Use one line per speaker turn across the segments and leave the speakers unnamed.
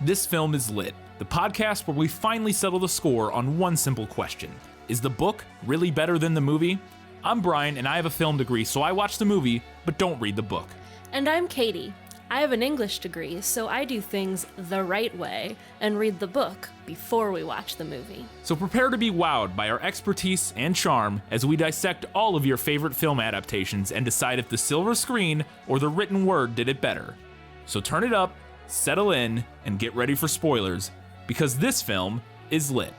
This Film is Lit, the podcast where we finally settle the score on one simple question. Is the book really better than the movie? I'm Brian, and I have a film degree, so I watch the movie, but don't read the book.
And I'm Katie. I have an English degree, so I do things the right way and read the book before we watch the movie.
So prepare to be wowed by our expertise and charm as we dissect all of your favorite film adaptations and decide if the silver screen or the written word did it better. So turn it up, settle in, and get ready for spoilers, because this film is lit.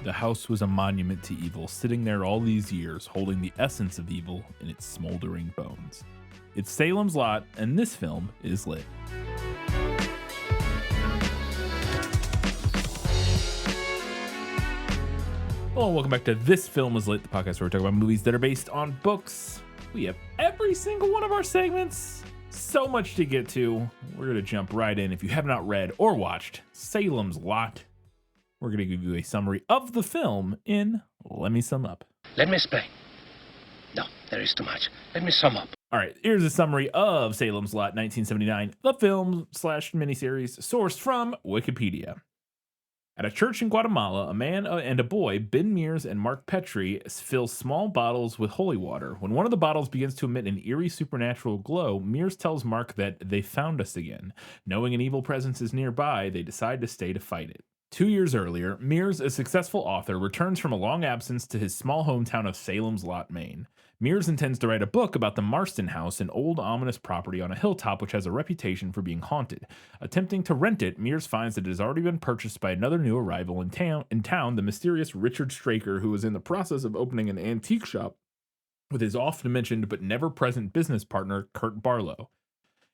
The house was a monument to evil, sitting there all these years, holding the essence of evil in its smoldering bones. It's Salem's Lot, and this film is lit. Hello and welcome back to This Film is Lit, the podcast where we talk about movies that are based on books. We have every single one of our segments. So much to get to. We're going to jump right in. If you have not read or watched Salem's Lot, we're going to give you a summary of the film in Let Me Sum Up.
Let me explain. No, there is too much. Let me sum up.
All right, here's a summary of Salem's Lot 1979, the film/miniseries, sourced from Wikipedia. At a church in Guatemala, a man and a boy, Ben Mears and Mark Petrie, fill small bottles with holy water. When one of the bottles begins to emit an eerie supernatural glow, Mears tells Mark that they found us again. Knowing an evil presence is nearby, they decide to stay to fight it. 2 years earlier, Mears, a successful author, returns from a long absence to his small hometown of Salem's Lot, Maine. Mears intends to write a book about the Marston House, an old ominous property on a hilltop which has a reputation for being haunted. Attempting to rent it, Mears finds that it has already been purchased by another new arrival in town, the mysterious Richard Straker, who is in the process of opening an antique shop with his often-mentioned but never-present business partner, Kurt Barlow.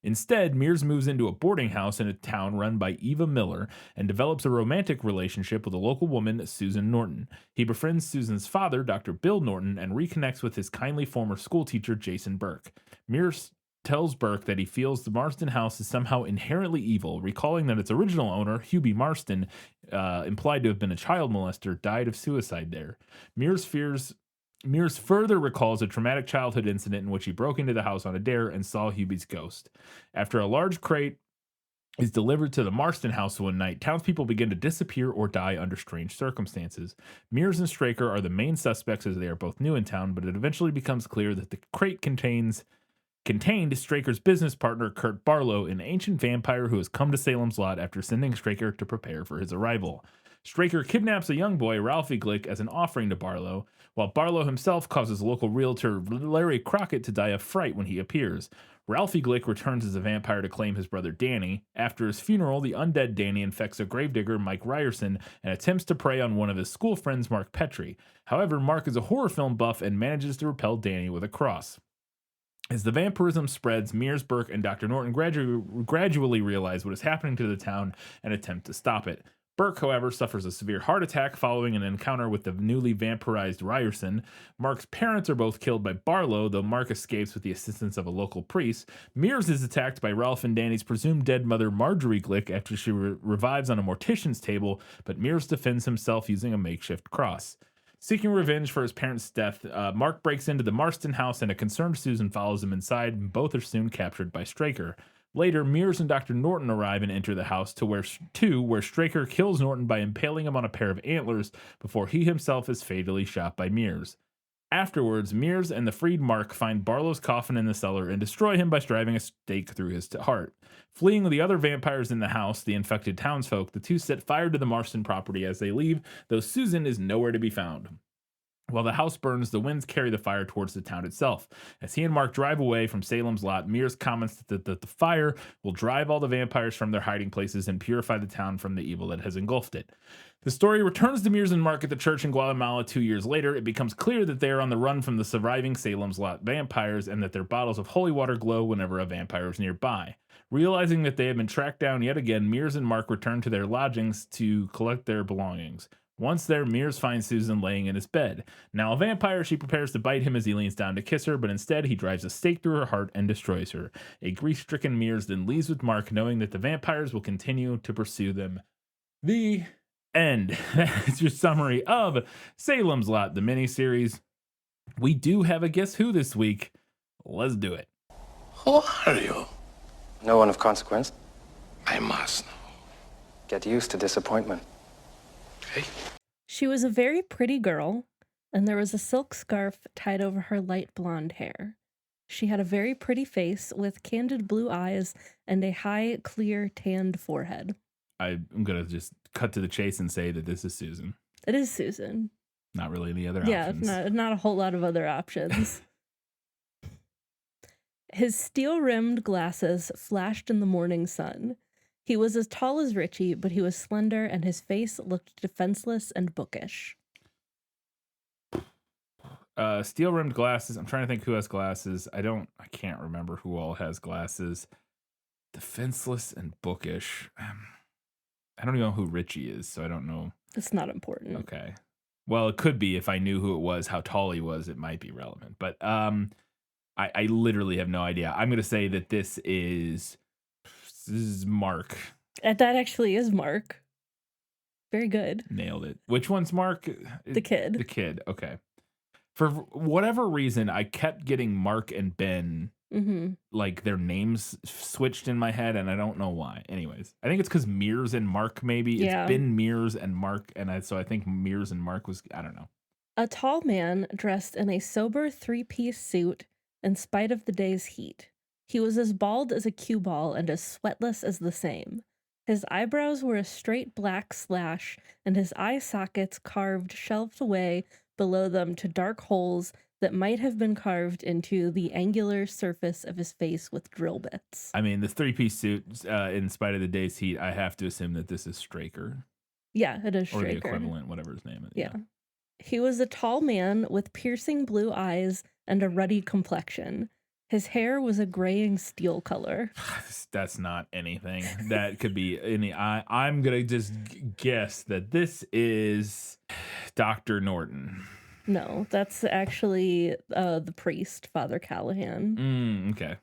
Instead, Mears moves into a boarding house in a town run by Eva Miller and develops a romantic relationship with a local woman, Susan Norton. He befriends Susan's father, Dr. Bill Norton, and reconnects with his kindly former schoolteacher, Jason Burke. Mears tells Burke that he feels the Marston house is somehow inherently evil, recalling that its original owner, Hubie Marston, implied to have been a child molester, died of suicide there. Mears further recalls a traumatic childhood incident in which he broke into the house on a dare and saw Hubie's ghost. After a large crate is delivered to the Marston house one night, townspeople begin to disappear or die under strange circumstances. Mears and Straker are the main suspects as they are both new in town, but it eventually becomes clear that the crate contained Straker's business partner, Kurt Barlow, an ancient vampire who has come to Salem's Lot after sending Straker to prepare for his arrival. Straker kidnaps a young boy, Ralphie Glick, as an offering to Barlow, while Barlow himself causes local realtor Larry Crockett to die of fright when he appears. Ralphie Glick returns as a vampire to claim his brother Danny. After his funeral, the undead Danny infects a gravedigger, Mike Ryerson, and attempts to prey on one of his school friends, Mark Petrie. However, Mark is a horror film buff and manages to repel Danny with a cross. As the vampirism spreads, Mears, Burke, and Dr. Norton gradually realize what is happening to the town and attempt to stop it. Burke, however, suffers a severe heart attack following an encounter with the newly vampirized Ryerson. Mark's parents are both killed by Barlow, though Mark escapes with the assistance of a local priest. Mears is attacked by Ralph and Danny's presumed dead mother, Marjorie Glick, after she revives on a mortician's table, but Mears defends himself using a makeshift cross. Seeking revenge for his parents' death, Mark breaks into the Marston house and a concerned Susan follows him inside, and both are soon captured by Straker. Later, Mears and Dr. Norton arrive and enter the house where Straker kills Norton by impaling him on a pair of antlers before he himself is fatally shot by Mears. Afterwards, Mears and the freed Mark find Barlow's coffin in the cellar and destroy him by driving a stake through his heart. Fleeing with the other vampires in the house, the infected townsfolk, the two set fire to the Marston property as they leave, though Susan is nowhere to be found. While the house burns, the winds carry the fire towards the town itself. As he and Mark drive away from Salem's Lot, Mears comments that the fire will drive all the vampires from their hiding places and purify the town from the evil that has engulfed it. The story returns to Mears and Mark at the church in Guatemala 2 years later. It becomes clear that they are on the run from the surviving Salem's Lot vampires and that their bottles of holy water glow whenever a vampire is nearby. Realizing that they have been tracked down yet again, Mears and Mark return to their lodgings to collect their belongings. Once there, Mears finds Susan laying in his bed. Now a vampire, she prepares to bite him as he leans down to kiss her, but instead he drives a stake through her heart and destroys her. A grief-stricken Mears then leaves with Mark, knowing that the vampires will continue to pursue them. The And that's your summary of Salem's Lot, the miniseries. We do have a Guess Who this week. Let's do it.
Who are you?
No one of consequence.
I must know.
Get used to disappointment.
Okay?
She was a very pretty girl, and there was a silk scarf tied over her light blonde hair. She had a very pretty face with candid blue eyes and a high, clear, tanned forehead.
I'm going to just cut to the chase and say that this is Susan.
It is Susan.
Not really any other
Yeah,
options.
not a whole lot of other options. His steel-rimmed glasses flashed in the morning sun. He was as tall as Richie, but he was slender, and his face looked defenseless and bookish.
Steel-rimmed glasses. I'm trying to think who has glasses. I can't remember who all has glasses. Defenseless and bookish. I don't even know who Richie is, so I don't know.
It's not important.
Okay. Well, it could be if I knew who it was, how tall he was, it might be relevant. But I literally have no idea. I'm going to say that this is Mark.
That actually is Mark. Very good.
Nailed it. Which one's Mark?
The kid.
The kid. Okay. For whatever reason, I kept getting Mark and Ben, like their names switched in my head, and I don't know why. Anyways, I think it's because Mears and Mark, maybe.
Yeah.
It's Ben Mears and Mark, and so I think Mears and Mark was, I don't know.
A tall man dressed in a sober three-piece suit in spite of the day's heat. He was as bald as a cue ball and as sweatless as the same. His eyebrows were a straight black slash, and his eye sockets carved shelved away below them to dark holes that might have been carved into the angular surface of his face with drill bits.
I mean, the three-piece suit, in spite of the day's heat, I have to assume that this is Straker.
Yeah, it is Straker.
Or the equivalent, whatever his name is.
Yeah. He was a tall man with piercing blue eyes and a ruddy complexion. His hair was a graying steel color.
That's not anything. That could be any. I'm going to just guess that this is Dr. Norton.
No, that's actually the priest, Father Callahan.
Okay.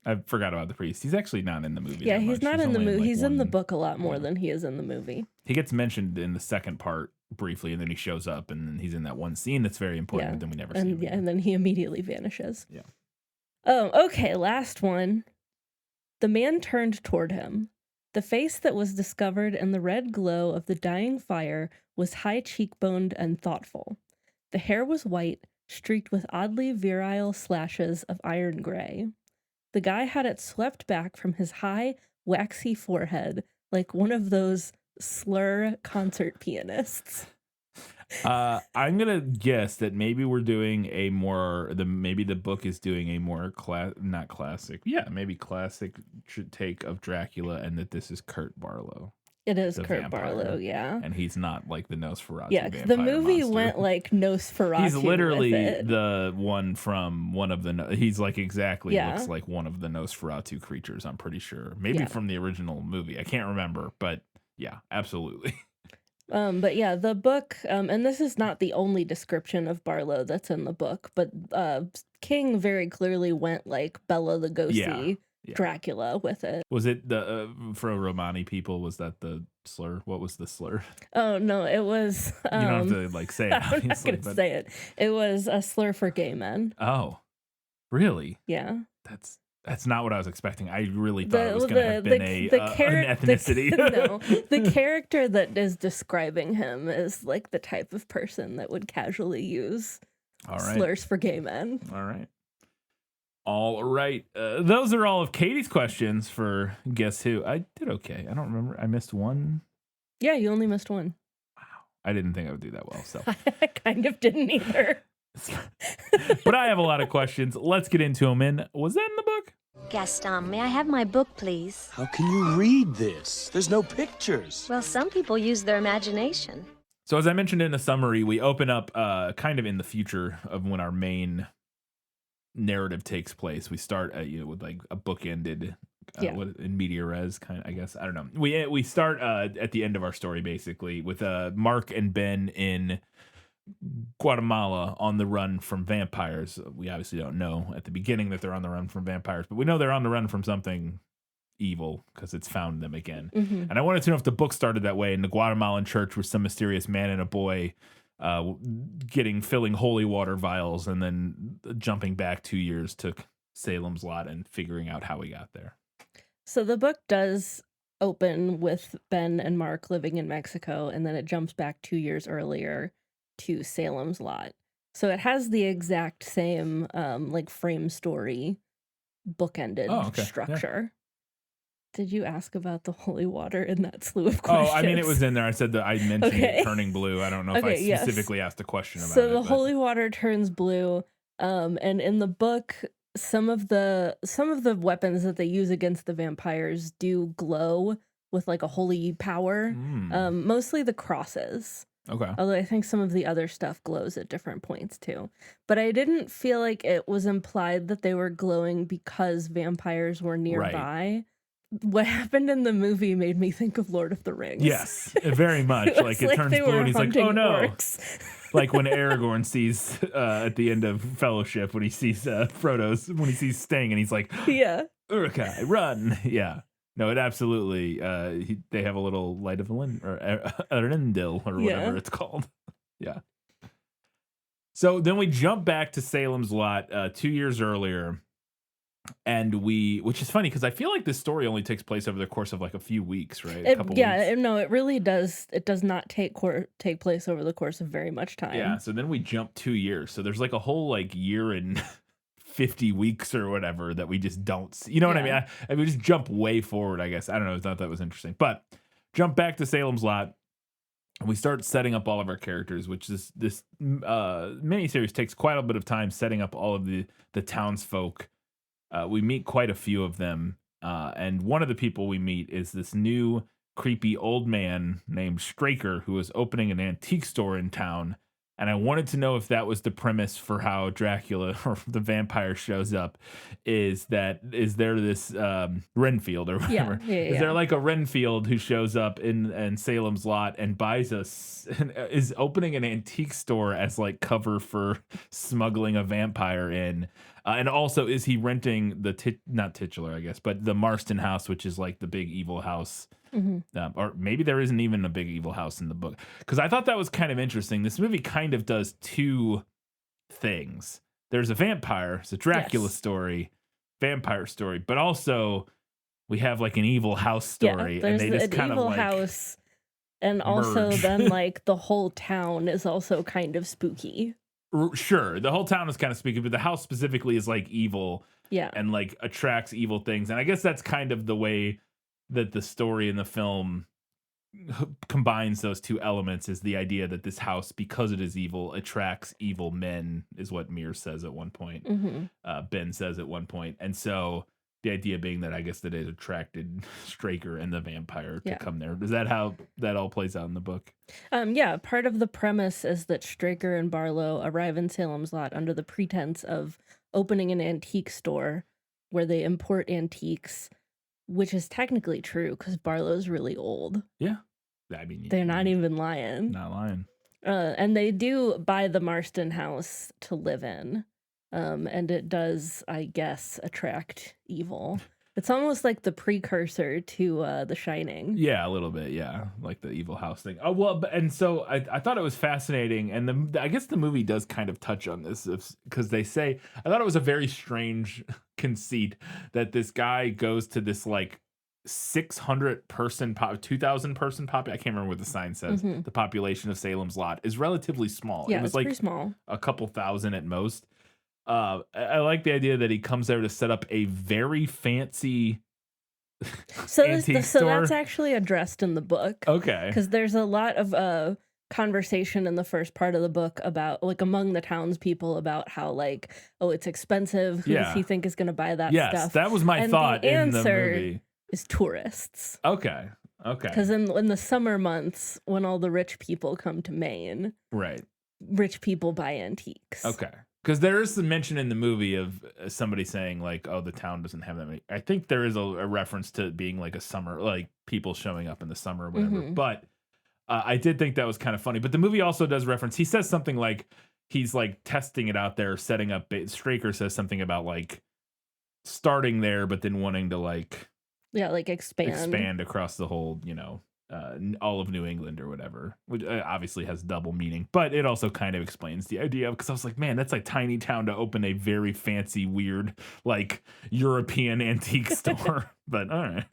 I forgot about the priest. He's actually not in the movie.
Yeah,
that
he's
much.
not in the movie.
like
He's in the
one-
book a lot more than he is in the movie.
He gets mentioned in the second part briefly, and then he shows up, and then he's in that one scene that's very important, but then we never see him.
And then he immediately vanishes.
Yeah.
Oh, okay, last one. The man turned toward him. The face that was discovered in the red glow of the dying fire was high cheekboned and thoughtful. The hair was white, streaked with oddly virile slashes of iron gray. The guy had it swept back from his high, waxy forehead like one of those slur concert pianists.
I'm gonna guess that maybe we're doing a more maybe the book is doing a more not classic, maybe classic take of Dracula, and that this is Kurt Barlow.
It is
the
Kurt
vampire.
Barlow, yeah.
And he's not like the Nosferatu.
Yeah, the movie went like Nosferatu.
He's literally
with it.
the one from one of the. He's like exactly
Yeah.
looks like one of the Nosferatu creatures. I'm pretty sure, maybe
Yeah.
from the original movie. I can't remember, but yeah, absolutely.
But yeah, the book, and this is not the only description of Barlow that's in the book, but King very clearly went like Bela Lugosi,
Yeah.
Dracula with it.
Was it the for Romani people? Was that the slur? What was the slur?
Oh no, it was.
You don't have to like say it.
I'm not
Obviously,
gonna
but
say it. It was a slur for gay men.
oh, really?
Yeah.
That's not what I was expecting. I really thought it was going to have been an ethnicity.
No, the character that is describing him is like the type of person that would casually use
All right.
slurs for gay men.
All right. Those are all of Katie's questions for Guess Who. I did okay. I don't remember. I missed one.
Yeah, you only missed one.
Wow. I didn't think I would do that well. So
I kind of didn't either.
But I have a lot of questions. Let's get into them. And was that in the book?
Gaston, may I have my book, please?
How can you read this? There's no pictures.
Well, some people use their imagination.
So as I mentioned in the summary, we open up kind of in the future of when our main narrative takes place. We start with like a bookended in media res kind of, I guess. I don't know. We start at the end of our story basically with Mark and Ben in Guatemala on the run from vampires. We obviously don't know at the beginning that they're on the run from vampires, but we know they're on the run from something evil because it's found them again.
Mhm.
And I wanted to know if the book started that way in the Guatemalan church with some mysterious man and a boy filling holy water vials and then jumping back 2 years to Salem's Lot and figuring out how he got there.
So the book does open with Ben and Mark living in Mexico, and then it jumps back 2 years earlier to Salem's Lot. So it has the exact same like frame story bookended
Oh, okay. Yeah.
structure. Did you ask about the holy water in that slew of
Oh,
questions?
I mean, it was in there. I said that I mentioned
Okay.
it turning blue. I don't know if I
Okay, yes.
specifically asked a question about it.
So the
but-
holy water turns blue, and in the book, some of the weapons that they use against the vampires do glow with like a holy power. Mostly the crosses.
Okay.
Although I think some of the other stuff glows at different points too. But I didn't feel like it was implied that they were glowing because vampires were nearby. What happened in the movie made me think of Lord of the Rings.
Yes, very much.
It
Like
was
it turns
they
blue
were
and he's like,
hunting
oh no.
orcs.
Like when Aragorn sees at the end of Fellowship, when he sees when he sees Sting and he's like,
Yeah.
Uruk-hai, run. Yeah. No, it absolutely, they have a little light of Elendil or whatever
Yeah.
it's called. Yeah. So then we jump back to Salem's Lot 2 years earlier. And which is funny because I feel like this story only takes place over the course of like a few weeks, right? A couple weeks.
No, it really does. It does not take place over the course of very much time.
Yeah. So then we jump 2 years. So there's like a whole like year and 50 weeks or whatever that we just don't see. You know what I mean? I we just jump way forward, I guess. I don't know. I thought that was interesting. But jump back to Salem's Lot. And we start setting up all of our characters, which this miniseries takes quite a bit of time setting up all of the townsfolk. We meet quite a few of them, and one of the people we meet is this new creepy old man named Straker who is opening an antique store in town. And I wanted to know if that was the premise for how Dracula or the vampire shows up. Is there this Renfield or whatever? Is there like a Renfield who shows up in Salem's Lot and buys is opening an antique store as like cover for smuggling a vampire in? And also, is he renting not titular, I guess, but the Marston house, which is like the big evil house? Mm-hmm. Or maybe there isn't even a big evil house in the book. Because I thought that was kind of interesting. This movie kind of does two things. There's a vampire, it's a Dracula story, vampire story, but also we have like an evil house story.
Yeah,
and they just kind
evil
of like
house, and also
merge.
then like the whole town is also kind of spooky.
Sure, the whole town is kind of spooky, but the house specifically is like evil, and like attracts evil things. And I guess that's kind of the way that the story in the film combines those two elements, is the idea that this house, because it is evil, attracts evil men, is what Mears says at one point. Ben says at one point. And so the idea being that I guess that it attracted Straker and the vampire to come there. Is that how that all plays out in the book?
Yeah, part of the premise is that Straker and Barlow arrive in Salem's Lot under the pretense of opening an antique store where they import antiques, which is technically true because Barlow's really old.
Yeah. I mean,
they're not even lying.
Not lying.
And they do buy the Marston house to live in. And it does, I guess, attract evil. It's almost like the precursor to The Shining.
Yeah, a little bit. Yeah, like the evil house thing. Oh well, and so I thought it was fascinating, and I guess the movie does kind of touch on this because they say I thought it was a very strange conceit that this guy goes to this like 600 person 2,000 person I can't remember what the sign says. The population of Salem's Lot is relatively small.
Yeah,
it was
it's
like
pretty small.
A couple thousand at most. I like the idea that he comes there to set up a very fancy
so
antique
so
store.
that's actually addressed in the book.
Okay.
Because there's a lot of conversation in the first part of the book about like among the townspeople about how like, oh, it's expensive. Who does he think is going to buy that stuff?
Yes, that was my thought
the
in the
answer
movie.
Is tourists.
Okay.
Because in the summer months when all the rich people come to Maine,
right,
rich people buy antiques.
Okay. Because there is some mention in the movie of somebody saying like, "Oh, the town doesn't have that many." I think there is a reference to it being like a summer, like people showing up in the summer or whatever. But I did think that was kind of funny. But the movie also does reference. He says something like he's like testing it out there, setting up. Straker says something about like starting there, but then wanting to like
Yeah, like expand.
across the whole, all of New England or whatever, which obviously has double meaning, but it also kind of explains the idea because I was like, man, that's like tiny town to open a very fancy, weird, like European antique store. But all right.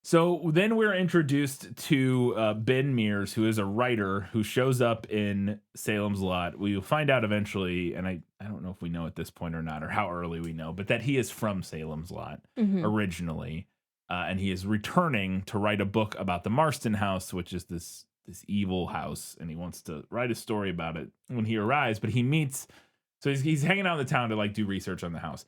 So then we're introduced to Ben Mears, who is a writer who shows up in Salem's Lot. We will find out eventually, and I don't know if we know at this point or not, or how early we know, but that he is from Salem's Lot originally. And he is returning to write a book about the Marston house, which is this evil house, and he wants to write a story about it when he arrives. But he meets, so he's hanging out in the town to like do research on the house.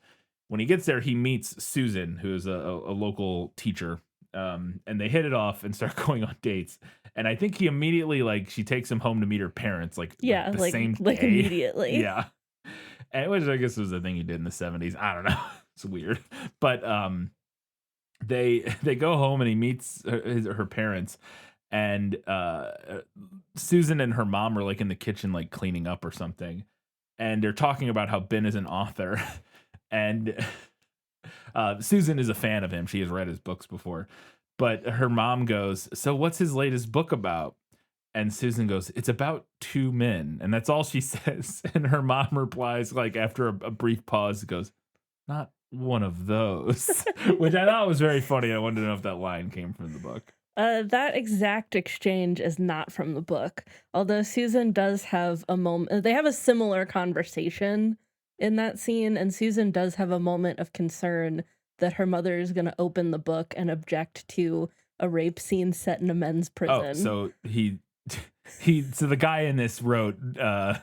When he gets there, he meets Susan, who is a local teacher. And they hit it off and start going on dates. And I think he immediately, she takes him home to meet her parents, the same day.
Immediately.
Yeah. And which I guess was the thing he did in the 70s. I don't know. It's weird. But they go home and he meets her parents. And Susan and her mom are in the kitchen, cleaning up or something. And they're talking about how Ben is an author. And Susan is a fan of him. She has read his books before. But her mom goes, so what's his latest book about? And Susan goes, it's about two men. And that's all she says. And her mom replies, after a brief pause, goes, not one of those. Which I thought was very funny. I wanted to know if that line came from the book.
That exact exchange is not from the book. Although Susan does have a moment. They have a similar conversation in that scene, and Susan does have a moment of concern that her mother is going to open the book and object to a rape scene set in a men's prison.
Oh, so so the guy in this wrote the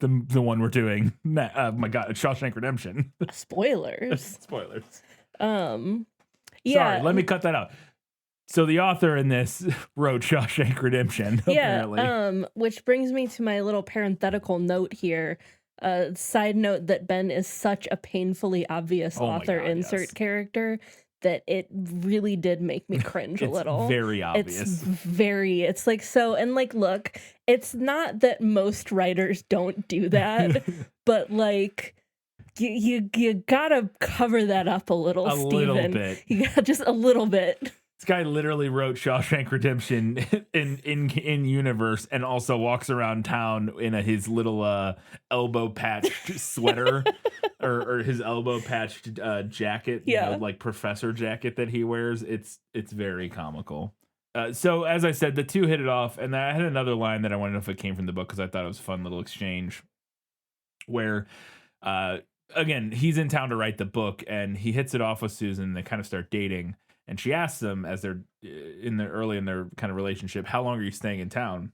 one we're doing. My God, Shawshank Redemption.
Spoilers.
Spoilers.
Yeah.
Sorry, let me cut that out. So the author in this wrote Shawshank Redemption, apparently.
Yeah, which brings me to my little parenthetical note here. Side note that Ben is such a painfully obvious author insert character that it really did make me cringe a little.
Very obvious.
It's like so, and look, it's not that most writers don't do that, but you gotta cover that up a little, Steven.
Little bit.
You got just a little bit.
This guy literally wrote Shawshank Redemption in universe, and also walks around town in his little elbow patched sweater or his elbow patched jacket, professor jacket that he wears. It's very comical. So as I said, the two hit it off, and I had another line that I wanted to know if it came from the book because I thought it was a fun little exchange where again, he's in town to write the book, and he hits it off with Susan, and they kind of start dating. And she asks them as they're early in their kind of relationship, how long are you staying in town?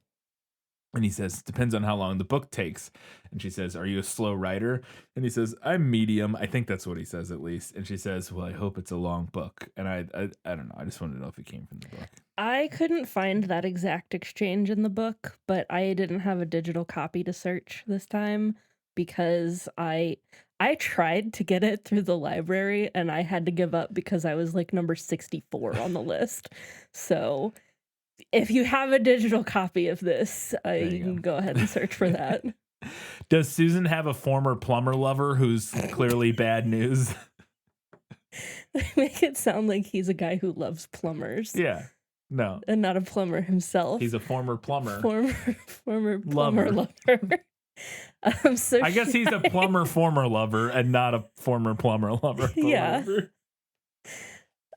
And he says, depends on how long the book takes. And she says, are you a slow writer? And he says, I'm medium. I think that's what he says, at least. And she says, well, I hope it's a long book. And I don't know. I just wanted to know if it came from the book.
I couldn't find that exact exchange in the book, but I didn't have a digital copy to search this time because I tried to get it through the library and I had to give up because I was number 64 on the list. So if you have a digital copy of this, you can go ahead and search for that.
Does Susan have a former plumber lover who's clearly bad news?
They make it sound like he's a guy who loves plumbers.
Yeah. No.
And not a plumber himself.
He's a former plumber.
Former plumber lover. So
I guess he's a plumber former lover and not a former plumber lover.
Yeah.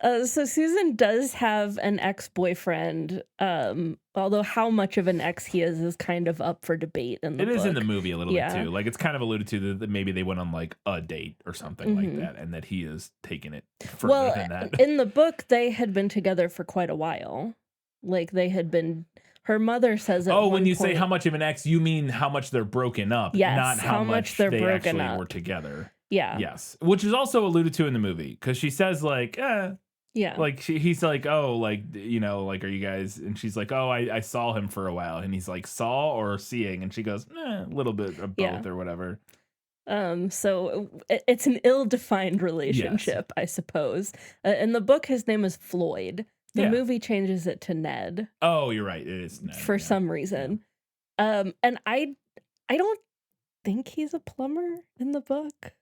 So Susan does have an ex-boyfriend, although how much of an ex he is kind of up for debate in the book.
It is in the movie a little bit too. It's kind of alluded to that maybe they went on a date or something like that, and that he is taking it further than that.
In the book, they had been together for quite a while. They had been. Her mother says
when you say how much of an ex, you mean how much they're broken up, not how much
they're
they
broken
actually
up.
were together.
Yeah.
Yes. Which is also alluded to in the movie because she says
yeah.
He's like, oh, are you guys? And she's like, oh, I saw him for a while. And he's like, saw or seeing? And she goes, a little bit of both or whatever.
So it's an ill-defined relationship, I suppose. In the book, his name is Floyd. The movie changes it to Ned.
Oh, you're right. It is Ned.
For some reason. And I don't think he's a plumber in the book.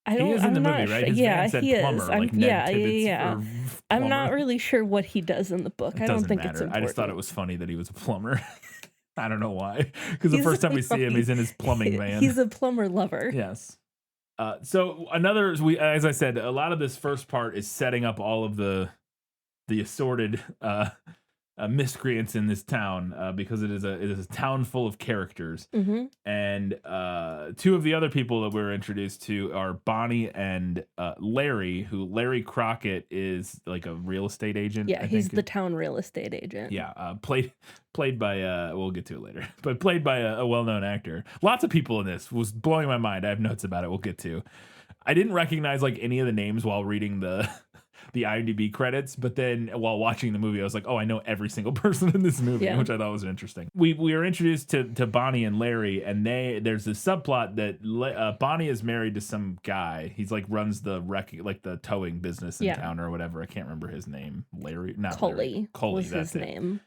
I
He
don't.
is in
I'm
the
not
movie, right?
sure.
His
Yeah,
van said
he
plumber,
is.
like Ned
Yeah.
Tibbetts for
I'm not
plumber.
really sure what he does in the book.
It
I don't
doesn't
think
matter.
it's important.
I just thought it was funny that he was a plumber. I don't know why. Because the
He's
first time we
no,
see him, he's in his plumbing van.
He's a plumber lover.
Yes. So another, as I said, a lot of this first part is setting up all of the assorted miscreants in this town because it is a town full of characters.
Mm-hmm.
And two of the other people that we're introduced to are Bonnie and Larry, who Larry Crockett is like a real estate agent.
Yeah,
I
he's
think.
the town real estate agent.
Yeah, played by we'll get to it later, but played by a well-known actor. Lots of people in this, was blowing my mind. I have notes about it. We'll get to. I didn't recognize like any of the names while reading the IMDb credits, but then while watching the movie, I was like, oh, I know every single person in this movie,
Yeah.
which I thought was interesting. We are introduced to Bonnie and Larry, and there's this subplot that Bonnie is married to some guy. He's like runs the the towing business in town or whatever. I can't remember his name. Larry, not Larry.
Cully was
that's
his
it.
name.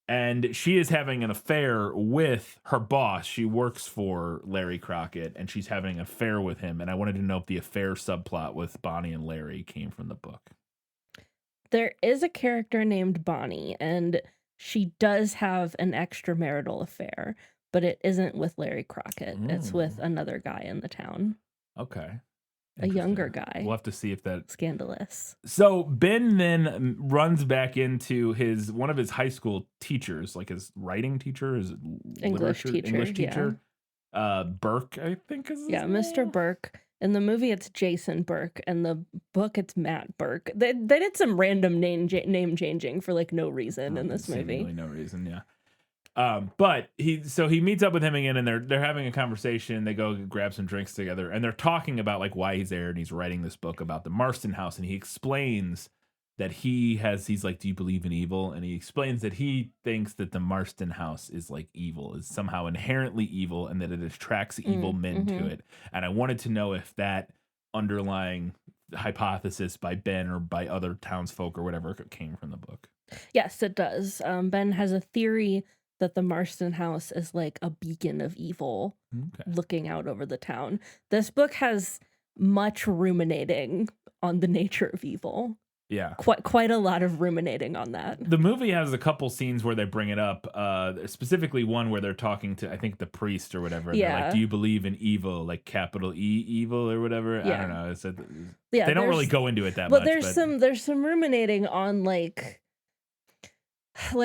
And she is having an affair with her boss. She works for Larry Crockett, and she's having an affair with him. And I wanted to know if the affair subplot with Bonnie and Larry came from the book.
There is a character named Bonnie, and she does have an extramarital affair, but it isn't with Larry Crockett. It's with another guy in the town.
Okay.
A younger guy.
We'll have to see if that...
Scandalous.
So Ben then runs back into one of his high school teachers, like his writing teacher, his
English teacher.
Burke, I think is his name?
Mr. Burke. In the movie, it's Jason Burke. In the book, it's Matt Burke. They did some random name changing for like no reason in this movie.
No reason, yeah. But he meets up with him again, and they're having a conversation. They go grab some drinks together, and they're talking about like why he's there, and he's writing this book about the Marston house, and he explains that he's like, do you believe in evil? And he explains that he thinks that the Marston house is like evil, is somehow inherently evil, and that it attracts evil men to it. And I wanted to know if that underlying hypothesis by Ben or by other townsfolk or whatever came from the book.
Yes, it does. Ben has a theory that the Marston house is like a beacon of evil looking out over the town. This book has much ruminating on the nature of evil.
Yeah.
Quite a lot of ruminating on that.
The movie has a couple scenes where they bring it up, specifically one where they're talking to, I think, the priest or whatever. And they're like, do you believe in evil, like capital E evil or whatever?
Yeah.
I don't know. They don't really go into it that
but
much.
There's some ruminating on like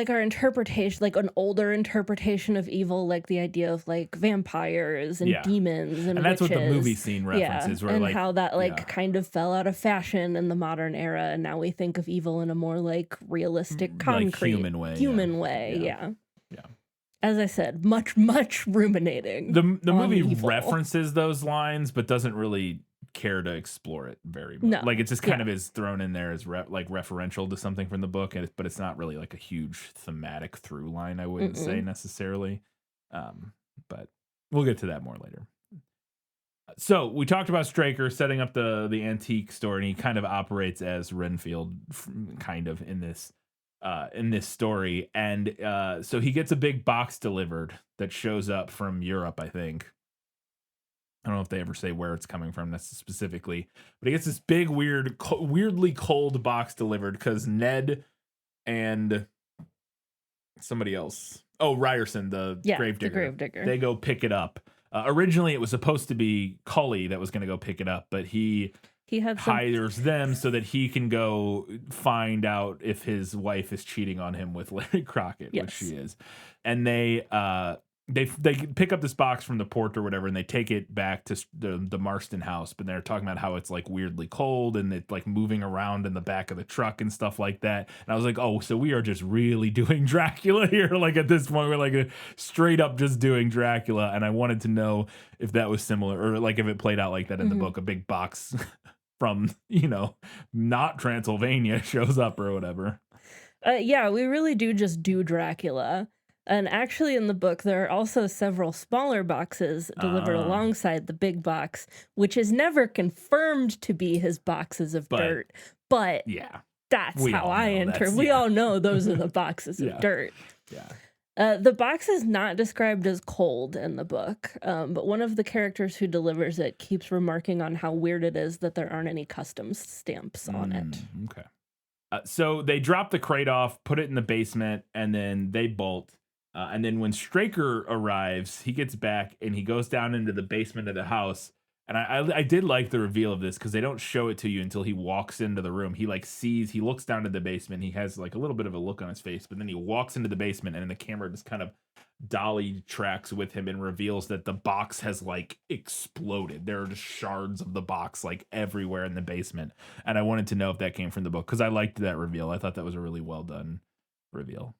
our interpretation, like an older interpretation of evil, like the idea of like vampires and demons and
that's
witches.
what the movie scene references. Where
and
like,
how that kind of fell out of fashion in the modern era, and now we think of evil in a more like realistic, concrete,
like
human way. Yeah. As I said, much ruminating.
The movie
evil.
references those lines, but doesn't really care to explore it very much.
No.
Like it just kind of is thrown in there as referential to something from the book, but it's not really like a huge thematic through line, I wouldn't say necessarily. But we'll get to that more later. So we talked about Straker setting up the antique store, and he kind of operates as Renfield kind of in this story. And so he gets a big box delivered that shows up from Europe, I think. I don't know if they ever say where it's coming from specifically, but he gets this big, weirdly cold box delivered because Ned and somebody else, Ryerson, the gravedigger, they go pick it up. Originally, it was supposed to be Cully that was going to go pick it up, but he hires them so that he can go find out if his wife is cheating on him with Larry Crockett, which she is. And they pick up this box from the port or whatever, and they take it back to the Marston house. But they're talking about how it's like weirdly cold and it's like moving around in the back of the truck and stuff like that. And I was like, oh, so we are just really doing Dracula here. Like at this point, we're like straight up just doing Dracula. And I wanted to know if that was similar or like if it played out like that in the book. A big box from, not Transylvania shows up or whatever.
Yeah, we really do just do Dracula. And actually in the book, there are also several smaller boxes delivered alongside the big box, which is never confirmed to be his boxes of dirt. But that's how I enter. We all know those are the boxes of dirt.
Yeah.
The box is not described as cold in the book, but one of the characters who delivers it keeps remarking on how weird it is that there aren't any customs stamps on it.
Okay. So they drop the crate off, put it in the basement, and then they bolt. And then when Straker arrives, he gets back and he goes down into the basement of the house. And I did like the reveal of this because they don't show it to you until he walks into the room. He like sees, he looks down to the basement. He has like a little bit of a look on his face, but then he walks into the basement and the camera just kind of dolly tracks with him and reveals that the box has like exploded. There are just shards of the box like everywhere in the basement. And I wanted to know if that came from the book because I liked that reveal. I thought that was a really well done reveal.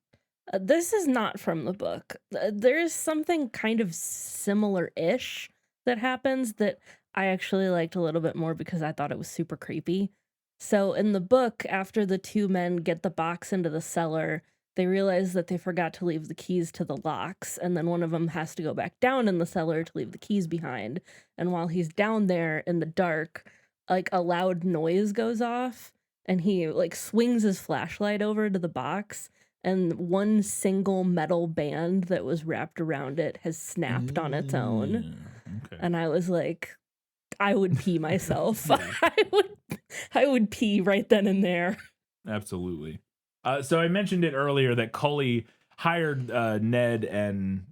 This is not from the book. There is something kind of similar-ish that happens that I actually liked a little bit more because I thought it was super creepy. So in the book, after the two men get the box into the cellar, they realize that they forgot to leave the keys to the locks, and then one of them has to go back down in the cellar to leave the keys behind. And while he's down there in the dark, like a loud noise goes off, and he like swings his flashlight over to the box, and one single metal band that was wrapped around it has snapped on its own.
Okay.
And I was like, I would pee myself.
Yeah.
I would pee right then and there.
Absolutely. So I mentioned it earlier that Cully hired Ned and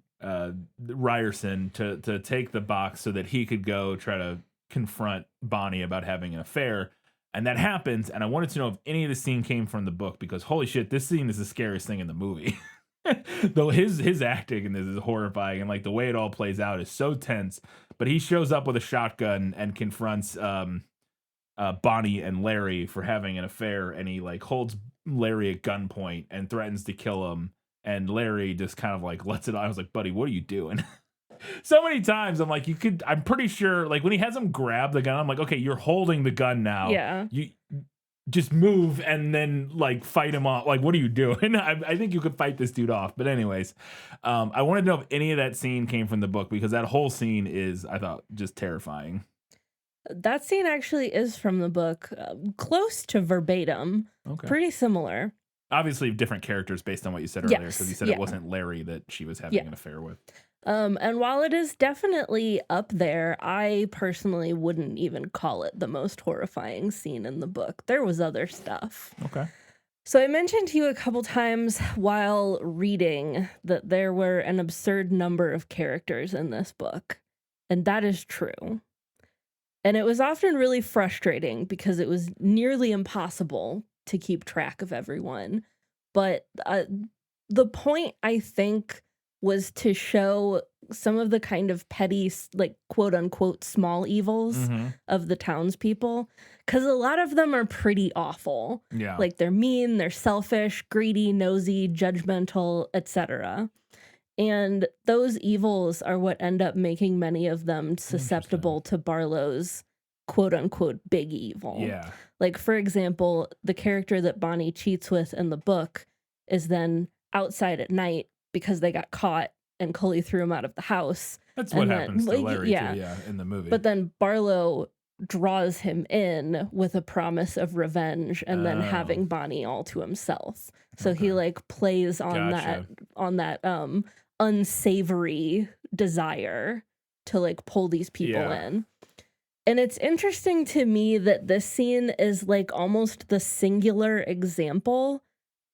Ryerson to take the box so that he could go try to confront Bonnie about having an affair. And that happens. And I wanted to know if any of the scene came from the book because holy shit, this scene is the scariest thing in the movie. Though his acting in this is horrifying and like the way it all plays out is so tense. But he shows up with a shotgun and confronts Bonnie and Larry for having an affair, and he like holds Larry at gunpoint and threatens to kill him. And Larry just kind of like lets it out. I was like, buddy, what are you doing? So many times I'm like, I'm pretty sure like when he has him grab the gun, I'm like, okay, you're holding the gun now.
Yeah.
You just move and then like fight him off. Like, what are you doing? I think you could fight this dude off. But anyways, I wanted to know if any of that scene came from the book because that whole scene is, I thought, just terrifying.
That scene actually is from the book, close to verbatim,
Okay.
pretty similar.
Obviously, different characters based on what you said earlier.
Yes,
Because you said
yeah.
it wasn't Larry that she was having
Yeah.
an affair with.
And while it is definitely up there, I personally wouldn't even call it the most horrifying scene in the book. There was other stuff.
Okay.
So I mentioned to you a couple times while reading that there were an absurd number of characters in this book, and that is true. And it was often really frustrating because it was nearly impossible to keep track of everyone. But the point, I think, was to show some of the kind of petty, like, quote unquote, small evils of the townspeople. Because a lot of them are pretty awful.
Yeah.
Like, they're mean, they're selfish, greedy, nosy, judgmental, etc. And those evils are what end up making many of them susceptible to Barlow's quote unquote big evil.
Yeah.
Like, for example, the character that Bonnie cheats with in the book is then outside at night because they got caught and Cully threw him out of the house.
That's what happens to
like,
Larry,
yeah.
too, in the movie.
But then Barlow draws him in with a promise of revenge and then having Bonnie all to himself. So he like plays on that unsavory desire to like pull these people in. And it's interesting to me that this scene is like almost the singular example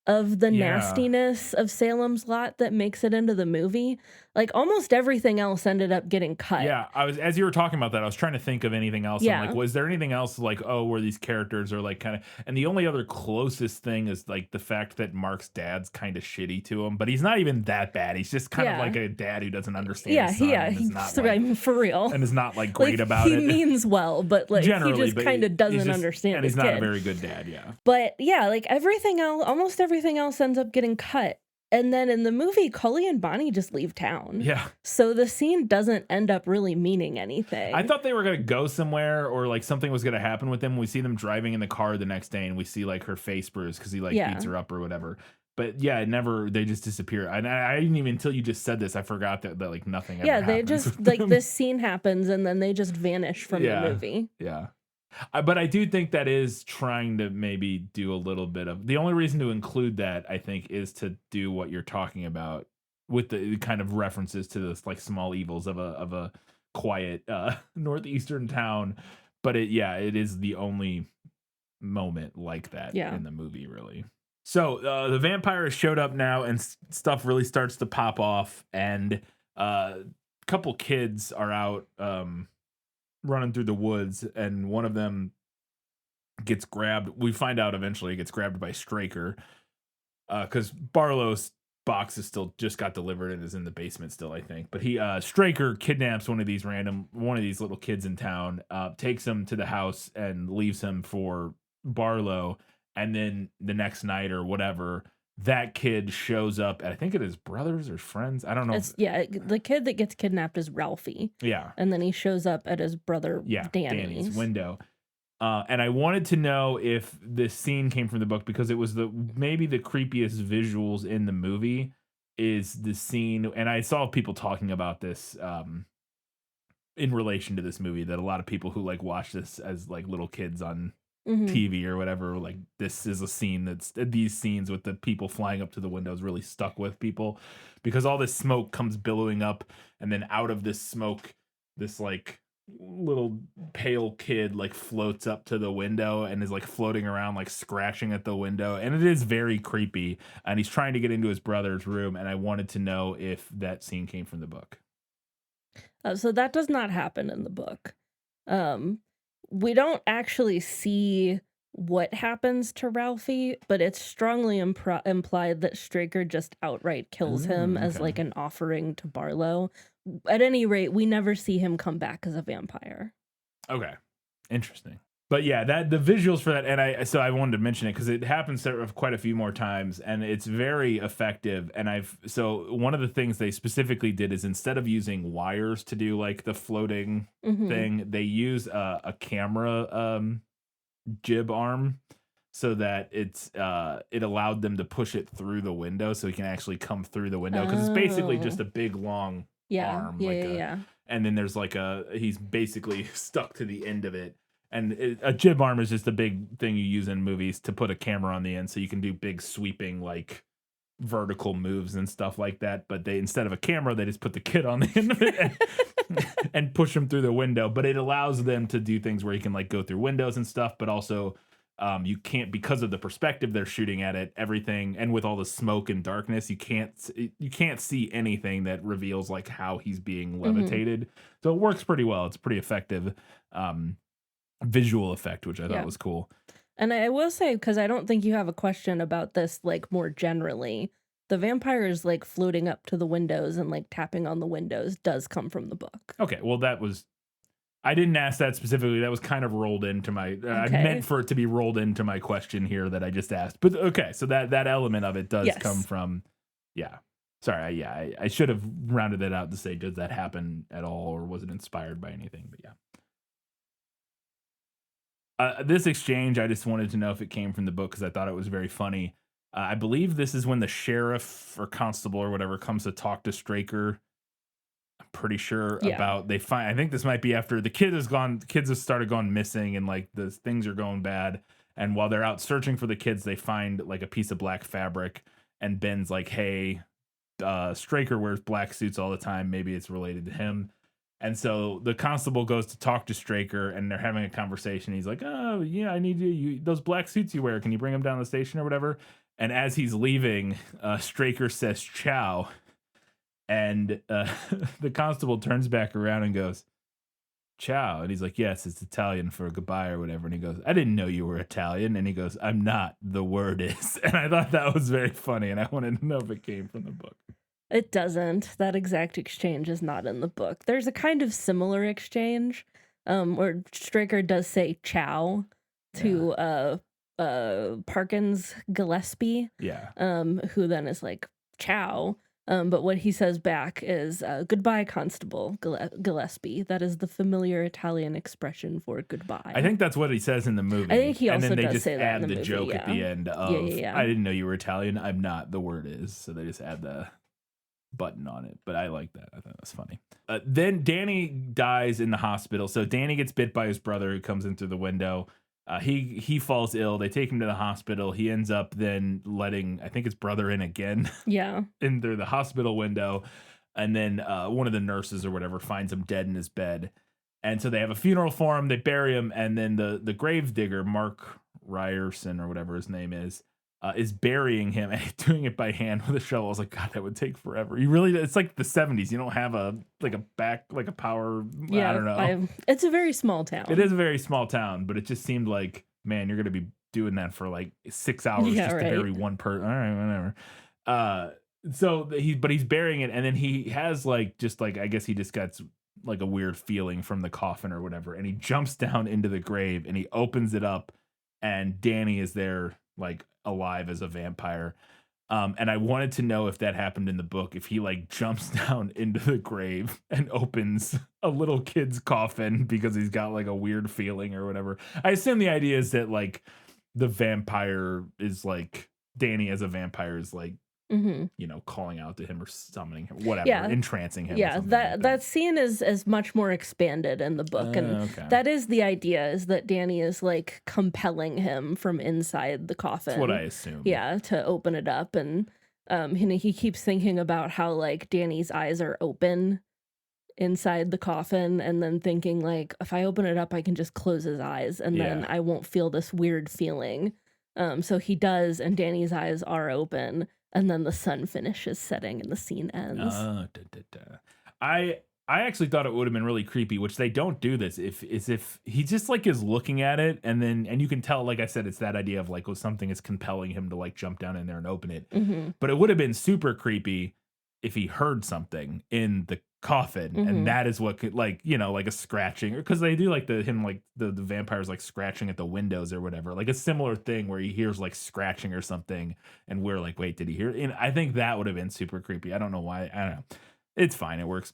of the nastiness of Salem's Lot that makes it into the movie. Like almost everything else ended up getting cut.
Yeah, as you were talking about that, I was trying to think of anything else.
Yeah.
I'm like, was there anything else like, where these characters are like kind of, and the only other closest thing is like the fact that Mark's dad's kind of shitty to him, but he's not even that bad. He's just kind of like a dad who doesn't understand his son and is not,
I mean, for real.
And is not like great about
he
it.
He means well, but like
generally,
he just kind of doesn't understand.
And he's
his
not
kid.
a very good dad,
But yeah, like everything else, almost everything else ends up getting cut. And then in the movie, Cully and Bonnie just leave town.
Yeah.
So the scene doesn't end up really meaning anything.
I thought they were going to go somewhere or like something was going to happen with them. We see them driving in the car the next day and we see like her face bruise because he like beats her up or whatever. But yeah, they just disappear. And I didn't even, until you just said this, I forgot that like nothing ever happens.
They just like this scene happens and then they just vanish from the movie.
Yeah. But I do think that is trying to maybe do a little bit of, the only reason to include that, I think, is to do what you're talking about with the kind of references to this like small evils of a quiet northeastern town. But it is the only moment like that
Yeah.
in the movie, really. So the vampire has showed up now, and stuff really starts to pop off, and a couple kids are out running through the woods, and one of them gets grabbed. We find out eventually he gets grabbed by Straker, because Barlow's box is still just got delivered and is in the basement still, I think. But he Straker kidnaps one of these little kids in town, takes him to the house and leaves him for Barlow. And then the next night or whatever, that kid shows up at, I think it is brothers or friends. I don't know.
The kid that gets kidnapped is Ralphie.
Yeah.
And then he shows up at his brother Danny's
window. And I wanted to know if this scene came from the book, because it was maybe the creepiest visuals in the movie is the scene. And I saw people talking about this in relation to this movie, that a lot of people who like watch this as like little kids on TV or whatever, like this is a scene these scenes with the people flying up to the windows really stuck with people, because all this smoke comes billowing up, and then out of this smoke, this like little pale kid like floats up to the window and is like floating around, like scratching at the window, and it is very creepy, and he's trying to get into his brother's room. And I wanted to know if that scene came from the book.
So that does not happen in the book. We don't actually see what happens to Ralphie, but it's strongly implied that Straker just outright kills him as like an offering to Barlow. At any rate, we never see him come back as a vampire.
Okay, interesting. But yeah, that the visuals for that, and I wanted to mention it because it happens quite a few more times, and it's very effective. And so one of the things they specifically did is, instead of using wires to do like the floating thing, they use a camera jib arm, so that it allowed them to push it through the window, so he can actually come through the window, because it's basically just a big long arm, and then there's like he's basically stuck to the end of it. And a jib arm is just a big thing you use in movies to put a camera on the end, so you can do big sweeping like vertical moves and stuff like that. But instead of a camera, they just put the kid on the end of it and push him through the window. But it allows them to do things where you can like go through windows and stuff, but also you can't, because of the perspective they're shooting at it, everything, and with all the smoke and darkness, you can't see anything that reveals like how he's being levitated. So it works pretty well. It's pretty effective. Visual effect, which I thought was cool.
And I will say, because I don't think you have a question about this like more generally, the vampires like floating up to the windows and like tapping on the windows does come from the book.
Okay, well I didn't ask that specifically. That was kind of rolled into my I meant for it to be rolled into my question here that I just asked. But okay, so that element of it does come from sorry, I should have rounded that out to say, does that happen at all, or was it inspired by anything? But yeah. This exchange, I just wanted to know if it came from the book, because I thought it was very funny. I believe this is when the sheriff or constable or whatever comes to talk to Straker. I'm pretty sure about I think this might be after the kids have started going missing, and like the things are going bad. And while they're out searching for the kids, they find like a piece of black fabric, and Ben's like, hey, Straker wears black suits all the time. Maybe it's related to him. And so the constable goes to talk to Straker, and they're having a conversation. He's like, oh, yeah, I need you those black suits you wear. Can you bring them down to the station or whatever? And as he's leaving, Straker says, ciao. And the constable turns back around and goes, ciao. And he's like, yes, it's Italian for goodbye or whatever. And he goes, I didn't know you were Italian. And he goes, I'm not. The word is. And I thought that was very funny, and I wanted to know if it came from the book.
It doesn't. That exact exchange is not in the book. There's a kind of similar exchange where Straker does say ciao to Parkins Gillespie, who then is like, ciao. But what he says back is, goodbye, Constable Gillespie. That is the familiar Italian expression for goodbye.
I think that's what he says in the movie.
I think he also
and then they
does
just
say that
add
in the
the
movie,
joke at the end of, I didn't know you were Italian. I'm not. The word is. So they just add the button on it. But I like that. I thought that was funny. Then Danny dies in the hospital. So Danny gets bit by his brother, who comes in through the window. He falls ill. They take him to the hospital. He ends up then letting, I think, his brother in again
Yeah.
in through the hospital window. And then one of the nurses or whatever finds him dead in his bed. And so they have a funeral for him. They bury him. And then the grave digger, Mark Ryerson or whatever his name is burying him and doing it by hand with a shovel. I was like, God, that would take forever. It's like the 70s. You don't have a power.
Yeah.
I don't know.
It's a very small town.
It is a very small town, but it just seemed like, man, you're going to be doing that for like 6 hours
Yeah,
just to bury one person. All right, whatever. But he's burying it, and then he has like I guess he just got like a weird feeling from the coffin or whatever, and he jumps down into the grave and he opens it up, and Danny is there like alive as a vampire. And I wanted to know if that happened in the book, if he like jumps down into the grave and opens a little kid's coffin because he's got like a weird feeling or whatever. I assume the idea is that like the vampire is like Danny as a vampire is like, calling out to him or summoning him, whatever, entrancing him.
Yeah, that scene is much more expanded in the book, and that is the idea, is that Danny is like compelling him from inside the coffin.
That's what I assume.
Yeah, to open it up, and he keeps thinking about how like Danny's eyes are open inside the coffin, and then thinking like, if I open it up, I can just close his eyes, and then I won't feel this weird feeling. So he does, and Danny's eyes are open. And then the sun finishes setting and the scene ends.
I actually thought it would have been really creepy, which they don't do this. If he just like is looking at it, and you can tell, like I said, it's that idea of like, something is compelling him to like jump down in there and open it. But it would have been super creepy if he heard something in the coffin, and that is what could like a scratching, or because they do like the vampires like scratching at the windows or whatever, like a similar thing where he hears like scratching or something, and we're like, wait, did he hear it? And I think that would have been super creepy. I don't know why. I don't know. It's fine, it works,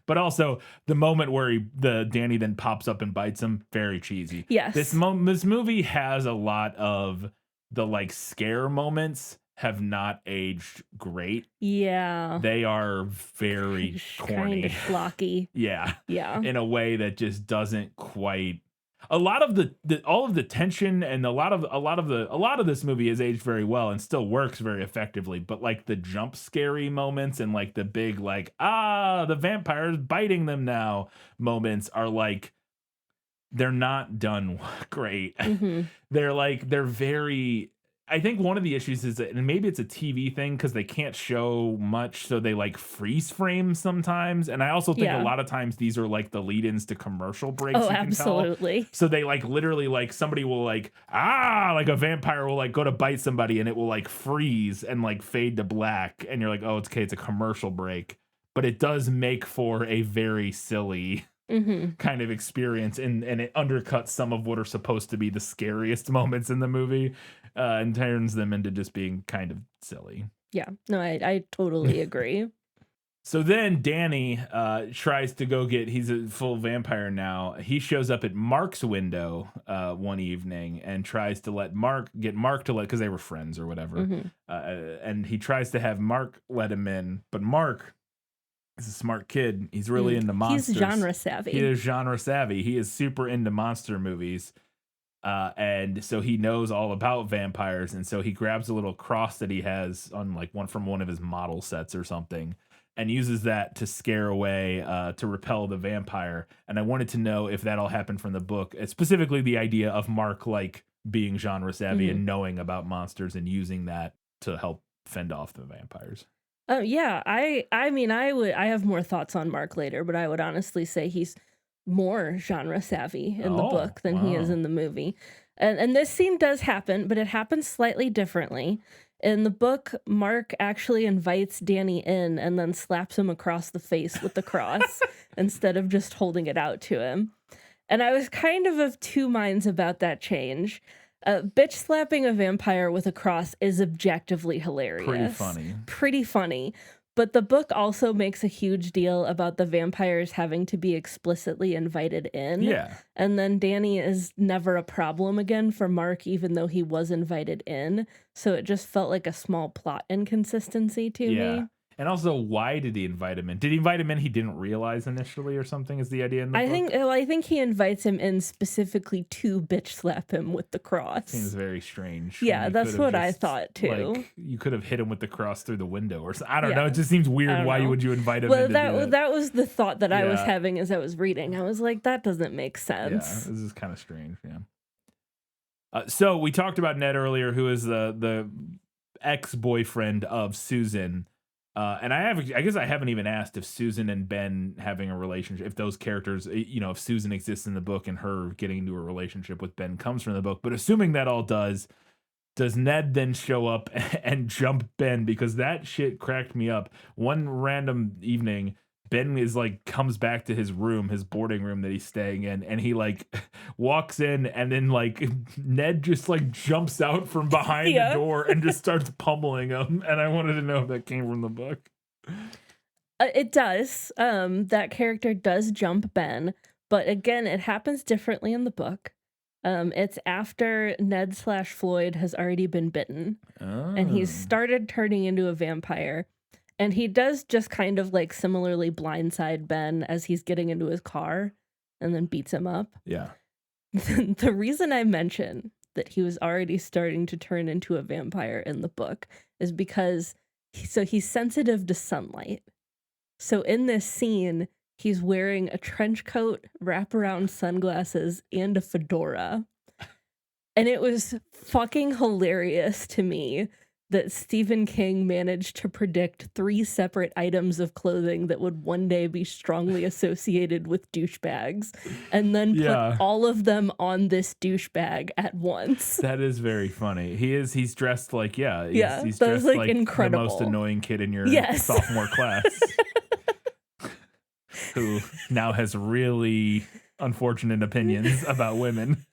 but also the moment where Danny then pops up and bites him, very cheesy.
Yes,
this movie has a lot of the like scare moments have not aged great.
Yeah.
They are very corny.
Kind of schlocky.
Yeah.
Yeah.
In a way that just doesn't quite. A lot of all of the tension and a lot of this movie is aged very well and still works very effectively, but like the jump scary moments and like the big like the vampire's biting them now moments are like, they're not done great. They're very. I think one of the issues is that, and maybe it's a TV thing because they can't show much, so they like freeze frame sometimes. And I also think a lot of times these are like the lead-ins to commercial breaks.
Oh, absolutely.
So they like literally like somebody will like like a vampire will like go to bite somebody and it will like freeze and like fade to black, and you're like, oh, it's okay, it's a commercial break, but it does make for a very silly kind of experience, and it undercuts some of what are supposed to be the scariest moments in the movie, and turns them into just being kind of silly.
Yeah, no, I totally agree.
So then Danny tries to go he's a full vampire now. He shows up at Mark's window one evening and tries to get Mark to because they were friends or whatever. And he tries to have Mark let him in, but Mark is a smart kid. He's really into monsters.
He's genre savvy.
He is genre savvy. He is super into monster movies. And so he knows all about vampires. And so he grabs a little cross that he has on like one of his model sets or something, and uses that to scare away, to repel the vampire. And I wanted to know if that all happened from the book, specifically the idea of Mark like being genre savvy and knowing about monsters and using that to help fend off the vampires.
Oh yeah, I mean I have more thoughts on Mark later, but I would honestly say he's more genre savvy in the book than he is in the movie. And this scene does happen, but it happens slightly differently. In the book, Mark actually invites Danny in and then slaps him across the face with the cross instead of just holding it out to him. And I was kind of two minds about that change. Bitch slapping a vampire with a cross is objectively hilarious. Pretty funny. But the book also makes a huge deal about the vampires having to be explicitly invited in.
Yeah.
And then Danny is never a problem again for Mark, even though he was invited in. So it just felt like a small plot inconsistency to me.
And also, why did he invite him in? Did he invite him in he didn't realize initially or something is the idea in the book?
I think he invites him in specifically to bitch slap him with the cross.
Seems very strange.
Yeah, that's what I thought too.
Like, you could have hit him with the cross through the window or something. I don't know.
Yeah.
It just seems weird. Why would you invite him in to do that?
That was the thought that I was
Yeah.
having as I was reading. I was like, that doesn't make sense.
Yeah, this is kind of strange. Yeah. So we talked about Ned earlier, who is the ex-boyfriend of Susan. And I guess I haven't even asked if Susan and Ben having a relationship, if those characters, if Susan exists in the book and her getting into a relationship with Ben comes from the book. But assuming that all does Ned then show up and jump Ben? Because that shit cracked me up. One random evening, Ben is like comes back to his room, his boarding room that he's staying in, and he like walks in, and then like Ned just like jumps out from behind the door and just starts pummeling him. And I wanted to know if that came from the book.
It does. That character does jump Ben, but again, it happens differently in the book. It's after Ned/Floyd has already been bitten, and he's started turning into a vampire. And he does just kind of like similarly blindside Ben as he's getting into his car and then beats him up.
Yeah.
The reason I mention that he was already starting to turn into a vampire in the book is because he's sensitive to sunlight. So in this scene, he's wearing a trench coat, wraparound sunglasses, and a fedora. And it was fucking hilarious to me that Stephen King managed to predict 3 separate items of clothing that would one day be strongly associated with douchebags, and then put all of them on this douchebag at once.
That is very funny. He's dressed like, he's
that was
dressed like
incredible.
The most annoying kid in your sophomore class. Who now has really unfortunate opinions about women.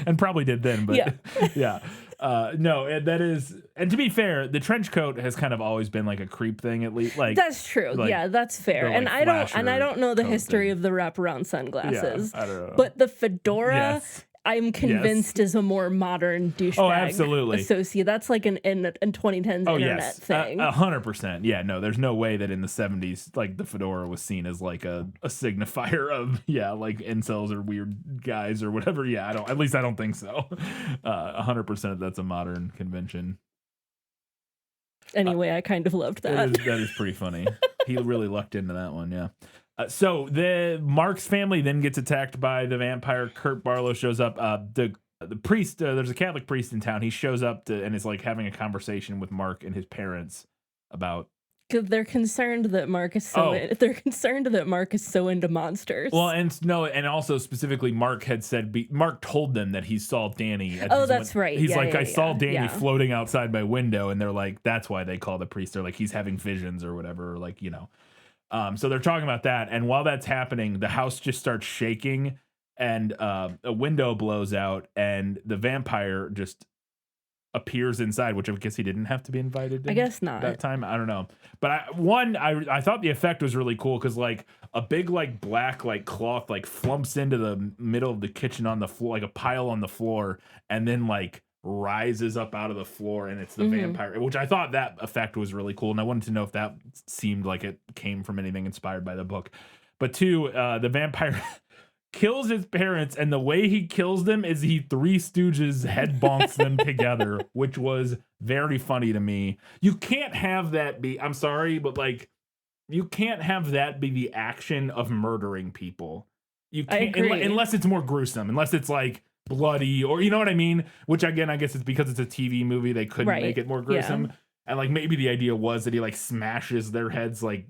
And probably did then, but no, that is, and to be fair, the trench coat has kind of always been like a creep thing, at least. Like
that's true.
Like,
yeah, that's fair. And I don't know the history of the wraparound sunglasses.
Yeah, I don't know.
But the fedora, I'm convinced is a more modern douchebag.
Oh, absolutely.
Associate. That's like in 2010s internet thing.
100%. Yeah, no, there's no way that in the 70s, like the fedora was seen as like a signifier of like incels or weird guys or whatever. Yeah, I don't think so. 100% that's a modern convention.
Anyway, I kind of loved that.
That is pretty funny. He really lucked into that one. Yeah. So the Mark's family then gets attacked by the vampire. Kurt Barlow shows up. The priest, there's a Catholic priest in town. He shows up and is like having a conversation with Mark and his parents about.
Because they're concerned that Mark is so into monsters.
Well, and also specifically, Mark told them that he saw Danny.
That's right.
He's I saw Danny floating outside my window, and they're like, that's why they call the priest. They're like, he's having visions or whatever, or like, so they're talking about that, and while that's happening, the house just starts shaking, and a window blows out, and the vampire just appears inside, which I guess he didn't have to be invited in.
I guess not.
That time, I don't know. But I thought the effect was really cool because like a big like black like cloth like flumps into the middle of the kitchen on the floor, like a pile on the floor, and then like rises up out of the floor, and it's the vampire, which I thought that effect was really cool, and I wanted to know if that seemed like it came from anything inspired by the book. But two, the vampire kills his parents, and the way he kills them is he Three Stooges head bonks them together, which was very funny to me. You can't have that be, I'm sorry, but like you can't have that be the action of murdering people. You can't, unless it's more gruesome, unless it's like bloody, or you know what I mean? Which again, I guess it's because it's a TV movie, they couldn't make it more gruesome. Yeah. And like maybe the idea was that he like smashes their heads like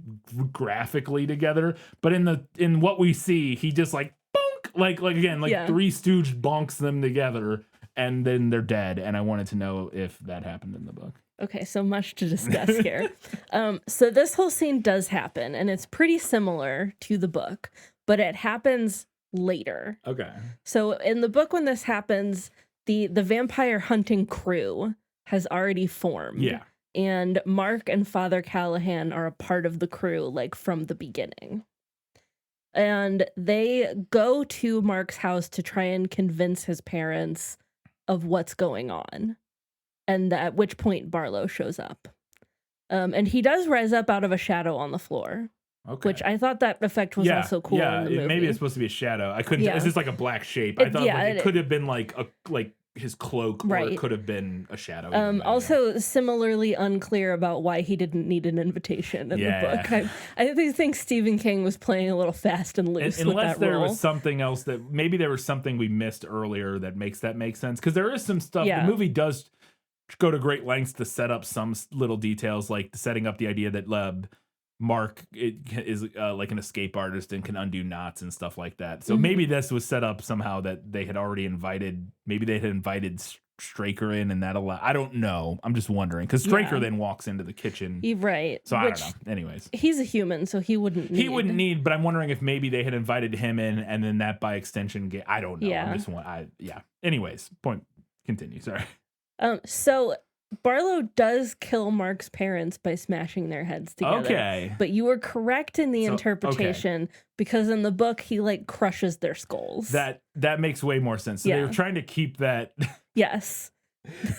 graphically together, but in what we see, he just like bonk, like again, like Three Stooge bonks them together, and then they're dead. And I wanted to know if that happened in the book.
Okay, so much to discuss here. So this whole scene does happen, and it's pretty similar to the book, but it happens later.
Okay.
So in the book, when this happens, the vampire hunting crew has already formed.
Yeah.
And Mark and Father Callahan are a part of the crew, like from the beginning. And they go to Mark's house to try and convince his parents of what's going on. And at which point Barlow shows up. And he does rise up out of a shadow on the floor,
Okay.
which I thought that effect was also cool in the movie.
Maybe it's supposed to be a shadow. I couldn't.
Yeah.
It's just like a black shape. I thought it could have been like his cloak, or
Right.
it could have been a shadow. even then,
Also, similarly unclear about why he didn't need an invitation in the book. I think Stephen King was playing a little fast and loose with
unless
that
there
role.
was something else that maybe there was something we missed earlier that makes make sense, because there is some stuff. The movie does go to great lengths to set up some little details, like setting up the idea that Mark is like an escape artist and can undo knots and stuff like that. So maybe this was set up somehow that they had already invited. Maybe they had invited Straker in, and that I don't know. I'm just wondering, because Straker then walks into the kitchen.
Right.
So I don't know. Anyways,
he's a human, so he wouldn't need.
But I'm wondering if maybe they had invited him in, and then that by extension. I don't know.
Yeah.
I'm just Anyways, point. Continue. Sorry.
So Barlow does kill Mark's parents by smashing their heads together.
Okay.
But you were correct in the interpretation, because in the book he crushes their skulls.
That makes way more sense. So they were trying to keep that.
Yes.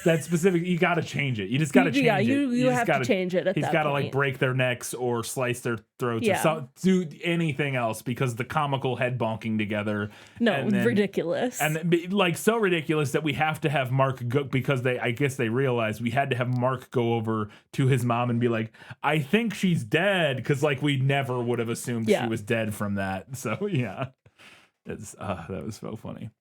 That specific, you got to change it. You just got to change it.
You have to change it.
He's got to break their necks or slice their throats or do anything else, because the comical head bonking together.
No, ridiculous.
And so ridiculous that we have to have Mark go, because I guess they realized we had to have Mark go over to his mom and be like, I think she's dead, because we never would have assumed she was dead from that. So yeah, that was so funny.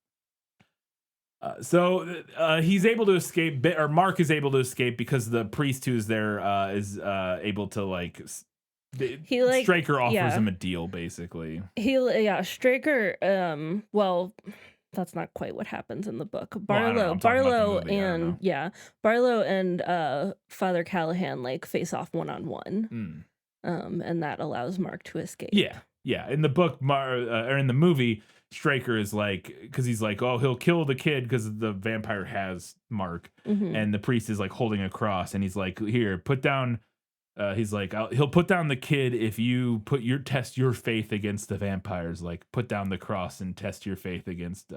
He's able to escape, or Mark is able to escape, because the priest who's there is able to Straker offers him a deal, basically.
Straker. Well, that's not quite what happens in the book. Barlow and Father Callahan face off one-on-one, and that allows Mark to escape.
Yeah. In the book, or in the movie, Straker is because he's he'll kill the kid because the vampire has Mark, and the priest is holding a cross, and he's here, put down. He's he'll put down the kid if you test your faith against the vampires. Put down the cross and test your faith against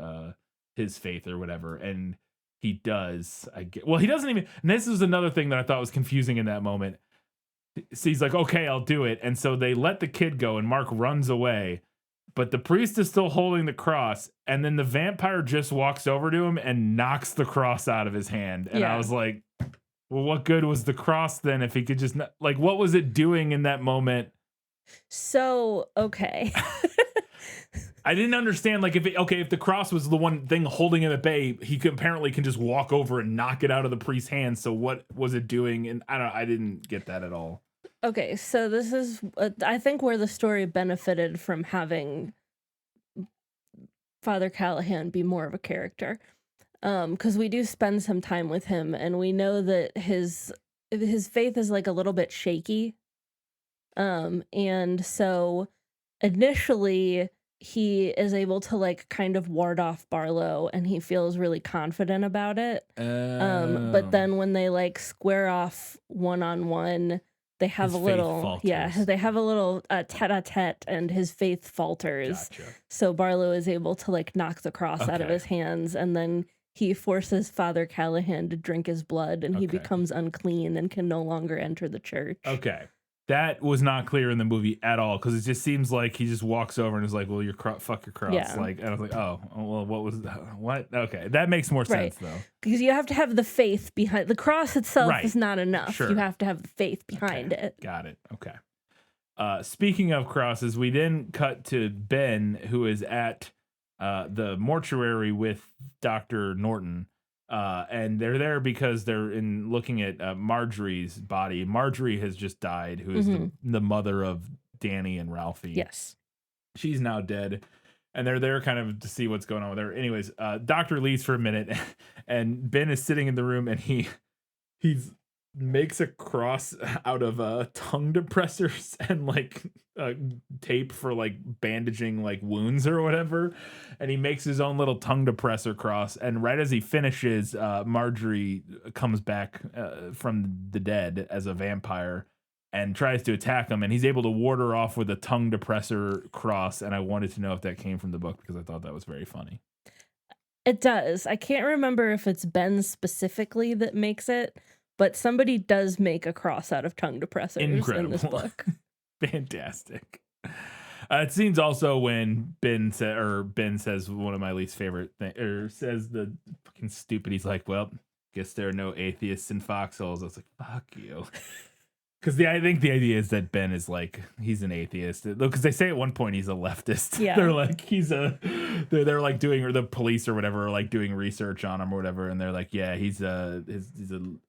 his faith or whatever. And he does. He doesn't even. And this is another thing that I thought was confusing in that moment. So he's okay, I'll do it. And so they let the kid go, and Mark runs away. But the priest is still holding the cross, and then the vampire just walks over to him and knocks the cross out of his hand. And I was like, well, what good was the cross then if he could just what was it doing in that moment?
So, okay.
I didn't understand if the cross was the one thing holding him at bay, he apparently can just walk over and knock it out of the priest's hand. So what was it doing? And I didn't get that at all.
Okay, so this is, I think, where the story benefited from having Father Callahan be more of a character. Because we do spend some time with him, and we know that his faith is a little bit shaky. And so initially he is able to kind of ward off Barlow, and he feels really confident about it. But then when they square off one-on-one, they have they have a little tete-a-tete, and his faith falters.
Gotcha.
So Barlow is able to knock the cross out of his hands, and then he forces Father Callahan to drink his blood, and he becomes unclean and can no longer enter the church.
Okay. That was not clear in the movie at all, because it just seems like he just walks over and is like, well, fuck your cross.
Yeah.
And I was like, oh, well, what? Okay. That makes more sense, though.
Because you have to have the faith behind the cross itself is not enough.
Sure.
You have to have the faith behind it.
Got it. Okay. Speaking of crosses, we then cut to Ben, who is at the mortuary with Dr. Norton. And they're there because they're looking at Marjorie's body. Marjorie has just died, who is the mother of Danny and Ralphie.
Yes.
She's now dead. And they're there kind of to see what's going on with her. Anyways, Doctor leaves for a minute, and Ben is sitting in the room, and he makes a cross out of tongue depressors and tape for bandaging wounds or whatever, and he makes his own little tongue depressor cross. And right as he finishes, Marjorie comes back from the dead as a vampire and tries to attack him, and he's able to ward her off with a tongue depressor cross. And I wanted to know if that came from the book, because I thought that was very funny.
It does. I can't remember if it's Ben specifically that makes it, but somebody does make a cross out of tongue depressors in this
Incredible.
book.
Fantastic. It seems also when Ben says one of my least favorite things, or says the fucking stupid. He's like, "Well, guess there are no atheists in foxholes." I was like, "Fuck you," because I think the idea is that Ben is like he's an atheist. Because they say at one point he's a leftist.
Yeah.
They're like they're like doing, or the police or whatever are like doing research on him or whatever, and they're like, yeah, he's a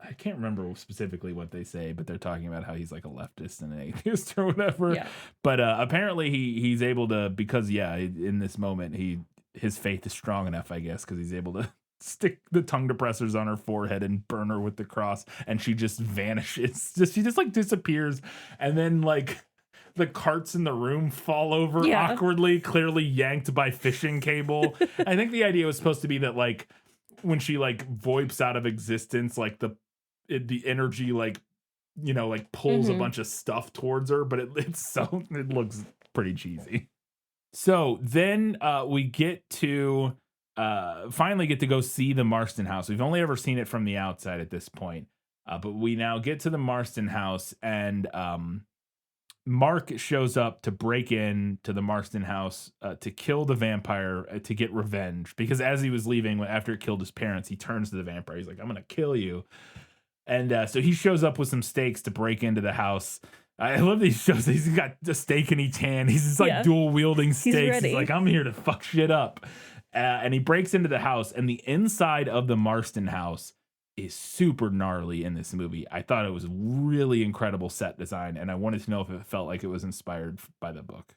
I can't remember specifically what they say, but they're talking about how he's like a leftist and an atheist or whatever.
Yeah.
But apparently he's able to, because in this moment his faith is strong enough, I guess, because he's able to stick the tongue depressors on her forehead and burn her with the cross, and she just vanishes. She just like disappears, and then like the carts in the room fall over awkwardly, clearly yanked by fishing cable. I think the idea was supposed to be that like when she like voips out of existence, like the energy like pulls a bunch of stuff towards her, but it looks pretty cheesy. So then we get to finally get to go see the Marston house. We've only ever seen it from the outside at this point, but we now get to the Marston house, and Mark shows up to break in to the Marston house to kill the vampire, to get revenge, because as he was leaving after it killed his parents, he turns to the vampire. He's like, "I'm gonna kill you." And so he shows up with some stakes to break into the house. I love these shows. He's got a stake in each hand. He's just like dual wielding stakes. He's like, "I'm here to fuck shit up." And he breaks into the house, and the inside of the Marston house is super gnarly in this movie. I thought it was really incredible set design, and I wanted to know if it felt like it was inspired by the book.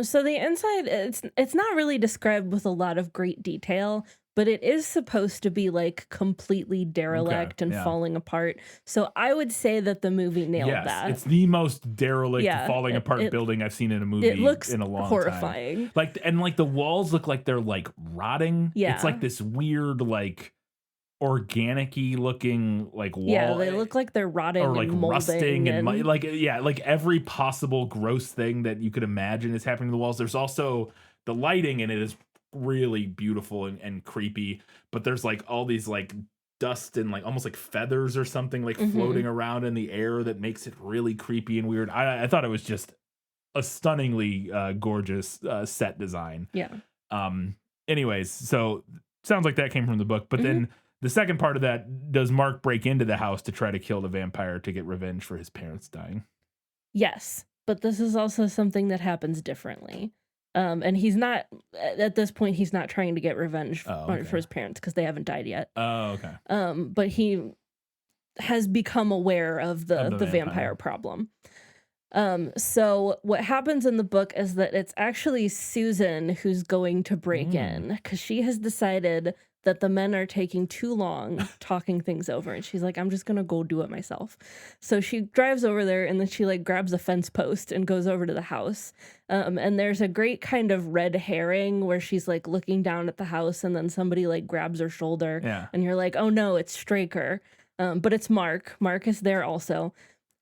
So the inside, it's not really described with a lot of great detail, but it is supposed to be like completely derelict and falling apart. So I would say that the movie nailed that.
It's the most derelict, falling apart building I've seen in a movie in a long
horrifying.
time. Like the walls look like they're like rotting.
Yeah.
It's like this weird like organic-y looking like wall.
Yeah, they look like they're rotting
or like
and molding
rusting and like every possible gross thing that you could imagine is happening to the walls. There's also the lighting in it is really beautiful and creepy, but there's like all these like dust and like almost like feathers or something like floating around in the air that makes it really creepy and weird. I thought it was just a stunningly gorgeous set design.
Yeah.
Anyways, so sounds like that came from the book, but then the second part of that, does Mark break into the house to try to kill the vampire to get revenge for his parents dying?
Yes, but this is also something that happens differently. And he's not, at this point, he's not trying to get revenge for his parents because they haven't died yet.
Oh, okay.
But he has become aware of the vampire problem. So what happens in the book is that it's actually Susan who's going to break in, because she has decided that the men are taking too long talking things over, and she's like, "I'm just gonna go do it myself." So she drives over there, and then she like grabs a fence post and goes over to the house. And there's a great kind of red herring where she's like looking down at the house, and then somebody like grabs her shoulder, and you're like, "Oh no, it's Straker." But it's Mark. Mark is there also.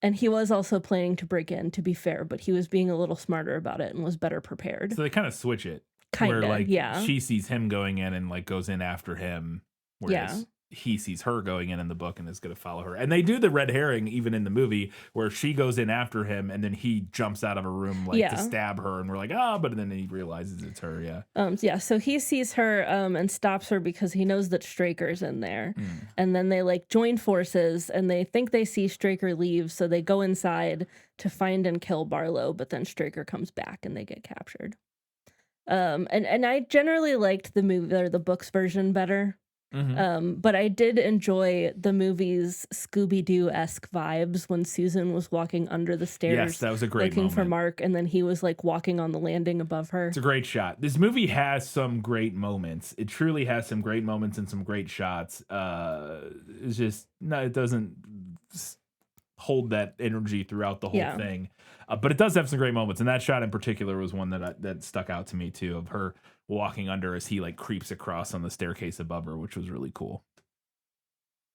And he was also planning to break in, to be fair, but he was being a little smarter about it and was better prepared.
So they kind of switch it.
Kind of,
like,
yeah.
She sees him going in and like goes in after him, whereas he sees her going in the book and is going to follow her. And they do the red herring even in the movie, where she goes in after him and then he jumps out of a room like to stab her, and we're like, but then he realizes it's her.
So he sees her and stops her because he knows that Straker's in there. And then they like join forces, and they think they see Straker leave, so they go inside to find and kill Barlow, but then Straker comes back and they get captured. And I generally liked the movie or the book's version better. But I did enjoy the movie's Scooby-Doo-esque vibes when Susan was walking under the stairs.
Yes, that was a great
looking
moment
for Mark, and then he was like walking on the landing above her.
It's a great shot. This movie has some great moments. It truly has some great moments and some great shots. It's just it doesn't hold that energy throughout the whole thing. But it does have some great moments, and that shot in particular was one that stuck out to me too, of her walking under as he like creeps across on the staircase above her, which was really cool.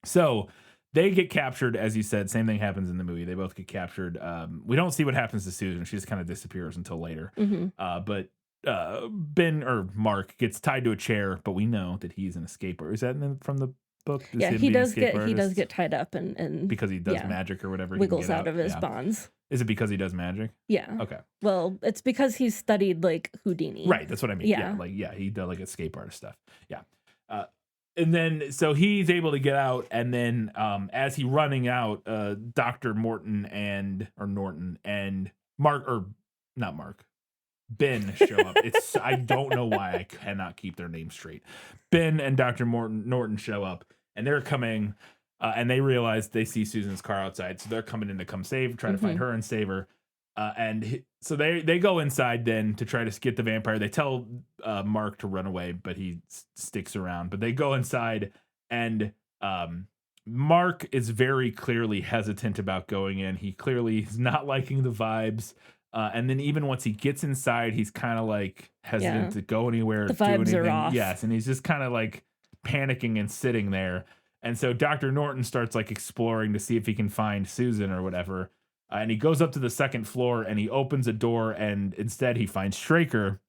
So they get captured, as you said. Same thing happens in the movie. They both get captured. We don't see what happens to Susan. She just kind of disappears until later. But Ben or Mark gets tied to a chair, but we know that he's an escaper. Is that from the book? Is
Yeah,
him
he
being an
does
escape
get he does
artist?
get tied up and
Because he does
yeah,
magic or whatever. He can
wiggles
get
out of his
Yeah.
bonds.
Is it because he does magic?
Yeah.
Okay.
Well, it's because he's studied like Houdini.
Right. That's what I mean. Yeah. He does like escape artist stuff. Yeah. And then so he's able to get out, and then as he running out, Dr. Norton and Mark, or not Mark, Ben show up. It's I don't know why I cannot keep their names straight. Ben and Dr. Norton show up, and they're coming, and they realize they see Susan's car outside, so they're coming in to come try to find her and save her. So they go inside then to try to get the vampire. They tell Mark to run away, but he sticks around. But they go inside, and Mark is very clearly hesitant about going in. He clearly is not liking the vibes. And then even once he gets inside, he's kind of like hesitant to go anywhere.
The
do
vibes
anything.
are off.
Yes, and he's just kind of like panicking and sitting there. And so Dr. Norton starts like exploring to see if he can find Susan or whatever. And he goes up to the second floor and he opens a door, and instead he finds Straker.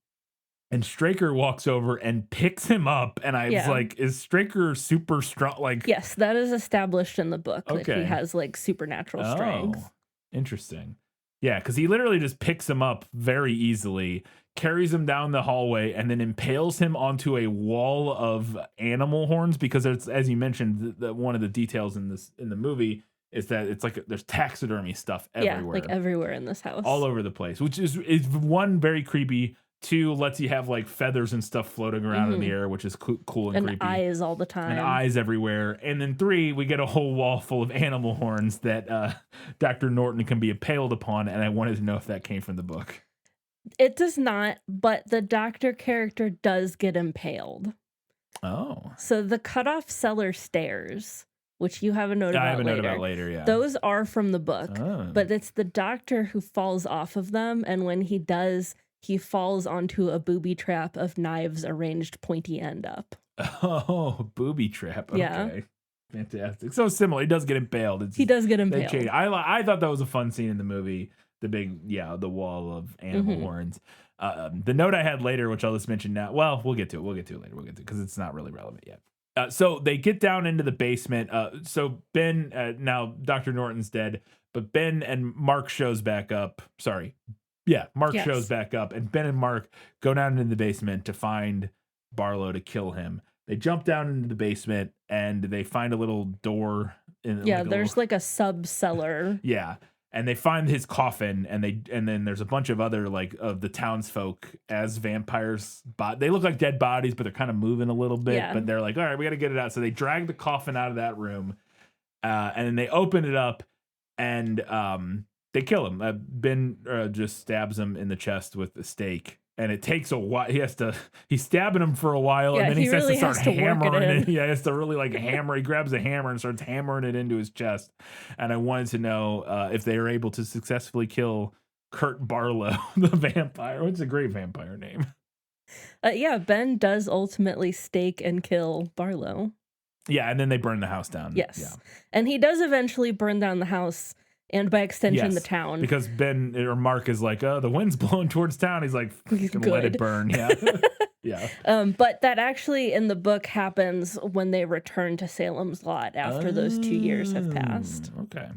And Straker walks over and picks him up. And I was like, is Straker super strong? Like,
yes, that is established in the book that he has like supernatural strength.
Interesting. Yeah, because he literally just picks him up very easily, carries him down the hallway, and then impales him onto a wall of animal horns. Because it's, as you mentioned, one of the details in the movie is that it's like there's taxidermy stuff everywhere.
Yeah, like everywhere in this house.
All over the place, which is one, very creepy. Two, lets you have like feathers and stuff floating around in the air, which is cool and creepy.
And eyes all the time.
And eyes everywhere. And then three, we get a whole wall full of animal horns that Dr. Norton can be impaled upon. And I wanted to know if that came from the book.
It does not, but the doctor character does get impaled.
Oh.
So the cut-off cellar stairs, which you have a note about later.
I have a note about later, yeah.
Those are from the book, but it's the doctor who falls off of them. And when he does, he falls onto a booby trap of knives arranged pointy end up.
Oh, booby trap. Okay.
Yeah.
Fantastic. So similar. He does get impaled.
He does get impaled.
I thought that was a fun scene in the movie. The wall of animal horns. The note I had later, which I'll just mention now. Well, we'll get to it. We'll get to it later. Because it's not really relevant yet. So they get down into the basement. So Ben, now Dr. Norton's dead, but Ben and Mark shows back up. Sorry. Yeah, Mark shows back up, and Ben and Mark go down into the basement to find Barlow to kill him. They jump down into the basement, and they find a little door.
There's like a sub cellar.
Yeah, and they find his coffin, and then there's a bunch of other like of the townsfolk as vampires. They look like dead bodies, but they're kind of moving a little bit.
Yeah.
But they're like, all right, we got to get it out. So they drag the coffin out of that room, and then they open it up, and they kill him. Ben just stabs him in the chest with the stake, and it takes a while. He's stabbing him for a while, and then he
really
has to start hammering
it.
He has to really like hammer. He grabs a hammer and starts hammering it into his chest. And I wanted to know if they are able to successfully kill Kurt Barlow, the vampire, which is a great vampire name.
Ben does ultimately stake and kill Barlow.
Yeah, and then they burn the house down.
Yes.
Yeah.
And he does eventually burn down the house. And by extension, the town.
Because Ben or Mark is like, the wind's blowing towards town. He's like, gonna let it burn. Yeah. Yeah.
But that actually in the book happens when they return to Salem's Lot after those 2 years have passed.
Okay.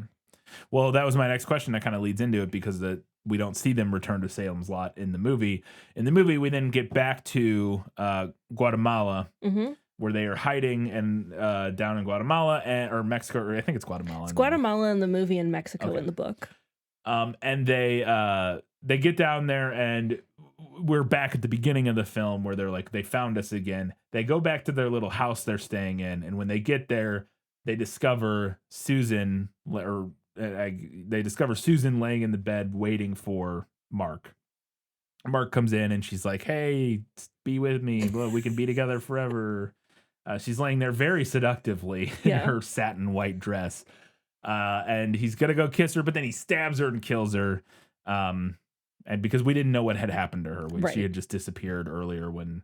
Well, that was my next question. That kind of leads into it because we don't see them return to Salem's Lot in the movie. In the movie, we then get back to Guatemala. Mm-hmm. Where they are hiding and down in Guatemala or Mexico, or I think it's Guatemala.
It's Guatemala in the movie and Mexico in the book.
And they get down there, and we're back at the beginning of the film where they're like, they found us again. They go back to their little house they're staying in, and when they get there, they discover Susan, they discover Susan laying in the bed waiting for Mark. Mark comes in, and she's like, "Hey, be with me. We can be together forever." She's laying there very seductively in her satin white dress. And he's going to go kiss her, but then he stabs her and kills her. And because we didn't know what had happened to her when she had just disappeared earlier when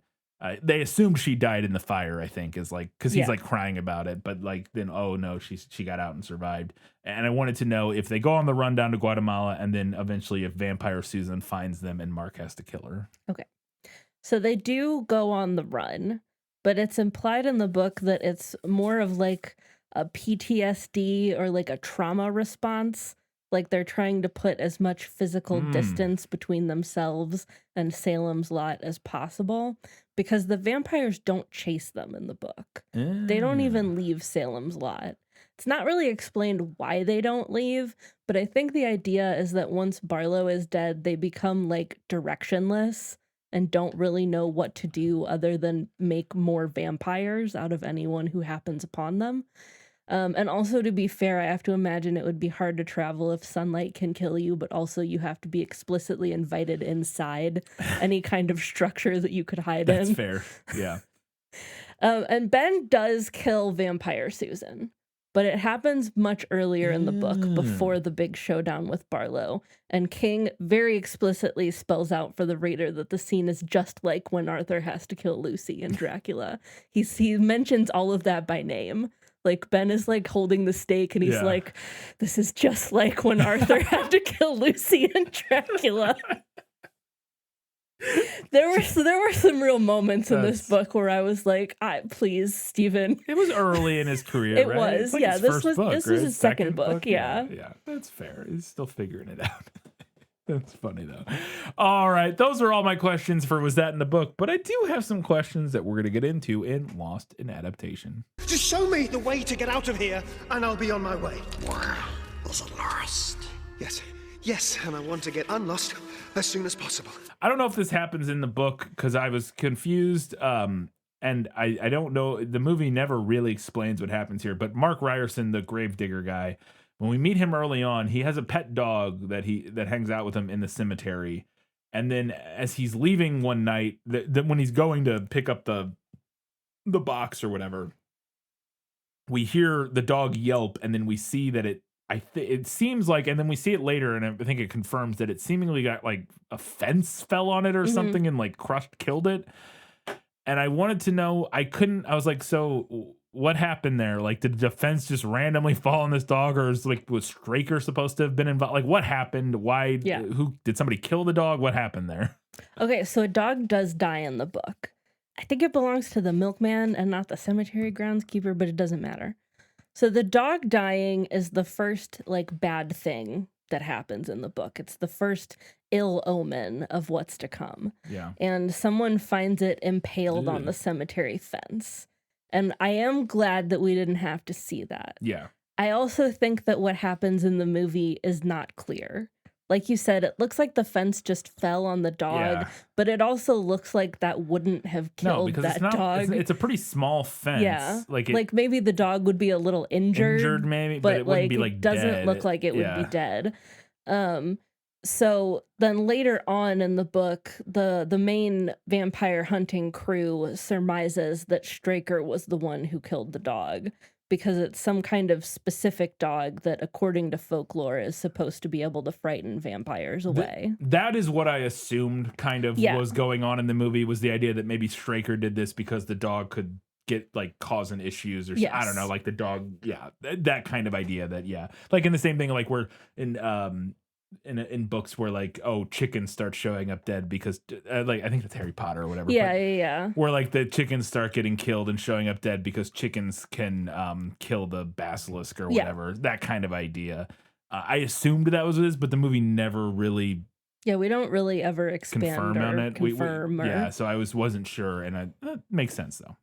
they assumed she died in the fire, I think, is like, because he's like crying about it. But like, then, oh no, she got out and survived. And I wanted to know if they go on the run down to Guatemala, and then eventually if Vampire Susan finds them and Mark has to kill her.
Okay. So they do go on the run. but it's implied in the book that it's more of like a PTSD or like a trauma response. Like they're trying to put as much physical distance between themselves and Salem's Lot as possible because the vampires don't chase them in the book. They don't even leave Salem's Lot. It's not really explained why they don't leave, but I think the idea is that once Barlow is dead, they become like directionless and don't really know what to do other than make more vampires out of anyone who happens upon them. And also, to be fair, I have to imagine it would be hard to travel if sunlight can kill you, but also you have to be explicitly invited inside any kind of structure that you could hide in.
That's fair. Yeah.
And Ben does kill Vampire Susan, but it happens much earlier in the book before the big showdown with Barlow. And King very explicitly spells out for the reader that the scene is just like when Arthur has to kill Lucy in Dracula. He mentions all of that by name. Like Ben is like holding the stake and he's like, this is just like when Arthur had to kill Lucy in Dracula. There were some real moments in this book where I was like, please, Stephen.
It was early in his career,
It
right?
was,
It's like
yeah.
his
This
first
was
book,
this
right?
was his second book, yeah.
Yeah, that's fair. He's still figuring it out. That's funny, though. All right, those are all my questions for Was That in the Book? But I do have some questions that we're going to get into in Lost in Adaptation.
Just show me the way to get out of here, and I'll be on my way.
Where is it lost?
Yes, and I want to get unlost as soon as possible.
I don't know if this happens in the book because I was confused, and I don't know. The movie never really explains what happens here, but Mark Ryerson, the gravedigger guy, when we meet him early on, he has a pet dog that hangs out with him in the cemetery. And then as he's leaving one night, when he's going to pick up the box or whatever, we hear the dog yelp, and then we see that it seems like, and then we see it later, and I think it confirms that it seemingly got like a fence fell on it or something and like killed it. And I wanted to know, I was like, so what happened there? Like, did the fence just randomly fall on this dog, or was Straker supposed to have been involved? Like, what happened? Why?
Yeah.
Who did somebody kill the dog? What happened there?
Okay, so a dog does die in the book. I think it belongs to the milkman and not the cemetery groundskeeper, but it doesn't matter. So the dog dying is the first like bad thing that happens in the book. It's the first ill omen of what's to come.
Yeah.
And someone finds it impaled on the cemetery fence. And I am glad that we didn't have to see that.
Yeah.
I also think that what happens in the movie is not clear. Like you said, it looks like the fence just fell on the dog, but it also looks like that wouldn't have killed that dog.
It's a pretty small fence.
Yeah,
like
maybe the dog would be a little injured
maybe, but it wouldn't be like
it doesn't
dead.
look like it would be dead. So then later on in the book, the main vampire hunting crew surmises that Straker was the one who killed the dog, because it's some kind of specific dog that, according to folklore, is supposed to be able to frighten vampires away.
That is what I assumed kind of was going on in the movie, was the idea that maybe Straker did this because the dog could get like causing issues or I don't know, like the dog, that kind of idea that, like in the same thing, like we're in books where like, oh, chickens start showing up dead because like I think it's Harry Potter or whatever. Where like the chickens start getting killed and showing up dead because chickens can kill the basilisk or whatever. That kind of idea. I assumed that was this, but the movie never really.
Yeah, we don't really ever expand
confirm
or
on it.
confirm.
So I wasn't sure, and that makes sense though.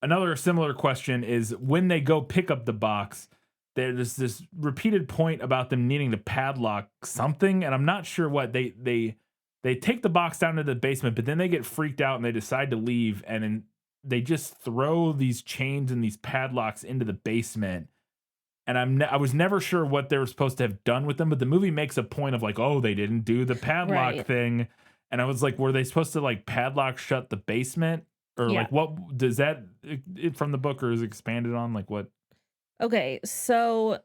Another similar question is when they go pick up the box. There's this repeated point about them needing to padlock something, and I'm not sure what. They take the box down to the basement, but then they get freaked out and they decide to leave, and then they just throw these chains and these padlocks into the basement. And I was never sure what they were supposed to have done with them, but the movie makes a point of like, oh, they didn't do the padlock thing, and I was like, were they supposed to like padlock shut the basement, or like what does that from the book, or is it expanded on, like what?
Okay, so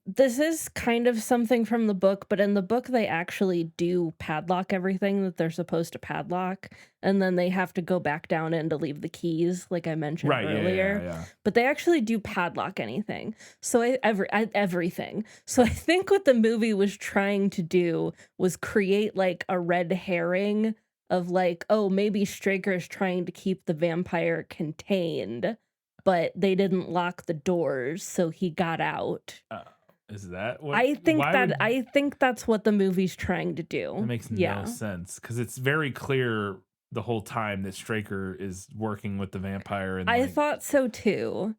this is kind of something from the book, but in the book they actually do padlock everything that they're supposed to padlock, and then they have to go back down in to leave the keys, like I mentioned earlier.
Yeah.
But they actually do padlock anything. So everything. So I think what the movie was trying to do was create like a red herring of like, oh, maybe Straker's trying to keep the vampire contained, but they didn't lock the doors, so he got out.
Is that what?
I
Why
think that's what the movie's trying to do.
that makes no sense because it's very clear the whole time that Straker is working with the vampire. And
I thought so too,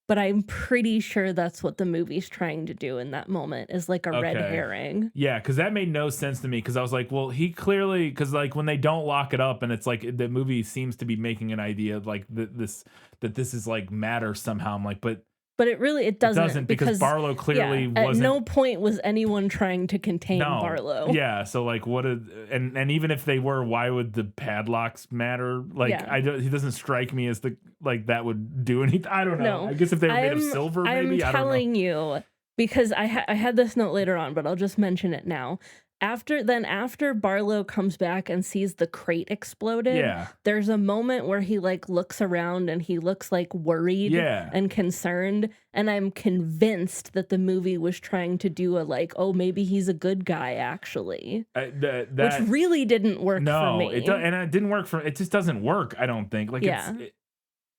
but I'm pretty sure that's what the movie's trying to do in that moment is like a red herring.
Yeah, because that made no sense to me because I was like, well, he clearly, because like when they don't lock it up and it's like the movie seems to be making an idea of like that this is like matter somehow. I'm like, but
it doesn't
because Barlow clearly
at
wasn't.
no point was anyone trying to contain Barlow.
Yeah, so like and even if they were, why would the padlocks matter? Like he doesn't strike me as that would do anything. I don't know.
No.
I guess if they were made of silver, maybe.
I'm telling you because I had this note later on, but I'll just mention it now. After Barlow comes back and sees the crate exploded, there's a moment where he like looks around and he looks like worried and concerned. And I'm convinced that the movie was trying to do a like, oh, maybe he's a good guy actually, which really didn't work for me.
It didn't work for. It just doesn't work. I don't think. Like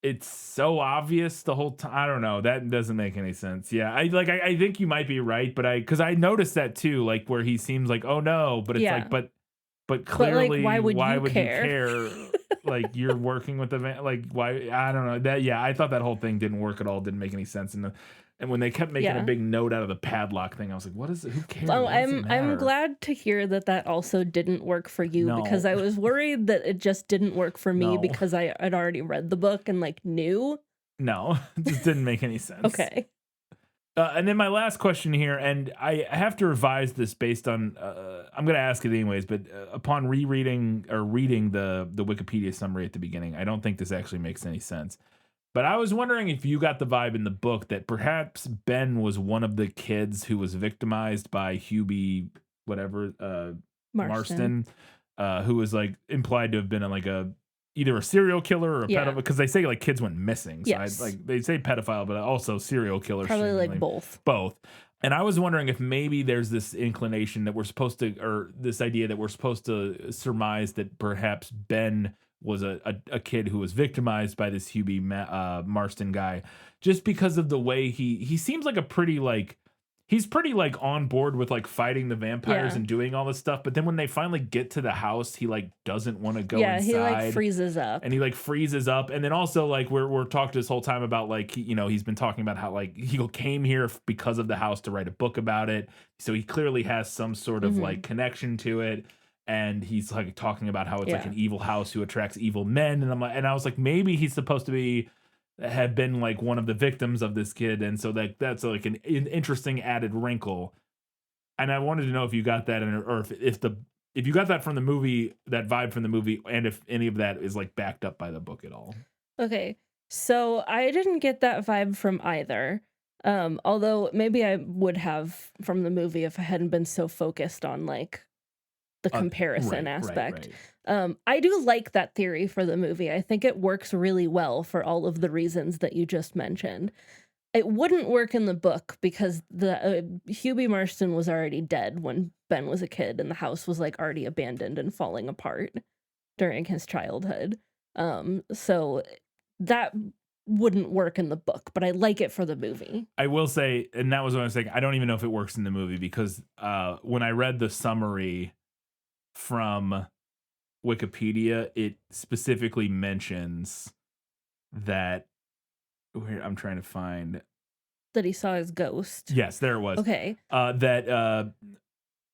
it's so obvious the whole time. I don't know. That doesn't make any sense. Yeah, I think you might be right, but because I noticed that too, like where he seems like, oh no, but it's like, but clearly,
like, why would you
care? Like you're working with the like why? I don't know that. Yeah, I thought that whole thing didn't work at all. Didn't make any sense. And when they kept making a big note out of the padlock thing, I was like, what is it? Who cares?
Oh, I'm glad to hear that also didn't work for you because I was worried that it just didn't work for me because I had already read the book and like knew.
No, it just didn't make any sense.
Okay.
And then my last question here, and I have to revise this based on, I'm going to ask it anyways, but upon rereading or reading the Wikipedia summary at the beginning, I don't think this actually makes any sense. But I was wondering if you got the vibe in the book that perhaps Ben was one of the kids who was victimized by Hubie, Marston, who was like implied to have been either a serial killer or a pedophile, because they say like kids went missing. So they say pedophile, but also serial killer.
Probably like both.
Both. And I was wondering if maybe there's this inclination that we're supposed to, or this idea that we're supposed to surmise that perhaps Ben was a kid who was victimized by this Hubie Marston guy, just because of the way he seems like he's pretty like on board with like fighting the vampires and doing all this stuff. But then when they finally get to the house, he like doesn't want to go inside.
He like freezes up.
And he like freezes up. And then also like we're talking this whole time about like, he's been talking about how like he came here because of the house to write a book about it. So he clearly has some sort of like connection to it. And he's like talking about how it's like an evil house who attracts evil men. And I was like, maybe he's supposed to have been like one of the victims of this kid. And so that's like an interesting added wrinkle. And I wanted to know if you got that, or if you got that from the movie, that vibe from the movie, and if any of that is like backed up by the book at all.
Okay. So I didn't get that vibe from either. Although maybe I would have from the movie if I hadn't been so focused on like the comparison aspect.
Right.
I do like that theory for the movie. I think it works really well for all of the reasons that you just mentioned. It wouldn't work in the book because the Hubie Marston was already dead when Ben was a kid, and the house was like already abandoned and falling apart during his childhood. So that wouldn't work in the book, but I like it for the movie.
I will say, and that was what I was saying, I don't even know if it works in the movie because when I read the summary from Wikipedia, it specifically mentions that I'm trying to find
that he saw his ghost.
Yes, there it was.
Okay.
That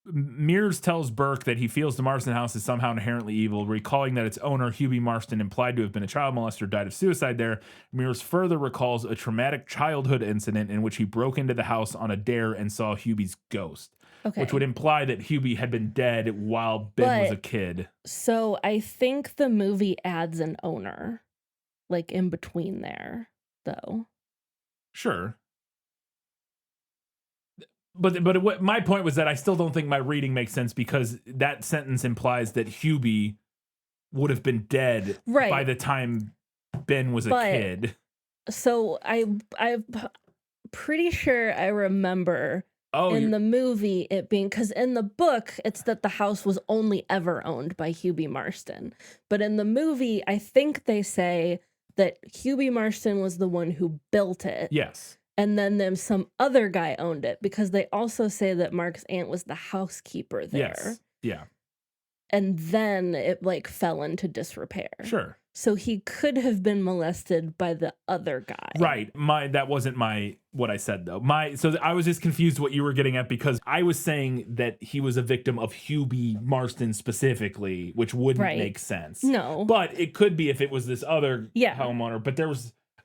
Mears tells Burke that he feels the Marston house is somehow inherently evil, recalling that its owner, Hubie Marston, implied to have been a child molester, died of suicide there. Mears further recalls a traumatic childhood incident in which he broke into the house on a dare and saw Hubie's ghost.
Okay.
Which would imply that Hubie had been dead while Ben was a kid.
So I think the movie adds an owner, like in between there, though.
Sure. But my point was that I still don't think my reading makes sense because that sentence implies that Hubie would have been dead by the time Ben was a kid.
So I'm pretty sure I remember
Oh,
in
you're-
the movie, it being because in the book, it's that the house was only ever owned by Hugh B. Marston. But in the movie, I think they say that Hugh B. Marston was the one who built it.
yes.
And then some other guy owned it because they also say that Mark's aunt was the housekeeper there.
Yes. Yeah.
And then it like fell into disrepair.
Sure.
So he could have been molested by the other guy.
Right. That wasn't what I said though. So I was just confused what you were getting at because I was saying that he was a victim of Hugh B. Marston specifically, which wouldn't make sense.
No.
But it could be if it was this other
Yeah.
homeowner. But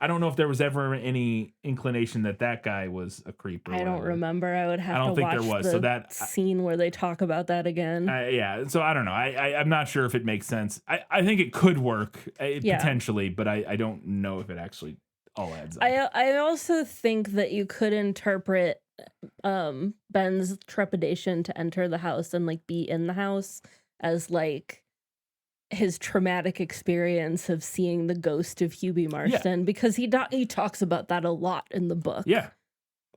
I don't know if there was ever any inclination that guy was a creep. Or
I don't
whatever.
remember. I would have
I don't
to
think
watch
there was.
the
So that
scene where they talk about that again.
yeah. So I don't know. I'm not sure if it makes sense. I think it could work potentially, but I don't know if it actually all adds up.
I also think that you could interpret Ben's trepidation to enter the house and like be in the house as like his traumatic experience of seeing the ghost of Hugh B. Marston because he talks about that a lot in the book.
Yeah.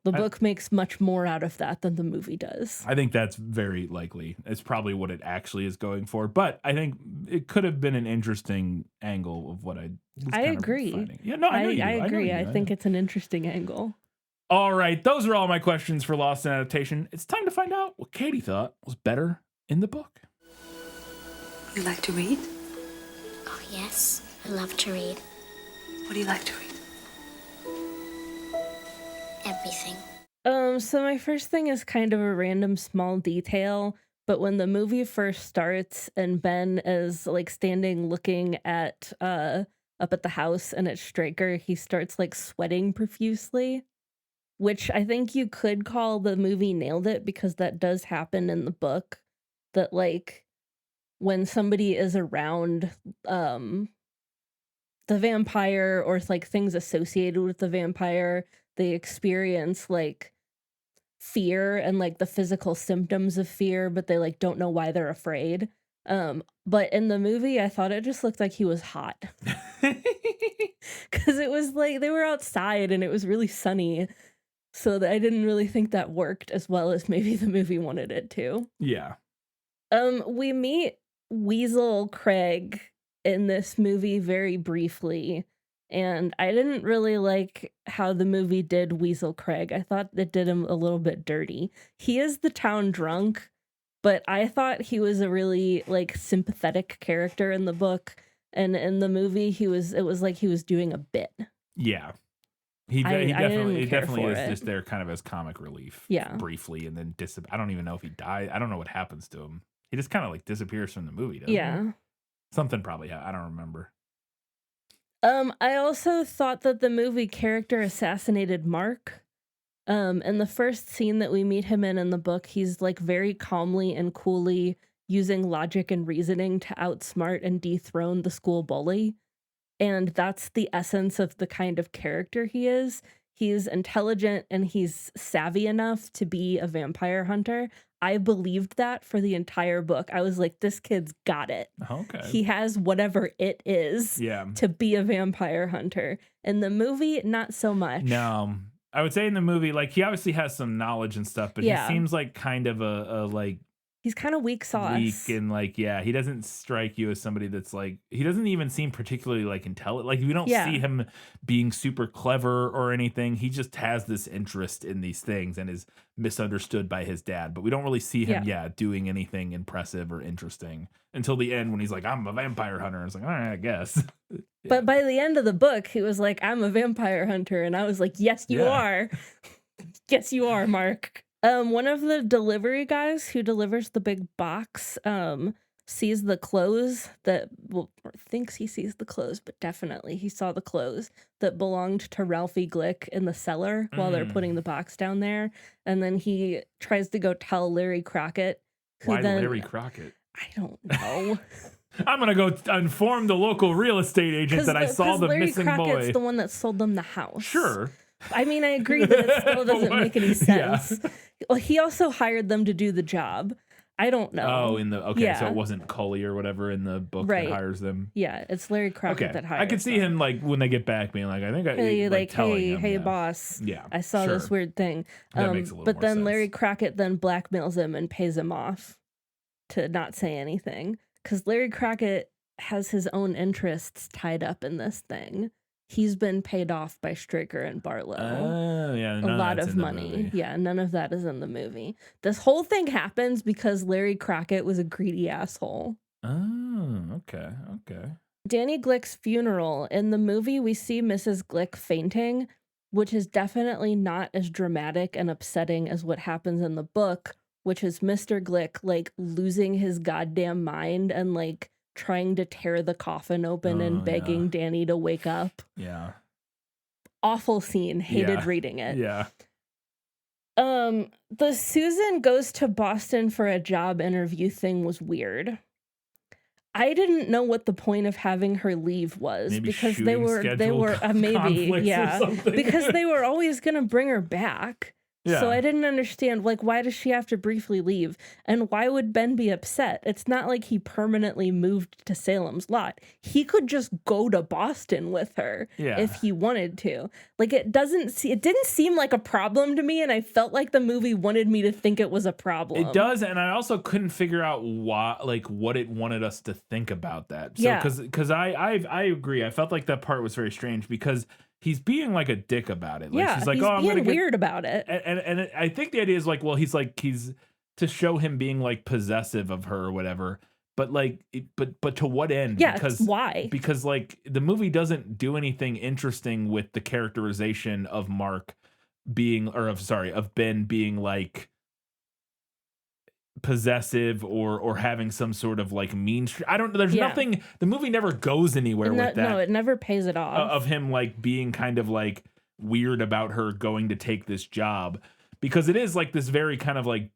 The book makes much more out of that than the movie does.
I think that's very likely. It's probably what it actually is going for. But I think it could have been an interesting angle of what I was
I
kind of
agree.
finding. Yeah, no, I know you do.
I agree.
know you
I
do.
think it's an interesting angle.
All right, those are all my questions for Lost in Adaptation. It's time to find out what Katie thought was better in the book.
You like to read?
Oh, yes. I love to read.
What do you like to read?
Everything.
So my first thing is kind of a random small detail, but when the movie first starts and Ben is like standing looking at up at the house and at Straker, he starts like sweating profusely, which I think you could call the movie nailed it because that does happen in the book. That like when somebody is around the vampire or like things associated with the vampire, they experience like fear and like the physical symptoms of fear, but they like don't know why they're afraid. But in the movie, I thought it just looked like he was hot because it was like they were outside and it was really sunny. So I didn't really think that worked as well as maybe the movie wanted it to.
Yeah.
We meet Weasel Craig in this movie very briefly, and I didn't really like how the movie did Weasel Craig. I thought it did him a little bit dirty. He is the town drunk, but I thought he was a really like sympathetic character in the book, and in the movie it was like he was doing a bit.
Yeah.
I
Definitely
didn't care for
is
it.
just there kind of as comic relief.
Yeah.
Briefly, and then I don't even know if he died. I don't know what happens to him. He just kind of like disappears from the movie, doesn't he?
Yeah.
Something probably, I don't remember.
I also thought that the movie character assassinated Mark. In the first scene that we meet him in the book, he's like very calmly and coolly using logic and reasoning to outsmart and dethrone the school bully. And that's the essence of the kind of character he is. He's intelligent and he's savvy enough to be a vampire hunter. I believed that for the entire book. I was like, this kid's got it.
Okay.
He has whatever it is to be a vampire hunter. In the movie, not so much.
No. I would say in the movie, like, he obviously has some knowledge and stuff, but he seems like kind of a like...
He's kind of weak sauce.
Weak and like, yeah, he doesn't strike you as somebody that's like... He doesn't even seem particularly like intelligent. Like, we don't see him being super clever or anything. He just has this interest in these things and is misunderstood by his dad. But we don't really see him, doing anything impressive or interesting until the end when he's like, I'm a vampire hunter. And it's like, all right, I guess.
But by the end of the book, he was like, I'm a vampire hunter. And I was like, yes, you are. Yes, you are, Mark. One of the delivery guys who delivers the big box sees the clothes that, well, or thinks he sees the clothes, but definitely he saw the clothes that belonged to Ralphie Glick in the cellar while they're putting the box down there. And then he tries to go tell Larry Crockett.
Why Larry Crockett?
I don't know.
I'm going to go inform the local real estate agent that I saw the
Larry
missing
Crockett's
boy.
the one that sold them the house.
Sure.
I mean, I agree that it still doesn't make any sense. Well, he also hired them to do the job. I don't know.
Oh, in the okay, so
Yeah.
it wasn't Cully or whatever in the book
Right.
that hires them.
Yeah, it's Larry Crockett
Okay,
that hires
I could see
them.
him like when they get back being like, I think I
Hey,
like telling
hey,
him,
hey,
yeah.
boss.
Yeah,
I saw this
sure.
weird thing.
That makes a little
but
more
then
sense.
Larry Crockett then blackmails him and pays him off to not say anything. Because Larry Crockett has his own interests tied up in this thing. He's been paid off by Straker and Barlow.
Oh, yeah,
A
none
lot
that's
of
in the
money.
movie.
Yeah, none of that is in the movie. This whole thing happens because Larry Crockett was a greedy asshole.
Oh, okay.
Danny Glick's funeral. In the movie, we see Mrs. Glick fainting, which is definitely not as dramatic and upsetting as what happens in the book, which is Mr. Glick, like, losing his goddamn mind and, like, trying to tear the coffin open and begging Danny to wake up.
Yeah.
Awful scene. Hated reading it.
Yeah.
The Susan goes to Boston for a job interview thing was weird. I didn't know what the point of having her leave was
Maybe
because they
shooting
were
schedule
maybe
conflicts or something.
because they were always going to bring her back. So
Yeah.
I didn't understand, like, why does she have to briefly leave? And why would Ben be upset? It's not like he permanently moved to Salem's Lot. He could just go to Boston with her
Yeah.
if he wanted to. Like, it didn't seem like a problem to me, and I felt like the movie wanted me to think it was a problem.
It does, and I also couldn't figure out why, like, what it wanted us to think about that. So,
Yeah.
because I agree. I felt like that part was very strange because he's being like a dick about it. Like,
Yeah,
she's like,
he's
oh, I'm
being
gonna get
weird about it.
and I think the idea is like, well, he's to show him being like possessive of her or whatever. But like, but to what end?
Yeah,
because
why?
Because like the movie doesn't do anything interesting with the characterization of of Ben being like possessive or having some sort of like mean I don't know, there's nothing, the movie never goes anywhere with that.
No, it never pays it off.
Of him like being kind of like weird about her going to take this job, because it is like this very kind of like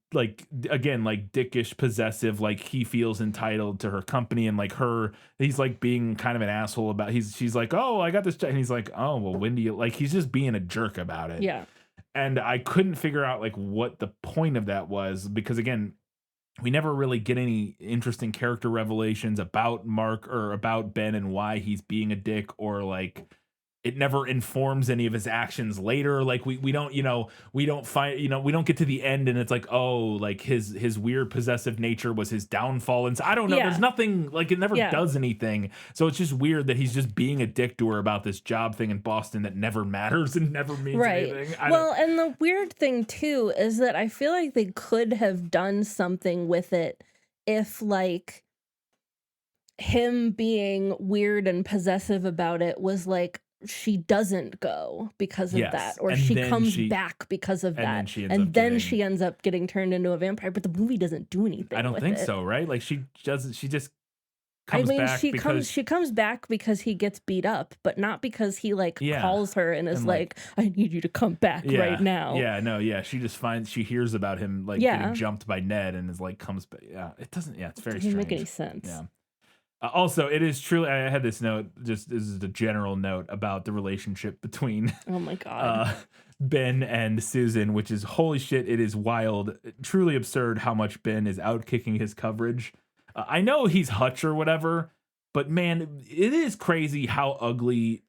again, like dickish possessive, like he feels entitled to her company, and like he's like being kind of an asshole about she's like, oh, I got this job, and he's like, oh, well, when do you, like, he's just being a jerk about it.
Yeah.
And I couldn't figure out like what the point of that was, because again, we never really get any interesting character revelations about Mark or about Ben and why he's being a dick, or like it never informs any of his actions later. Like we don't, we don't find, we don't get to the end and it's like, oh, like his weird possessive nature was his downfall. And so I don't know.
Yeah.
There's nothing, like, it never does anything. So it's just weird that he's just being a dick to her about this job thing in Boston that never matters and never means anything.
Well, and the weird thing too is that I feel like they could have done something with it if, like, him being weird and possessive about it was like, she doesn't go because of that, or she comes back because of that, and then she ends up getting turned into a vampire. But the movie doesn't do anything.
I don't think so, right? Like she just comes back
she comes back because he gets beat up, but not because he calls her and is like, I need you to come back right now.
Yeah, no, yeah. She hears about him getting jumped by Ned and is like comes back. Yeah, it doesn't. Yeah, it's very strange.
Doesn't make any sense.
Yeah. Also, it is truly, I had this note, just this is a general note about the relationship between
oh my god,
Ben and Susan, which is holy shit, it is wild, truly absurd how much Ben is outkicking his coverage. I know he's Hutch or whatever, but man, it is crazy how ugly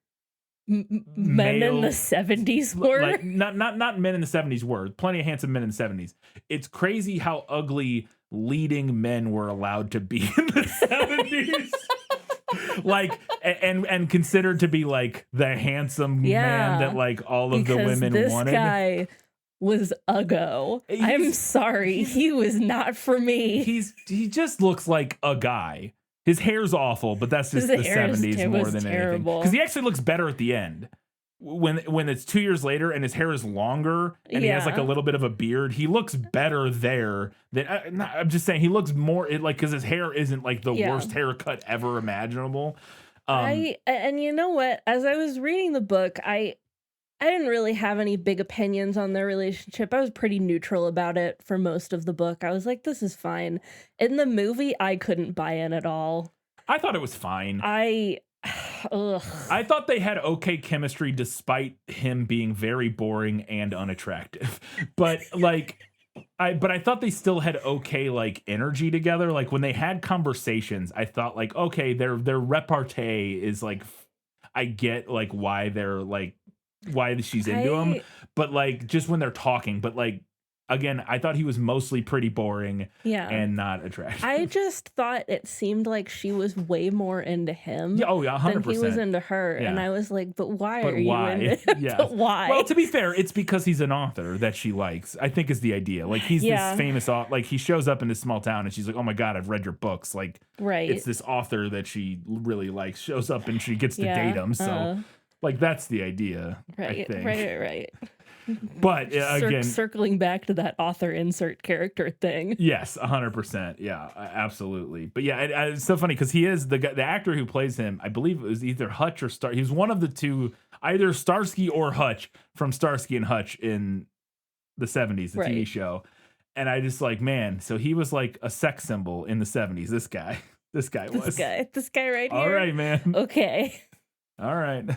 men in the 70s were.
Like, not men in the 70s were. Plenty of handsome men in the 70s. It's crazy how ugly leading men were allowed to be in the 70s. Like, and considered to be like the handsome man that like all of the women wanted.
This guy was uggo. I'm sorry, he was not for me.
He just looks like a guy. His hair's awful, but that's just the 70s more than anything. Because he actually looks better at the end. When it's 2 years later and his hair is longer and he has like a little bit of a beard, he looks better there than I'm just saying he looks more because his hair isn't like the worst haircut ever imaginable.
And you know what? As I was reading the book, I didn't really have any big opinions on their relationship. I was pretty neutral about it for most of the book. I was like, this is fine. In the movie, I couldn't buy in at all.
I thought it was fine.
Ugh.
I thought they had okay chemistry despite him being very boring and unattractive. But like But I thought they still had okay like energy together. Like when they had conversations, I thought like okay, their repartee is like I get like why they're like why she's into him, but like just when they're talking, but like again, I thought he was mostly pretty boring
Yeah.
and not attractive.
I just thought it seemed like she was way more into him
Yeah, oh yeah, 100%.
than he was into her.
Yeah.
And I was like, but why
But
are
why?
you into
Yeah.
But why?
Well, to be fair, it's because he's an author that she likes. I think is the idea. Like he's
Yeah.
this famous like he shows up in this small town and she's like, "Oh my god, I've read your books." Like
Right.
it's this author that she really likes shows up and she gets to
Yeah,
date him. So like that's the idea. I
Right,
think.
right.
But again,
Circling back to that author insert character thing.
yes, 100%. Yeah, absolutely. But yeah, it's so funny because he is the actor who plays him. I believe it was either Hutch or Star. He was one of the two, either Starsky or Hutch from Starsky and Hutch in the 70s, the TV
Right.
show. And I just like, man, so he was like a sex symbol in the 70s. This guy was.
This guy right here.
All right, man.
Okay.
All right.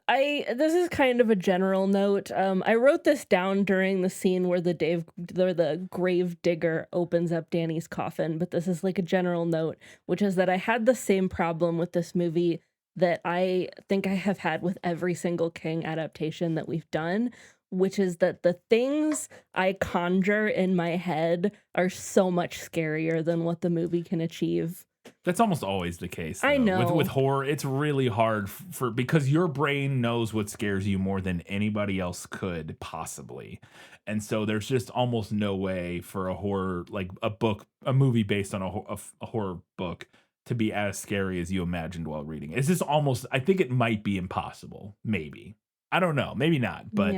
This is kind of a general note. I wrote this down during the scene where the grave digger opens up Danny's coffin, but this is like a general note, which is that I had the same problem with this movie that I think I have had with every single King adaptation that we've done, which is that the things I conjure in my head are so much scarier than what the movie can achieve.
That's almost always the case.
I
though.
know.
With horror, it's really hard because your brain knows what scares you more than anybody else could possibly. And so there's just almost no way for a horror, like a movie based on a horror book to be as scary as you imagined while reading it. It's just almost, I think it might be impossible. Maybe. I don't know. Maybe not. But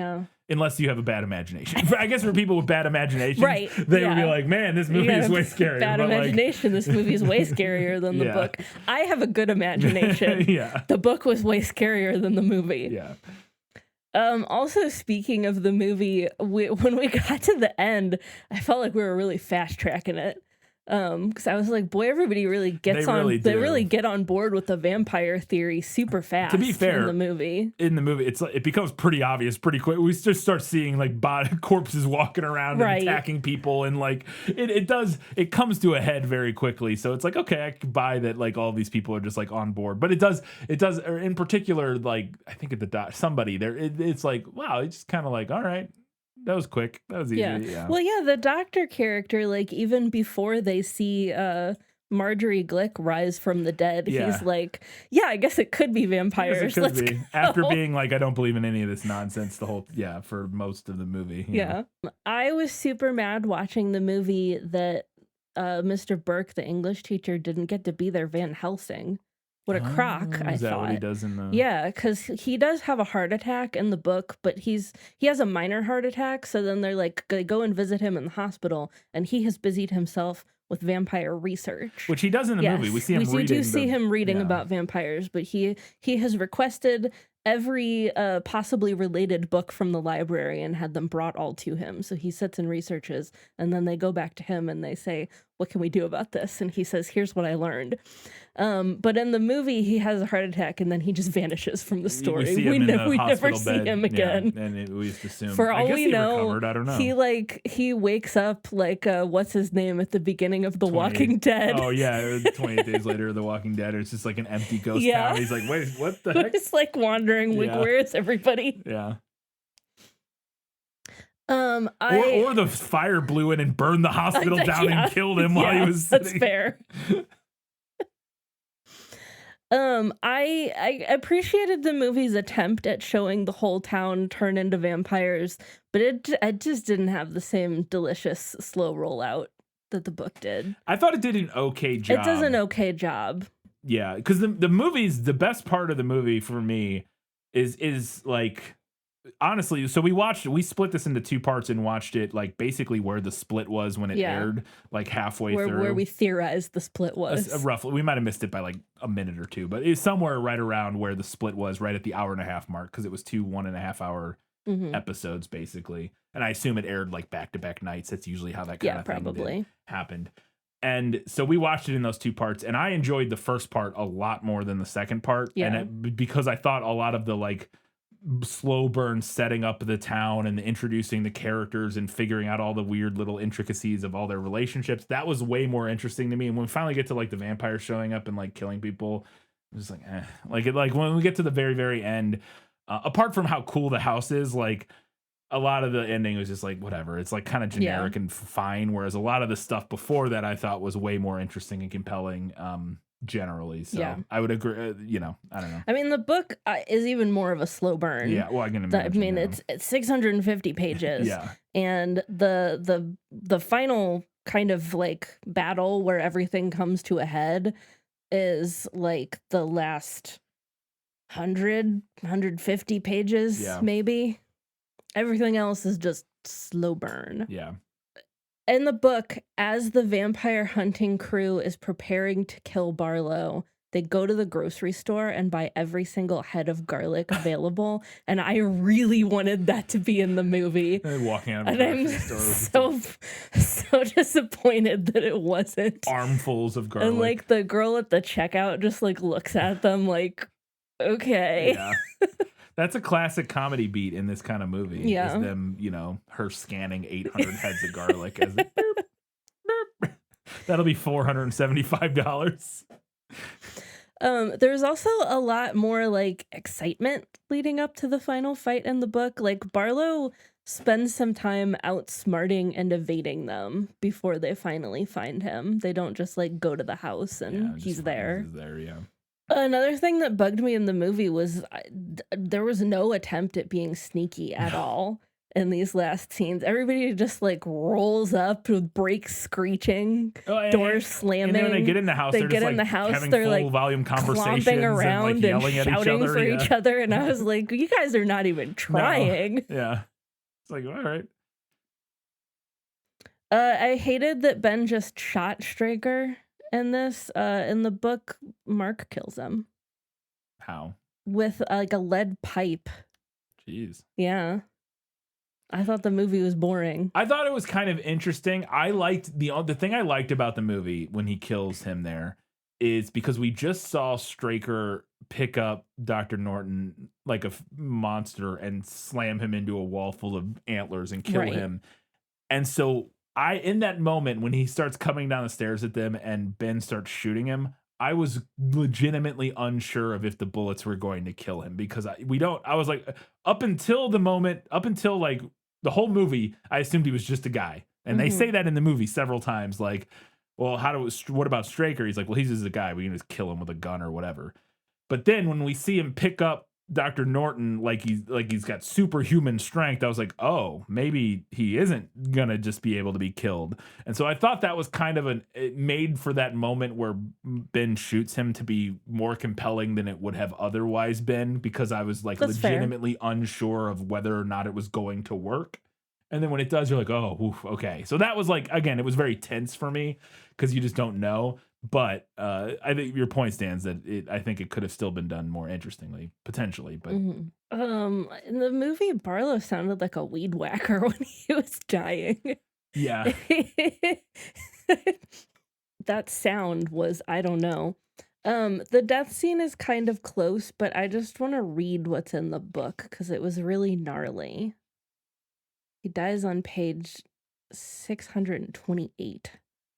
unless you have a bad imagination. I guess for people with bad imaginations,
right,
they would be like, man, this movie is way scarier.
Bad imagination. This movie is way scarier than the book. I have a good imagination. The book was way scarier than the movie.
Yeah.
Also, speaking of the movie, when we got to the end, I felt like we were really fast tracking it. Because I was like, boy, everybody really gets they really get on board with the vampire theory super fast.
To be fair,
in the movie,
it's like, it becomes pretty obvious pretty quick. We just start seeing like corpses walking around and attacking people, and like it comes to a head very quickly. So it's like, okay, I can buy that like all these people are just like on board, but it does or in particular, like I think at the somebody there, it's like, wow, it's just kind of like, all right. That was quick. That was easy. Yeah.
Well, yeah, the doctor character, like even before they see Marjorie Glick rise from the dead, he's like, yeah, I guess it could be vampires.
It could be. After being like, I don't believe in any of this nonsense for most of the movie.
Yeah. I was super mad watching the movie that Mr. Burke, the English teacher, didn't get to be their Van Helsing. What a crock, I thought.
Is that what he does in the...
Yeah, because he does have a heart attack in the book, but he has a minor heart attack, so then they go and visit him in the hospital, and he has busied himself with vampire research.
Which he does in the movie. We see him reading.
We do see him reading about vampires, but he has requested every possibly related book from the library and had them brought all to him. So he sits and researches, and then they go back to him and they say, what can we do about this? And he says, here's what I learned. But in the movie, he has a heart attack and then he just vanishes from the story. We never see him again.
Yeah, and we just assume.
For all we know,
recovered. I don't know.
He wakes up like what's his name at the beginning of The Walking Dead.
Oh yeah, 28 days later, The Walking Dead. It's just like an empty ghost town. He's like, wait, what the heck?
It's like wandering. Like, where is everybody?
Yeah.
Or
the fire blew in and burned the hospital down and killed him while he was sitting.
That's fair. I appreciated the movie's attempt at showing the whole town turn into vampires, but it just didn't have the same delicious slow rollout that the book did.
I thought it did an okay job.
It does an okay job.
Yeah, because the best part of the movie for me is like, honestly, so we split this into two parts and watched it like basically where the split was when it aired, like halfway through.
Where we theorized the split was.
Roughly. We might have missed it by like a minute or two, but it's somewhere right around where the split was, right at the hour and a half mark, because it was 2 1.5 hour episodes basically. And I assume it aired like back-to-back nights. That's usually how that kind of thing happened. And so we watched it in those two parts, and I enjoyed the first part a lot more than the second part. Yeah. And because I thought a lot of the like slow burn setting up the town and introducing the characters and figuring out all the weird little intricacies of all their relationships, that was way more interesting to me. And when we finally get to like the vampires showing up and like killing people, I'm just like, like when we get to the very, very end, apart from how cool the house is, like a lot of the ending was just like, whatever. It's like kind of generic and fine. Whereas a lot of the stuff before that I thought was way more interesting and compelling. Generally, so I would agree. I don't know.
I mean, the book is even more of a slow burn.
Yeah, well, I can imagine.
It's 650 pages.
Yeah,
and the final kind of like battle where everything comes to a head is like the last 150 pages, maybe. Everything else is just slow burn.
Yeah.
In the book, as the vampire hunting crew is preparing to kill Barlow, they go to the grocery store and buy every single head of garlic available. And I really wanted that to be in the movie.
Walking out of
and
the
I'm
grocery store.
so disappointed that it wasn't.
Armfuls of garlic.
And like the girl at the checkout just like looks at them like, okay.
Yeah. That's a classic comedy beat in this kind of movie.
Yeah.
Is them, her scanning 800 heads of garlic as it, burp, burp. That'll be $475.
There's also a lot more like excitement leading up to the final fight in the book. Like Barlow spends some time outsmarting and evading them before they finally find him. They don't just like go to the house and he's there.
He's there, yeah.
Another thing that bugged me in the movie was there was no attempt at being sneaky at all in these last scenes. Everybody just like rolls up with brakes screeching, doors slamming.
And then when they get in the house,
they're
like full volume conversations
clomping around
and, like,
and shouting for each other. And I was like, you guys are not even trying.
No. Yeah. It's like, all right.
I hated that Ben just shot Straker in this. In the book, Mark kills him.
How?
With like a lead pipe.
Jeez.
Yeah. I thought the movie was boring.
I thought it was kind of interesting. I liked the thing I liked about the movie when he kills him there is because we just saw Straker pick up Dr. Norton like a monster and slam him into a wall full of antlers and kill him. And so in that moment when he starts coming down the stairs at them and Ben starts shooting him, I was legitimately unsure of if the bullets were going to kill him because I was like, up until like the whole movie, I assumed he was just a guy. And they say that in the movie several times, like, well, what about Straker? He's like, well, he's just a guy. We can just kill him with a gun or whatever. But then when we see him pick up Dr. Norton, like he's got superhuman strength, I was like, oh, maybe he isn't gonna just be able to be killed. And so I thought that was kind of it made for that moment where Ben shoots him to be more compelling than it would have otherwise been, because I was like legitimately unsure of whether or not it was going to work. And then when it does, you're like, oh, oof, okay. So that was like, again, it was very tense for me because you just don't know. But I think your point stands that I think it could have still been done more interestingly, potentially. But
in the movie, Barlow sounded like a weed whacker when he was dying.
Yeah.
That sound was, I don't know. The death scene is kind of close, but I just want to read what's in the book because it was really gnarly. He dies on page 628.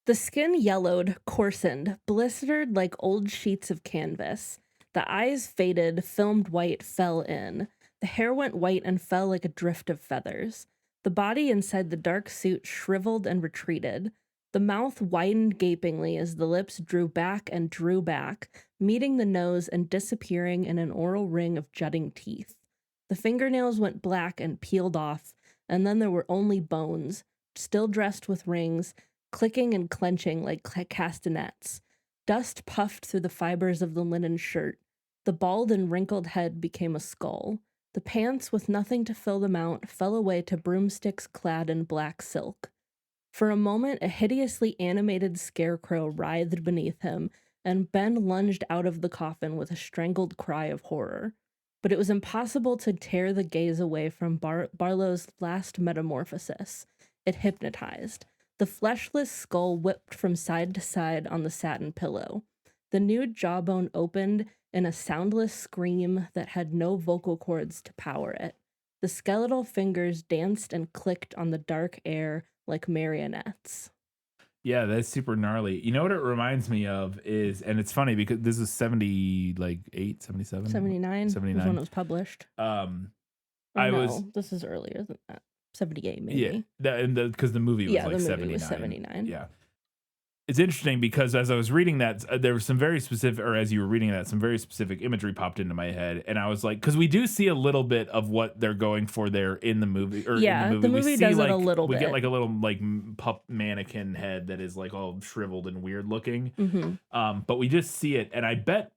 The skin yellowed, coarsened, blistered like old sheets of canvas. The eyes faded, filmed white fell in. The hair went white and fell like a drift of feathers. The body inside the dark suit shriveled and retreated. The mouth widened gapingly as the lips drew back, meeting the nose and disappearing in an oral ring of jutting teeth. The fingernails went black and peeled off, and then there were only bones, still dressed with rings, clicking and clenching like castanets. Dust puffed through the fibers of the linen shirt. The bald and wrinkled head became a skull. The pants, with nothing to fill them out, fell away to broomsticks clad in black silk. For a moment, a hideously animated scarecrow writhed beneath him, and Ben lunged out of the coffin with a strangled cry of horror. But it was impossible to tear the gaze away from Barlow's last metamorphosis. It hypnotized. The fleshless skull whipped from side to side on the satin pillow. The nude jawbone opened, in a soundless scream that had no vocal cords to power it. The skeletal fingers danced and clicked on the dark air like marionettes.
Yeah, that's super gnarly. You know what it reminds me of is, and it's funny because this is 70, like 8, 77?
79 was when
79.
it was published.
I
no,
was,
this is earlier than that. 78 maybe.
yeah, because the movie was
Yeah,
like
the movie
79.
was 79.
Yeah. It's interesting because as I was reading that, there was some very specific, or as you were reading that, some very specific imagery popped into my head. And I was like, because we do see a little bit of what they're going for there in the movie. Or
Yeah,
in the movie,
the movie
we see,
does it
like,
a little
we
bit.
get like a little like pup mannequin head that is like all shriveled and weird looking.
Mm-hmm.
But we just see it. And I bet,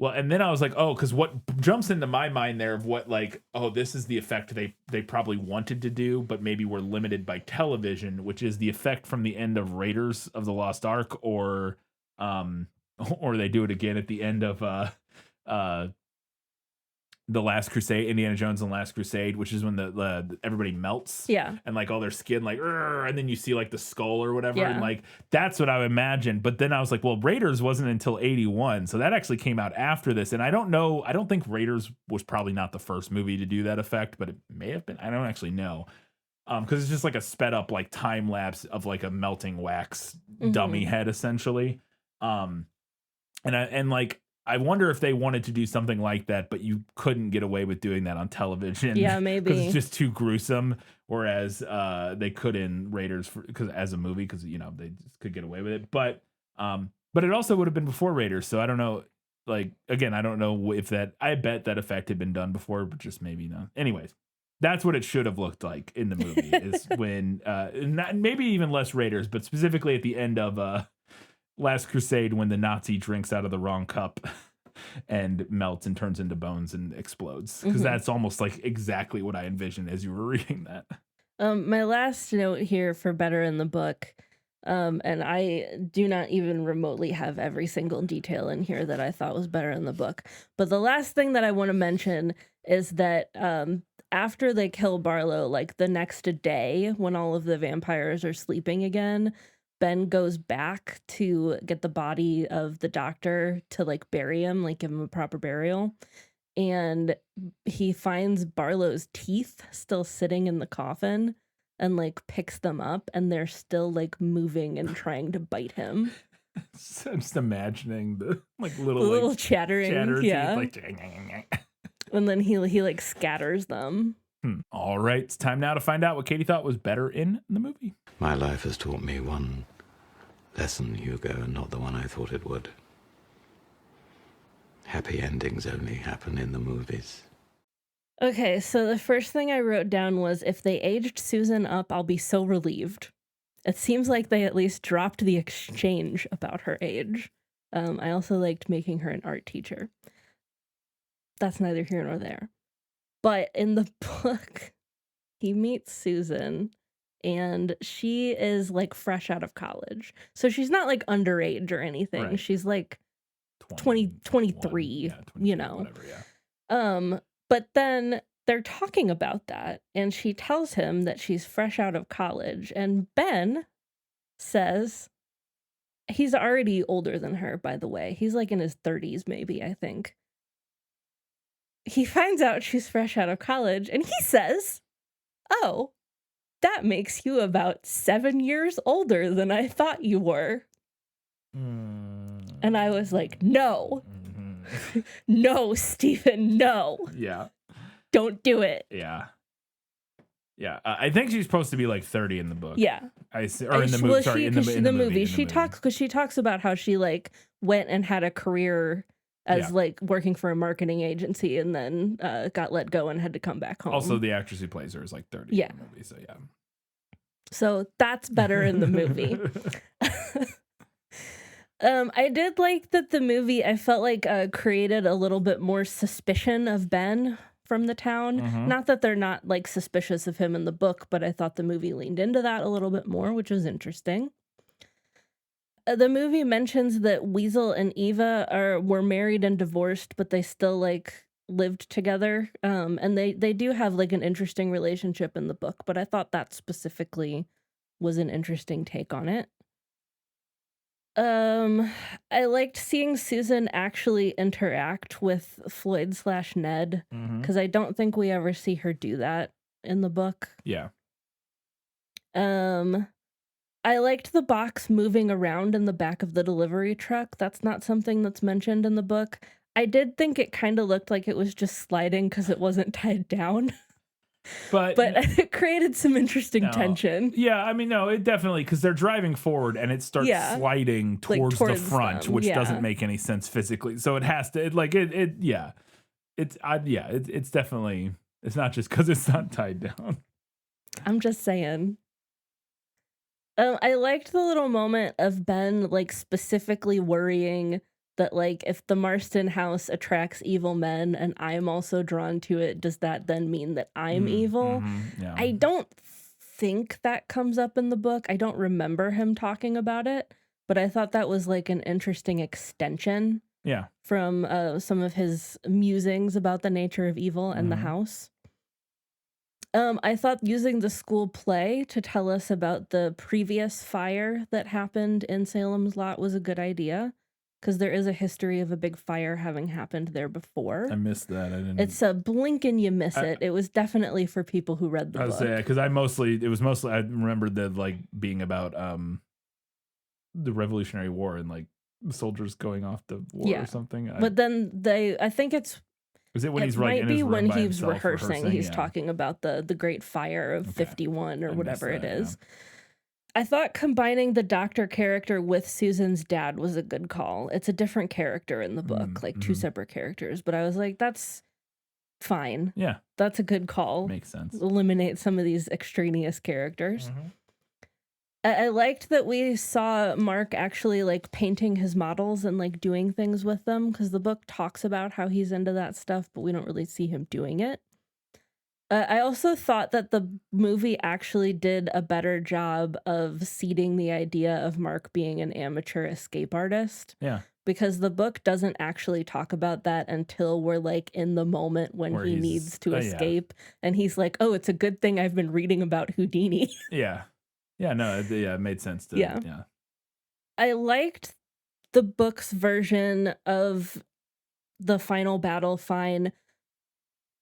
well, and then I was like, oh, because what jumps into my mind there of what, like, oh, this is the effect they probably wanted to do, but maybe were limited by television, which is the effect from the end of Raiders of the Lost Ark, or they do it again at the end of the Last Crusade, Indiana Jones and the Last Crusade, which is when the everybody melts,
Yeah.
and like all their skin, like, and then you see like the skull or whatever,
Yeah.
and like that's what I would imagine. But then I was like, well, Raiders wasn't until 81, so that actually came out after this, and I don't know. I don't think Raiders was probably not the first movie to do that effect, but it may have been. I don't actually know, because it's just like a sped up like time lapse of like a melting wax dummy head essentially, and like. I wonder if they wanted to do something like that, but you couldn't get away with doing that on television.
Yeah, maybe.
Because it's just too gruesome. Whereas they could in Raiders because as a movie, because you know they just could get away with it. But it also would have been before Raiders, so I don't know. Like again, I don't know if that. I bet that effect had been done before, but just maybe not. Anyways, that's what it should have looked like in the movie. Is when maybe even less Raiders, but specifically at the end of Last Crusade, when the Nazi drinks out of the wrong cup and melts and turns into bones and explodes, because that's almost like exactly what I envisioned as you were reading that.
My last note here for better in the book, and I do not even remotely have every single detail in here that I thought was better in the book, but the last thing that I want to mention is that after they kill Barlow, like the next day when all of the vampires are sleeping again, Ben goes back to get the body of the doctor to like bury him, like give him a proper burial. And he finds Barlow's teeth still sitting in the coffin and like picks them up, and they're still like moving and trying to bite him.
So I'm just imagining the like little
like, chattering
teeth, like.
And then he like scatters them.
All right, it's time now to find out what Katie thought was better in the movie.
My life has taught me one lesson, Hugo, and not the one I thought it would. Happy endings only happen in the movies.
Okay, so the first thing I wrote down was, if they aged Susan up, I'll be so relieved. It seems like they at least dropped the exchange about her age. I also liked making her an art teacher. That's neither here nor there. But in the book, he meets Susan, and she is like fresh out of college. So she's not like underage or anything.
Right.
She's like 23,
yeah, 23,
you know.
Whatever, yeah.
But then they're talking about that, and she tells him that she's fresh out of college, and Ben says, he's already older than her, by the way. He's like in his 30s, maybe, I think. He finds out she's fresh out of college, and he says, oh, that makes you about 7 years older than I thought you were. And I was like, no. No, Stephen, no.
Yeah.
Don't do it.
Yeah. Yeah. I think she's supposed to be like 30 in the book.
Yeah.
Or in the movie. Sorry, in the movie.
She talks about how she like went and had a career as like working for a marketing agency, and then got let go and had to come back home.
Also, the actress who plays her is like 30 in the movie, so yeah.
So that's better in the movie. I did like that the movie, I felt like created a little bit more suspicion of Ben from the town. Not that they're not like suspicious of him in the book, but I thought the movie leaned into that a little bit more, which was interesting. The movie mentions that Weasel and Eva were married and divorced, but they still like lived together. And they do have like an interesting relationship in the book, but I thought that specifically was an interesting take on it. I liked seeing Susan actually interact with Floyd/Ned
Mhm.
because I don't think we ever see her do that in the book.
Yeah.
Um, I liked the box moving around in the back of the delivery truck. That's not something that's mentioned in the book. I did think it kind of looked like it was just sliding because it wasn't tied down,
But
but it created some interesting
no.
tension.
Yeah, I mean, no, it definitely, because they're driving forward and it starts
Yeah.
sliding
Like,
towards the
towards
front,
them,
which
yeah.
doesn't make any sense physically. So it has to, yeah. It's definitely, it's not just because it's not tied down.
I'm just saying. I liked the little moment of Ben, like, specifically worrying that, like, if the Marston house attracts evil men and I'm also drawn to it, does that then mean that I'm evil?
Yeah.
I don't think that comes up in the book. I don't remember him talking about it, but I thought that was, like, an interesting extension
Yeah.
from some of his musings about the nature of evil and the house. I thought using the school play to tell us about the previous fire that happened in Salem's Lot was a good idea, because there is a history of a big fire having happened there before.
I missed that. I didn't.
It's a blink and you miss it. It was definitely for people who read the
I
book.
was saying, because I remembered that, like, being about the Revolutionary War and, like, soldiers going off to war
Yeah.
or something.
But then I think
is it when he's
it
like
might
in his
be
room
when
by
he was
himself
rehearsing. He's
Yeah.
talking about the Great Fire of
Okay.
51 or
I missed
whatever it
that, yeah.
is. I thought combining the doctor character with Susan's dad was a good call. It's a different character in the book, like two separate characters, but I was like, that's fine.
Yeah,
That's a good call.
makes sense.
Eliminate some of these extraneous characters. I liked that we saw Mark actually, like, painting his models and, like, doing things with them, because the book talks about how he's into that stuff, but we don't really see him doing it. I also thought that the movie actually did a better job of seeding the idea of Mark being an amateur escape artist,
Yeah,
because the book doesn't actually talk about that until we're, like, in the moment when
Where
he
he's-
needs to
yeah.
escape, and he's like, oh, it's a good thing I've been reading about Houdini.
yeah. No, it made sense to.
Yeah.
Yeah.
I liked the book's version of the final battle fine.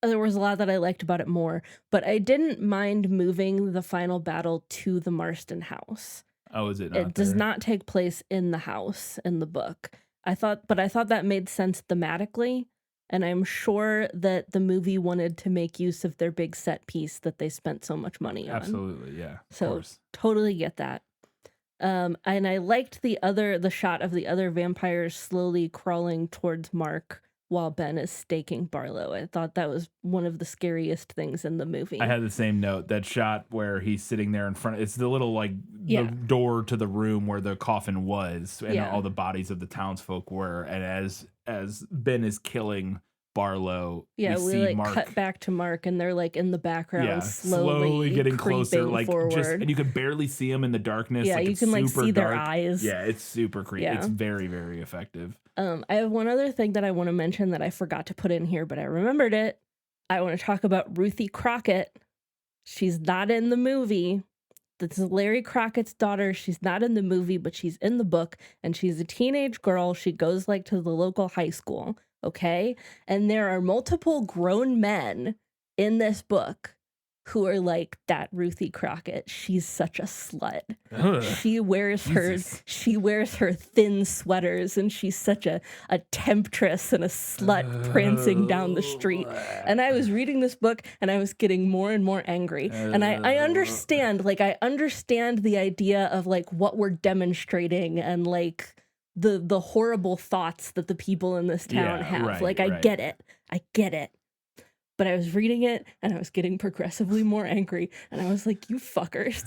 There was a lot that I liked about it more, but I didn't mind moving the final battle to the Marston house.
Oh, is it not
It does
there?
not take place in the house in the book. I thought that made sense thematically, and I'm sure that the movie wanted to make use of their big set piece that they spent so much money on.
Absolutely, yeah. Of
So
course.
totally get that. And I liked the shot of the other vampires slowly crawling towards Mark while Ben is staking Barlow. I thought that was one of the scariest things in the movie.
I had the same note. That shot where he's sitting there in front. It's the little, like,
Yeah.
the door to the room where the coffin was, and
Yeah.
all the bodies of the townsfolk were. And as Ben is killing Barlow,
Yeah, we
see
like
Mark.
cut back to Mark, and they're like in the background,
Yeah,
slowly
getting closer,
creeping
like
forward.
and you can barely see them in the darkness.
Yeah,
like,
you
it's
can, like,
super
see their
dark.
eyes.
Yeah, it's super creepy.
Yeah.
It's very, very effective.
I have one other thing that I want to mention that I forgot to put in here, but I remembered it. I want to talk about Ruthie Crockett. She's not in the movie. This is Larry Crockett's daughter. She's not in the movie, but she's in the book, and she's a teenage girl. She goes, like, to the local high school, okay? And there are multiple grown men in this book who are like, that Ruthie Crockett, she's such a slut.
Ugh.
She wears
Jesus.
her thin sweaters, and she's such a temptress and a slut prancing down the street. And I was reading this book, and I was getting more and more angry. And I understand, like, I understand the idea of, like, what we're demonstrating and, like, the horrible thoughts that the people in this town
Yeah,
have.
right,
Like, I
right.
get it. But I was reading it, and I was getting progressively more angry, and I was like, you fuckers.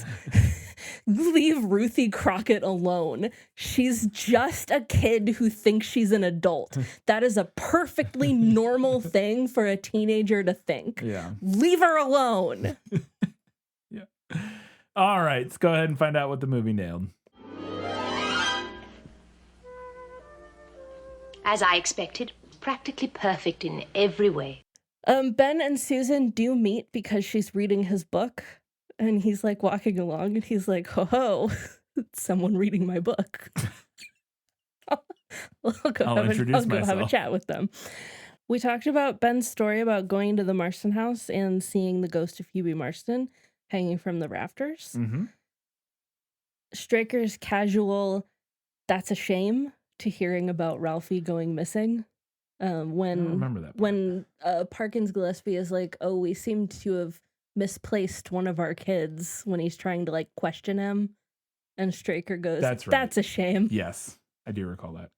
Leave Ruthie Crockett alone. She's just a kid who thinks she's an adult. That is a perfectly normal thing for a teenager to think.
Yeah.
Leave her alone.
Yeah. All right, let's go ahead and find out what the movie nailed.
As I expected, practically perfect in every way.
Ben and Susan do meet because she's reading his book, and he's like walking along, and he's like, ho ho, someone reading my book.
I'll introduce
go have a
myself.
chat with them. We talked about Ben's story about going to the Marston house and seeing the ghost of Hubie Marston hanging from the rafters.
Mm-hmm.
Straker's casual, "that's a shame," to hearing about Ralphie going missing.
I don't remember that part.
When Parkins Gillespie is like, "Oh, we seem to have misplaced one of our kids," when he's trying to like question him, and Straker goes,
That's right.
"That's a shame."
Yes, I do recall that.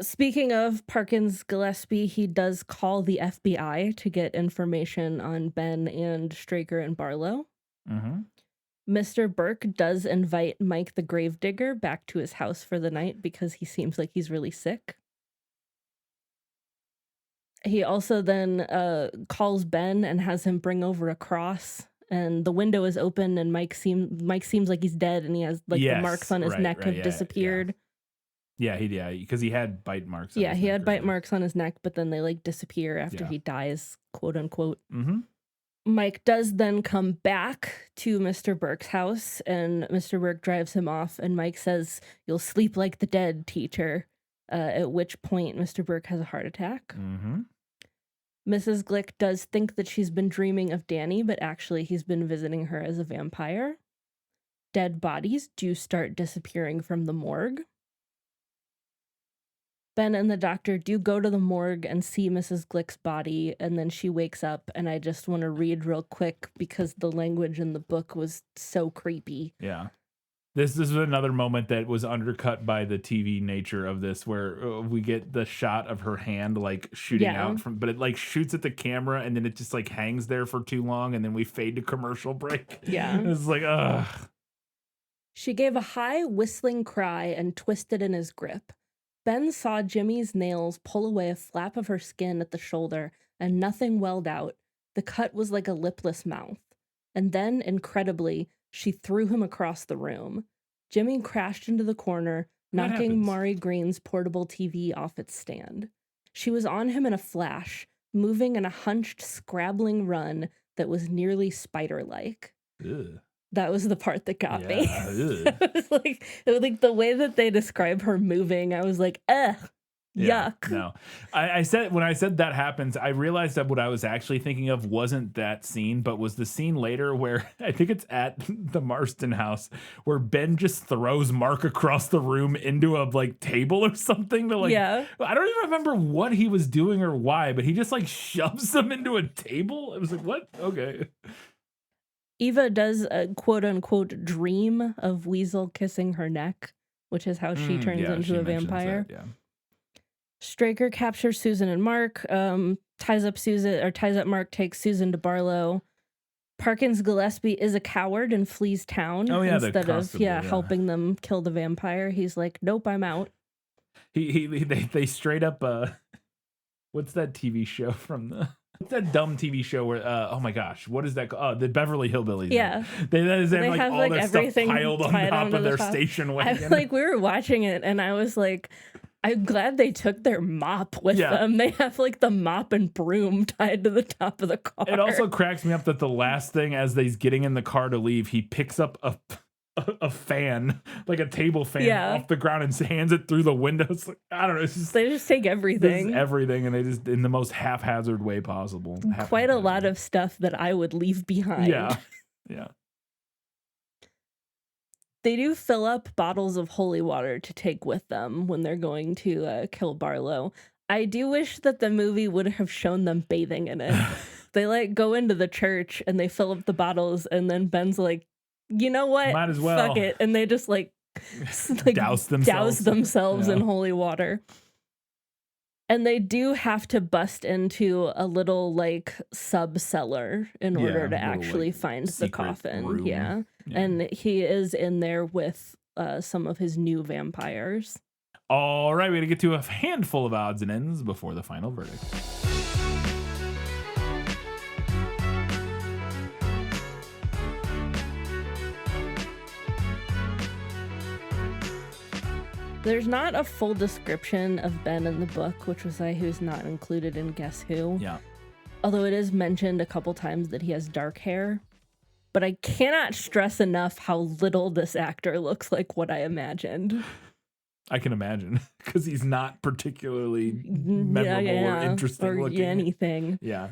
Speaking of Parkins Gillespie, he does call the FBI to get information on Ben and Straker and Barlow.
Mm-hmm.
Mr. Burke does invite Mike the Gravedigger back to his house for the night because he seems like he's really sick. He also then calls Ben and has him bring over a cross. And the window is open, and Mike seems like he's dead, and he has like the marks on his neck have disappeared.
Yeah, because he had bite marks.
Yeah, he had bite marks on his neck, but then they like disappear after he dies, quote unquote.
Mm-hmm.
Mike does then come back to Mr. Burke's house, and Mr. Burke drives him off, and Mike says, "You'll sleep like the dead, teacher," at which point Mr. Burke has a heart attack.
Mm-hmm.
Mrs. Glick does think that she's been dreaming of Danny, but actually he's been visiting her as a vampire. Dead bodies do start disappearing from the morgue. Ben and the doctor do go to the morgue and see Mrs. Glick's body, and then she wakes up, and I just want to read real quick because the language in the book was so creepy.
Yeah. This is another moment that was undercut by the TV nature of this, where we get the shot of her hand like shooting out from, but it like shoots at the camera and then it just like hangs there for too long, and then we fade to commercial break.
Yeah.
It's like, ugh.
She gave a high whistling cry and twisted in his grip. Ben saw Jimmy's nails pull away a flap of her skin at the shoulder, and nothing welled out. The cut was like a lipless mouth. And then, incredibly, she threw him across the room. Jimmy crashed into the corner, knocking Maury Green's portable TV off its stand. She was on him in a flash, moving in a hunched, scrabbling run that was nearly spider-like.
Ugh.
That was the part that got me.
Ugh.
It was like the way that they describe her moving, I was like, yuck.
No, I said, when I said that happens, I realized that what I was actually thinking of wasn't that scene, but was the scene later where I think it's at the Marston house where Ben just throws Mark across the room into a like table or something. To, like, I don't even remember what he was doing or why, but he just like shoves him into a table. It was like, what? Okay.
Eva does a quote unquote dream of Weasel kissing her neck, which is how she turns into a vampire.
That,
Straker captures Susan and Mark, ties up Mark, takes Susan to Barlow. Parkins Gillespie is a coward and flees town instead of helping them kill the vampire. He's like, nope, I'm out.
They straight up what's that TV show from the what's that dumb TV show where oh my gosh, what is that called? The Beverly Hillbillies.
Yeah.
They have all
like
their stuff
everything
piled on top of their station wagon.
We were watching it and I was like, I'm glad they took their mop with them. They have like the mop and broom tied to the top of the car.
It also cracks me up that the last thing as he's getting in the car to leave, he picks up a fan, like a table fan off the ground and hands it through the windows. Like, I don't know. It's just,
they just take everything.
Everything, and they just, in the most haphazard way possible.
Quite a lot of stuff that I would leave behind.
Yeah.
They do fill up bottles of holy water to take with them when they're going to kill Barlow. I do wish that the movie would have shown them bathing in it. They like go into the church and they fill up the bottles, and then Ben's like, you know what?
Might as well.
Fuck it. And they just like douse themselves in holy water. And they do have to bust into a little like sub cellar in order to actually find the coffin.
Room.
Yeah. And he is in there with some of his new vampires.
All right, we're going to get to a handful of odds and ends before the final verdict.
There's not a full description of Ben in the book, which was who's not included in Guess Who.
Yeah.
Although it is mentioned a couple times that he has dark hair. But I cannot stress enough how little this actor looks like what I imagined.
I can imagine because he's not particularly memorable or interesting
or
looking.
anything.
Yeah.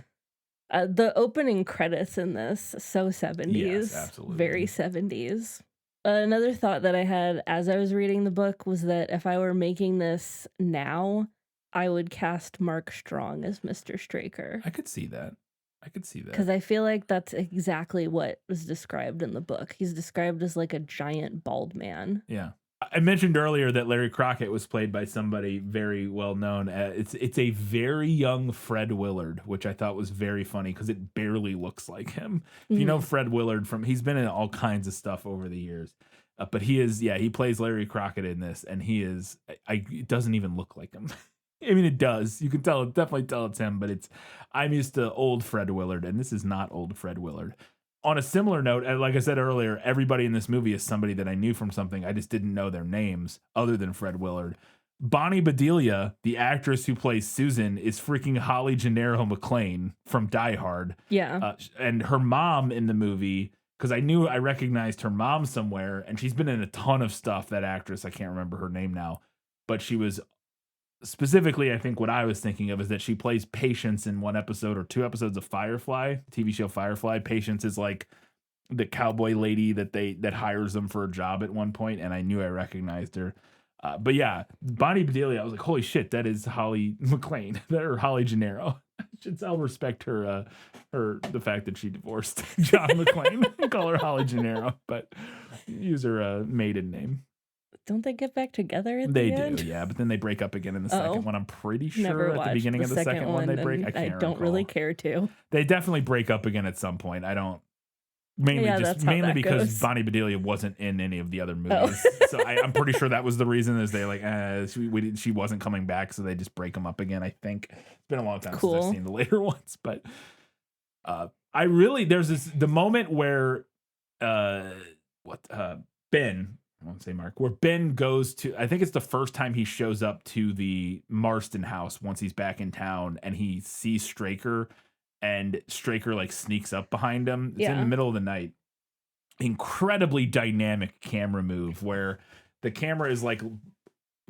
The opening credits in this, so 70s.
Yes, absolutely.
Very 70s. Another thought that I had as I was reading the book was that if I were making this now, I would cast Mark Strong as Mr. Straker.
I could see that.
Because I feel like that's exactly what was described in the book. He's described as like a giant bald man.
Yeah. I mentioned earlier that Larry Crockett was played by somebody very well known. It's a very young Fred Willard, which I thought was very funny because it barely looks like him. If you know Fred Willard he's been in all kinds of stuff over the years, but he plays Larry Crockett in this, and it doesn't even look like him. I mean, it does. You can definitely tell it's him, but I'm used to old Fred Willard, and this is not old Fred Willard. On a similar note, like I said earlier, everybody in this movie is somebody that I knew from something. I just didn't know their names other than Fred Willard. Bonnie Bedelia, the actress who plays Susan, is freaking Holly Gennaro McClane from Die Hard.
Yeah.
And her mom in the movie, because I recognized her mom somewhere, and she's been in a ton of stuff, that actress. I can't remember her name now. But she was specifically, I think what I was thinking of is that she plays Patience in one episode or two episodes of Firefly, TV show Firefly. Patience is like the cowboy lady that hires them for a job at one point, and I knew I recognized her. But yeah, Bonnie Bedelia, I was like, holy shit, that is Holly McClane, or Holly Gennaro. I'll respect her the fact that she divorced John McClane. Call her Holly Gennaro, but use her maiden name.
Don't they get back together at
the
end?
They do, yeah, but then they break up again in the second one. I'm pretty sure
Never
at the beginning of the second one they break. I
don't really care to.
They definitely break up again at some point. I don't. Mainly because
goes.
Bonnie Bedelia wasn't in any of the other movies, so I'm pretty sure that was the reason. Is they like she wasn't coming back, so they just break them up again. I think it's been a long time since I've seen the later ones, but there's the moment where Ben. I won't say Mark, where Ben goes to, I think it's the first time he shows up to the Marston house once he's back in town, and he sees Straker, and Straker like sneaks up behind him. It's in the middle of the night. Incredibly dynamic camera move where the camera is like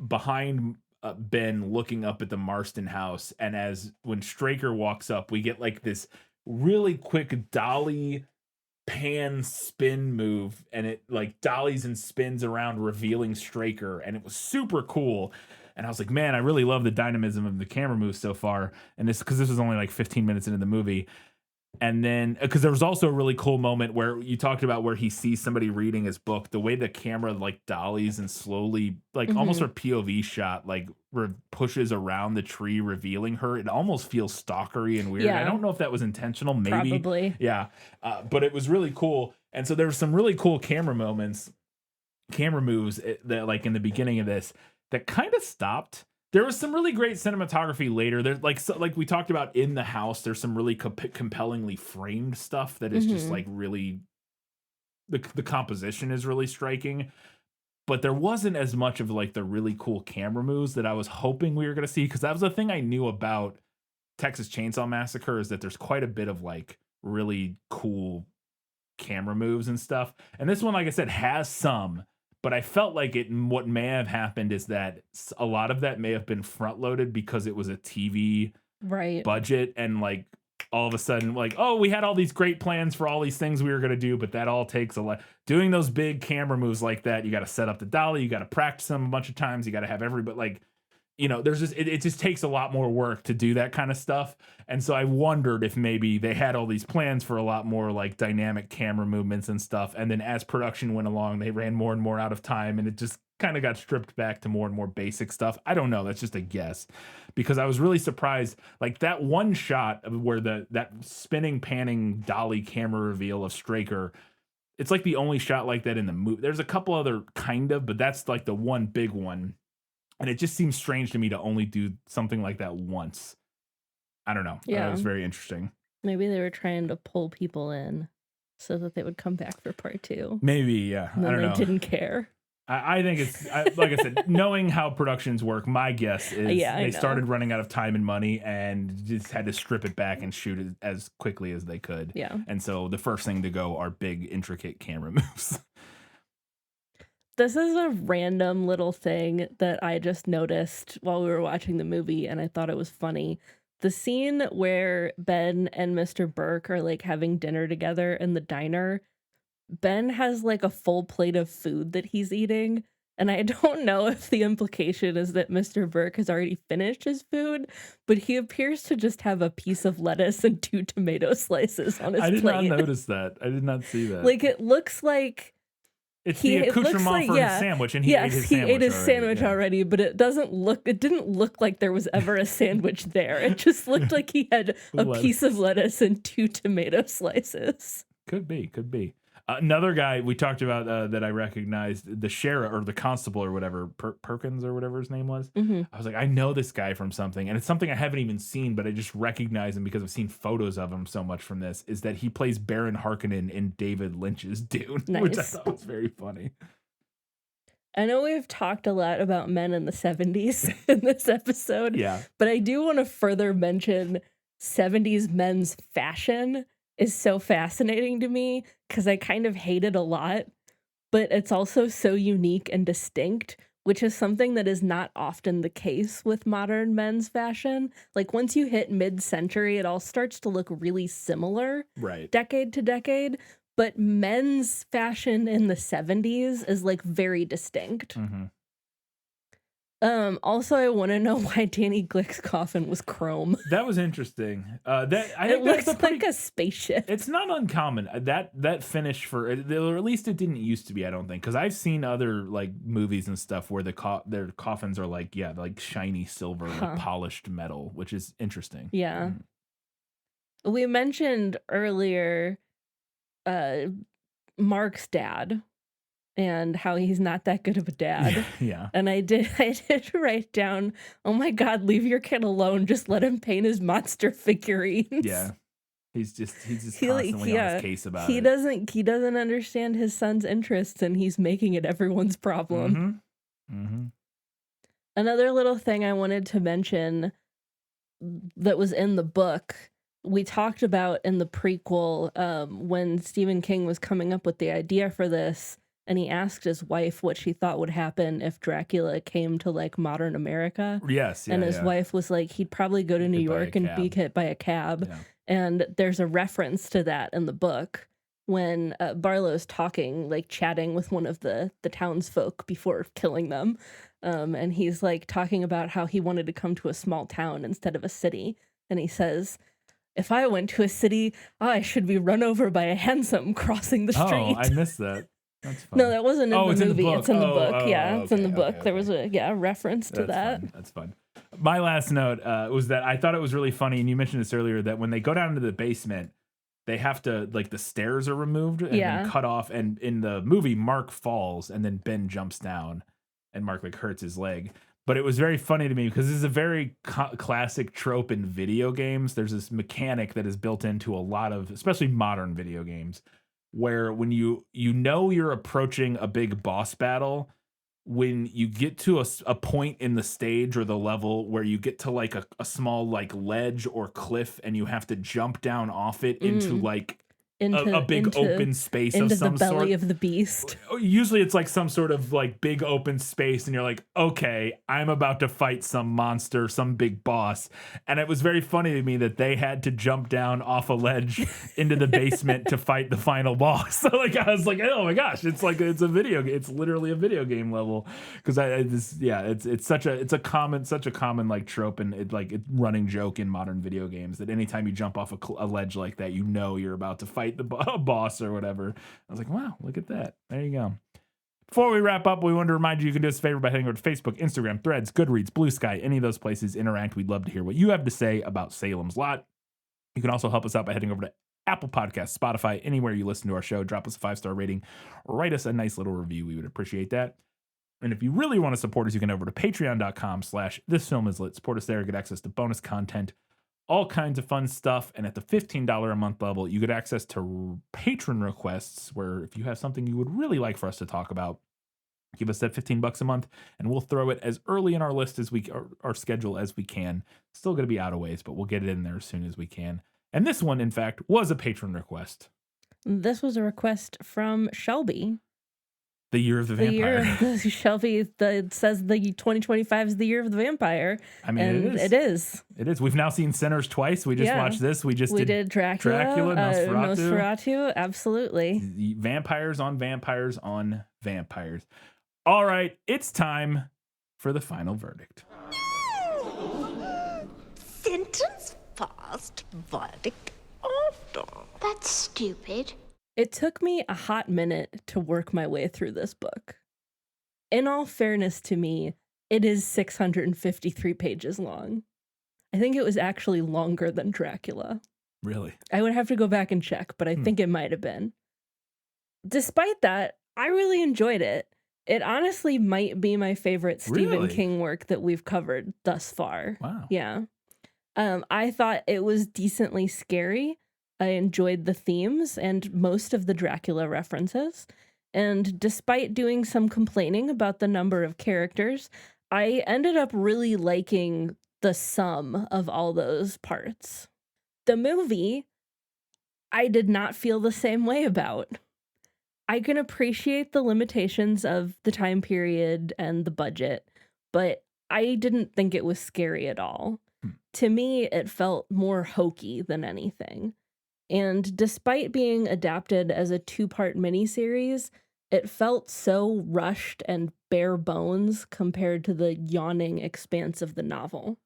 behind Ben looking up at the Marston house. And when Straker walks up, we get like this really quick dolly pan spin move, and it like dollies and spins around, revealing Straker, and it was super cool. And I was like, man, I really love the dynamism of the camera moves so far. And this was only like 15 minutes into the movie. And then, because there was also a really cool moment where you talked about where he sees somebody reading his book, the way the camera like dollies and slowly, like almost a POV shot, like pushes around the tree, revealing her. It almost feels stalkery and weird. I don't know if that was intentional. Maybe.
Probably.
Yeah. But it was really cool. And so there were some really cool camera moves that like in the beginning of this that kind of stopped. There was some really great cinematography later. There's like we talked about in the house. There's some really compellingly framed stuff that is just like really, the composition is really striking. But there wasn't as much of like the really cool camera moves that I was hoping we were going to see, because that was the thing I knew about Texas Chainsaw Massacre, is that there's quite a bit of like really cool camera moves and stuff. And this one, like I said, has some. But I felt like what may have happened is that a lot of that may have been front loaded because it was a TV budget, and like all of a sudden like, oh, we had all these great plans for all these things we were going to do, but that all takes a lot. Doing those big camera moves like that, you got to set up the dolly, you got to practice them a bunch of times, you got to have everybody, like, you know, there's just it just takes a lot more work to do that kind of stuff. And so I wondered if maybe they had all these plans for a lot more like dynamic camera movements and stuff, and then as production went along, they ran more and more out of time, and it just kind of got stripped back to more and more basic stuff. I don't know, that's just a guess, because I was really surprised, like that one shot of where that spinning panning dolly camera reveal of Straker, it's like the only shot like that in the movie. There's a couple other kind of, but that's like the one big one. And it just seems strange to me to only do something like that once. I don't know.
Yeah.
It was very interesting.
Maybe they were trying to pull people in so that they would come back for part 2.
Maybe, yeah.
And then
I don't know.
They didn't care.
I think it's, like I said, knowing how productions work, my guess is they started running out of time and money and just had to strip it back and shoot it as quickly as they could.
Yeah.
And so the first thing to go are big, intricate camera moves.
This is a random little thing that I just noticed while we were watching the movie, and I thought it was funny. The scene where Ben and Mr. Burke are like having dinner together in the diner, Ben has like a full plate of food that he's eating. And I don't know if the implication is that Mr. Burke has already finished his food, but he appears to just have a piece of lettuce and 2 tomato slices on his
I did
plate.
not notice that. I did not see that.
Like, it looks like
it's the accoutrement for his sandwich, and he ate his sandwich.
He ate his sandwich already, but it didn't look like there was ever a sandwich there. It just looked like he had a piece of lettuce and 2 tomato slices.
Could be. Another guy we talked about that I recognized, the sheriff or the constable or whatever, Perkins or whatever his name was.
Mm-hmm.
I was like, I know this guy from something, and it's something I haven't even seen, but I just recognize him because I've seen photos of him so much from this. Is that he plays Baron Harkonnen in David Lynch's Dune, which I thought was very funny.
I know we've talked a lot about men in the 70s in this episode, but I do want to further mention 70s men's fashion is so fascinating to me because I kind of hate it a lot, but it's also so unique and distinct, which is something that is not often the case with modern men's fashion. Like once you hit mid-century, it all starts to look really similar,
right,
decade to decade. But men's fashion in the 70s is like very distinct.
Mm-hmm.
Also, I want to know why Danny Glick's coffin was chrome.
That was interesting.
It looks like a spaceship.
It's not uncommon. That finish or at least it didn't used to be. I don't think, because I've seen other like movies and stuff where their coffins are like shiny silver, like polished metal, which is interesting.
Yeah. We mentioned earlier Mark's dad and how he's not that good of a dad.
Yeah.
And I did write down, oh my God, leave your kid alone. Just let him paint his monster figurines.
Yeah. He's just constantly on his case about it.
He doesn't understand his son's interests, and he's making it everyone's problem.
Mm-hmm. Mm-hmm.
Another little thing I wanted to mention that was in the book, we talked about in the prequel when Stephen King was coming up with the idea for this, and he asked his wife what she thought would happen if Dracula came to like modern America.
Yes. Yeah,
and his wife was like, he'd probably go to New York and be hit by a cab.
Yeah.
And there's a reference to that in the book when Barlow's talking, like chatting with one of the townsfolk before killing them. And he's like talking about how he wanted to come to a small town instead of a city. And he says, if I went to a city, I should be run over by a hansom crossing the street.
Oh, I missed that. That's fun.
No, that wasn't in the movie. It's in the book. It's in the book.
Okay.
There was a reference to that.
Fun. That's fun. My last note was that I thought it was really funny, and you mentioned this earlier, that when they go down into the basement, they have to, like, the stairs are removed and then cut off. And in the movie, Mark falls, and then Ben jumps down, and Mark like hurts his leg. But it was very funny to me because this is a very classic trope in video games. There's this mechanic that is built into a lot of, especially modern video games, where when you're approaching a big boss battle, when you get to a point in the stage or the level where you get to like a small like ledge or cliff and you have to jump down off it into like a big open space of some
into the belly
sort.
of the beast.
Usually it's like some sort of like big open space and you're like, okay, I'm about to fight some monster, some big boss. And it was very funny to me that they had to jump down off a ledge into the basement to fight the final boss. So like I was like, oh my gosh, it's literally a video game level. Because it's such a common like trope and it's running joke in modern video games that anytime you jump off a ledge like that, you know you're about to fight the boss or whatever. I was like, wow, look at that. There you go. Before we wrap up, we wanted to remind you can do us a favor by heading over to Facebook, Instagram, Threads, Goodreads, Blue Sky, any of those places. Interact. We'd love to hear what you have to say about Salem's Lot. You can also help us out by heading over to Apple Podcasts, Spotify, anywhere you listen to our show. Drop us a 5-star rating or write us a nice little review. We would appreciate that. And if you really want to support us, you can go over to patreon.com/thisfilmislit. Support us there, get access to bonus content, all kinds of fun stuff. And at the $15 a month level, you get access to patron requests where if you have something you would really like for us to talk about, give us that $15 a month and we'll throw it as early in our list as our schedule as we can. Still going to be out of ways, but we'll get it in there as soon as we can. And this one, in fact, was a patron request.
This was a request from Shelby.
The year of the
The year
vampire.
of the Shelby, it says the 2025 is the year of the vampire.
I mean,
and
it is.
It is.
It is. We've now seen Sinners twice. We just
Yeah.
watched this. We
did Dracula, Nosferatu. Absolutely.
Vampires on vampires on vampires. All right, it's time for the final verdict.
Sentence fast, verdict after. That's stupid.
It took me a hot minute to work my way through this book. In all fairness to me, it is 653 pages long. I think it was actually longer than Dracula.
Really?
I would have to go back and check, but I think it might have been. Despite that, I really enjoyed it. It honestly might be my favorite Stephen
Really?
King work that we've covered thus far.
Wow.
Yeah. I thought it was decently scary. I enjoyed the themes and most of the Dracula references. And despite doing some complaining about the number of characters, I ended up really liking the sum of all those parts. The movie, I did not feel the same way about. I can appreciate the limitations of the time period and the budget, but I didn't think it was scary at all. To me, it felt more hokey than anything. And despite being adapted as a 2-part miniseries, it felt so rushed and bare bones compared to the yawning expanse of the novel.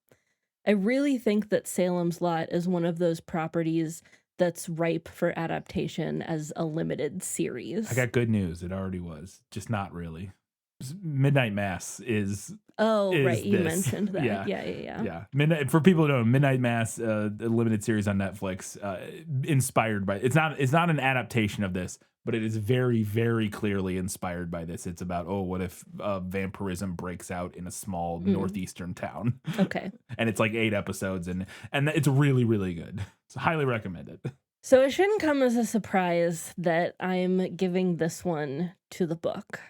I really think that Salem's Lot is one of those properties that's ripe for adaptation as a limited series.
I got good news. It already was. Just not really. Midnight Mass is
right. You
this.
mentioned that.
Yeah.
Yeah.
Midnight, for people who don't know, Midnight Mass, a limited series on Netflix, inspired by it's not an adaptation of this, but it is very, very clearly inspired by this. It's about, what if vampirism breaks out in a small northeastern town?
Okay.
And it's like 8 episodes, and it's really, really good. So highly recommend it.
So it shouldn't come as a surprise that I'm giving this one to the book.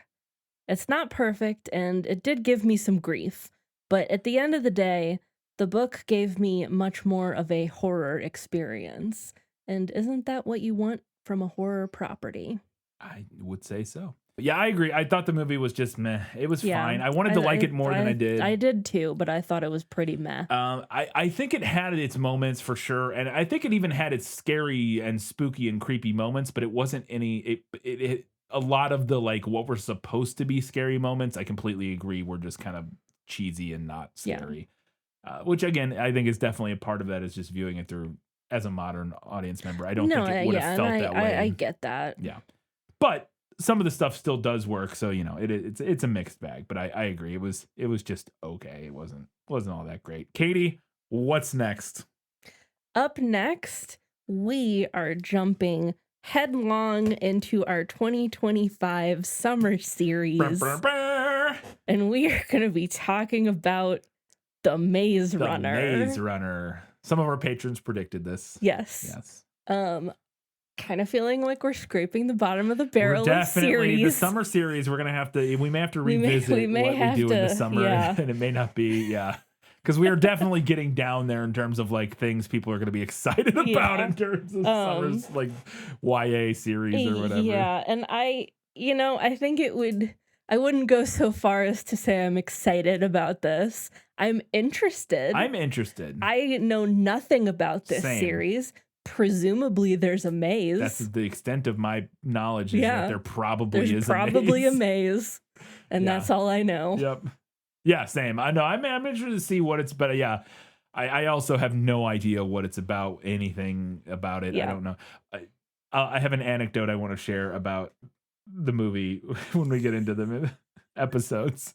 It's not perfect, and it did give me some grief, but at the end of the day, the book gave me much more of a horror experience. And isn't that what you want from a horror property?
I would say so. Yeah, I agree. I thought the movie was just meh. It was fine. I wanted to like it more than I did.
I did too, but I thought it was pretty meh.
I think it had its moments for sure, and I think it even had its scary and spooky and creepy moments, but it wasn't any. It a lot of the like what were supposed to be scary moments, I completely agree, were just kind of cheesy and not scary. Which again, I think is definitely a part of that is just viewing it through as a modern audience member. I don't think it would have felt that way.
I get that.
Yeah, but some of the stuff still does work. So it's a mixed bag. But I agree. It was just okay. It wasn't all that great. Katie, what's next?
Up next, we are jumping headlong into our 2025 summer series. And we are going to be talking about The Maze Runner.
The Maze Runner. Some of our patrons predicted this.
Yes. Kind of feeling like we're scraping the bottom of the barrel of series.
The summer series, we may have to revisit what we do in the summer, and it may not be, because we are definitely getting down there in terms of like things people are going to be excited about in terms of summer's like YA series or whatever.
Yeah, and I think I wouldn't go so far as to say I'm excited about this. I'm interested. I know nothing about this series. Presumably there's a maze.
That's the extent of my knowledge is that there probably is
a maze. And that's all I know.
Yep. Yeah, same. I know. I'm interested to see what it's, but I also have no idea what it's about, anything about it. I don't know. I have an anecdote I want to share about the movie when we get into the episodes.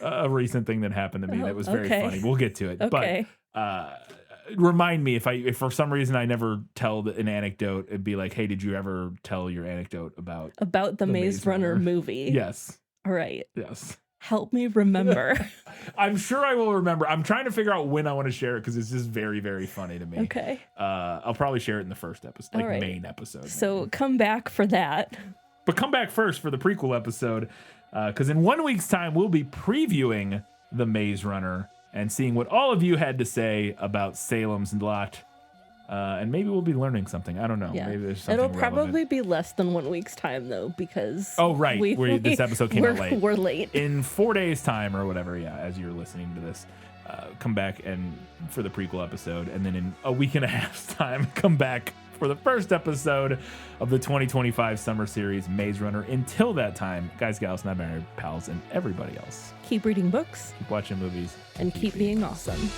A recent thing that happened to me that was very funny. We'll get to it.
Okay.
But remind me if for some reason I never tell an anecdote, it'd be like, hey, did you ever tell your anecdote about
the Maze Runner movie?
Yes.
All right.
Yes.
Help me remember.
I'm sure I will remember. I'm trying to figure out when I want to share it because it's just very, very funny to me.
Okay.
I'll probably share it in the first episode, main episode.
So
maybe.
Come back for that.
But come back first for the prequel episode because in 1 week's time, we'll be previewing The Maze Runner and seeing what all of you had to say about Salem's Lot. And maybe we'll be learning something. I don't know.
Yeah.
Maybe there's something
It'll probably
relevant.
be less than 1 week's time, though, because...
Oh, right. This episode came out late.
We're late.
In 4 days' time or whatever, as you're listening to this, come back and for the prequel episode. And then in a week and a half's time, come back for the first episode of the 2025 summer series, Maze Runner. Until that time, guys, gals, non-binary pals, and everybody else.
Keep reading books.
Keep watching movies.
And keep being awesome.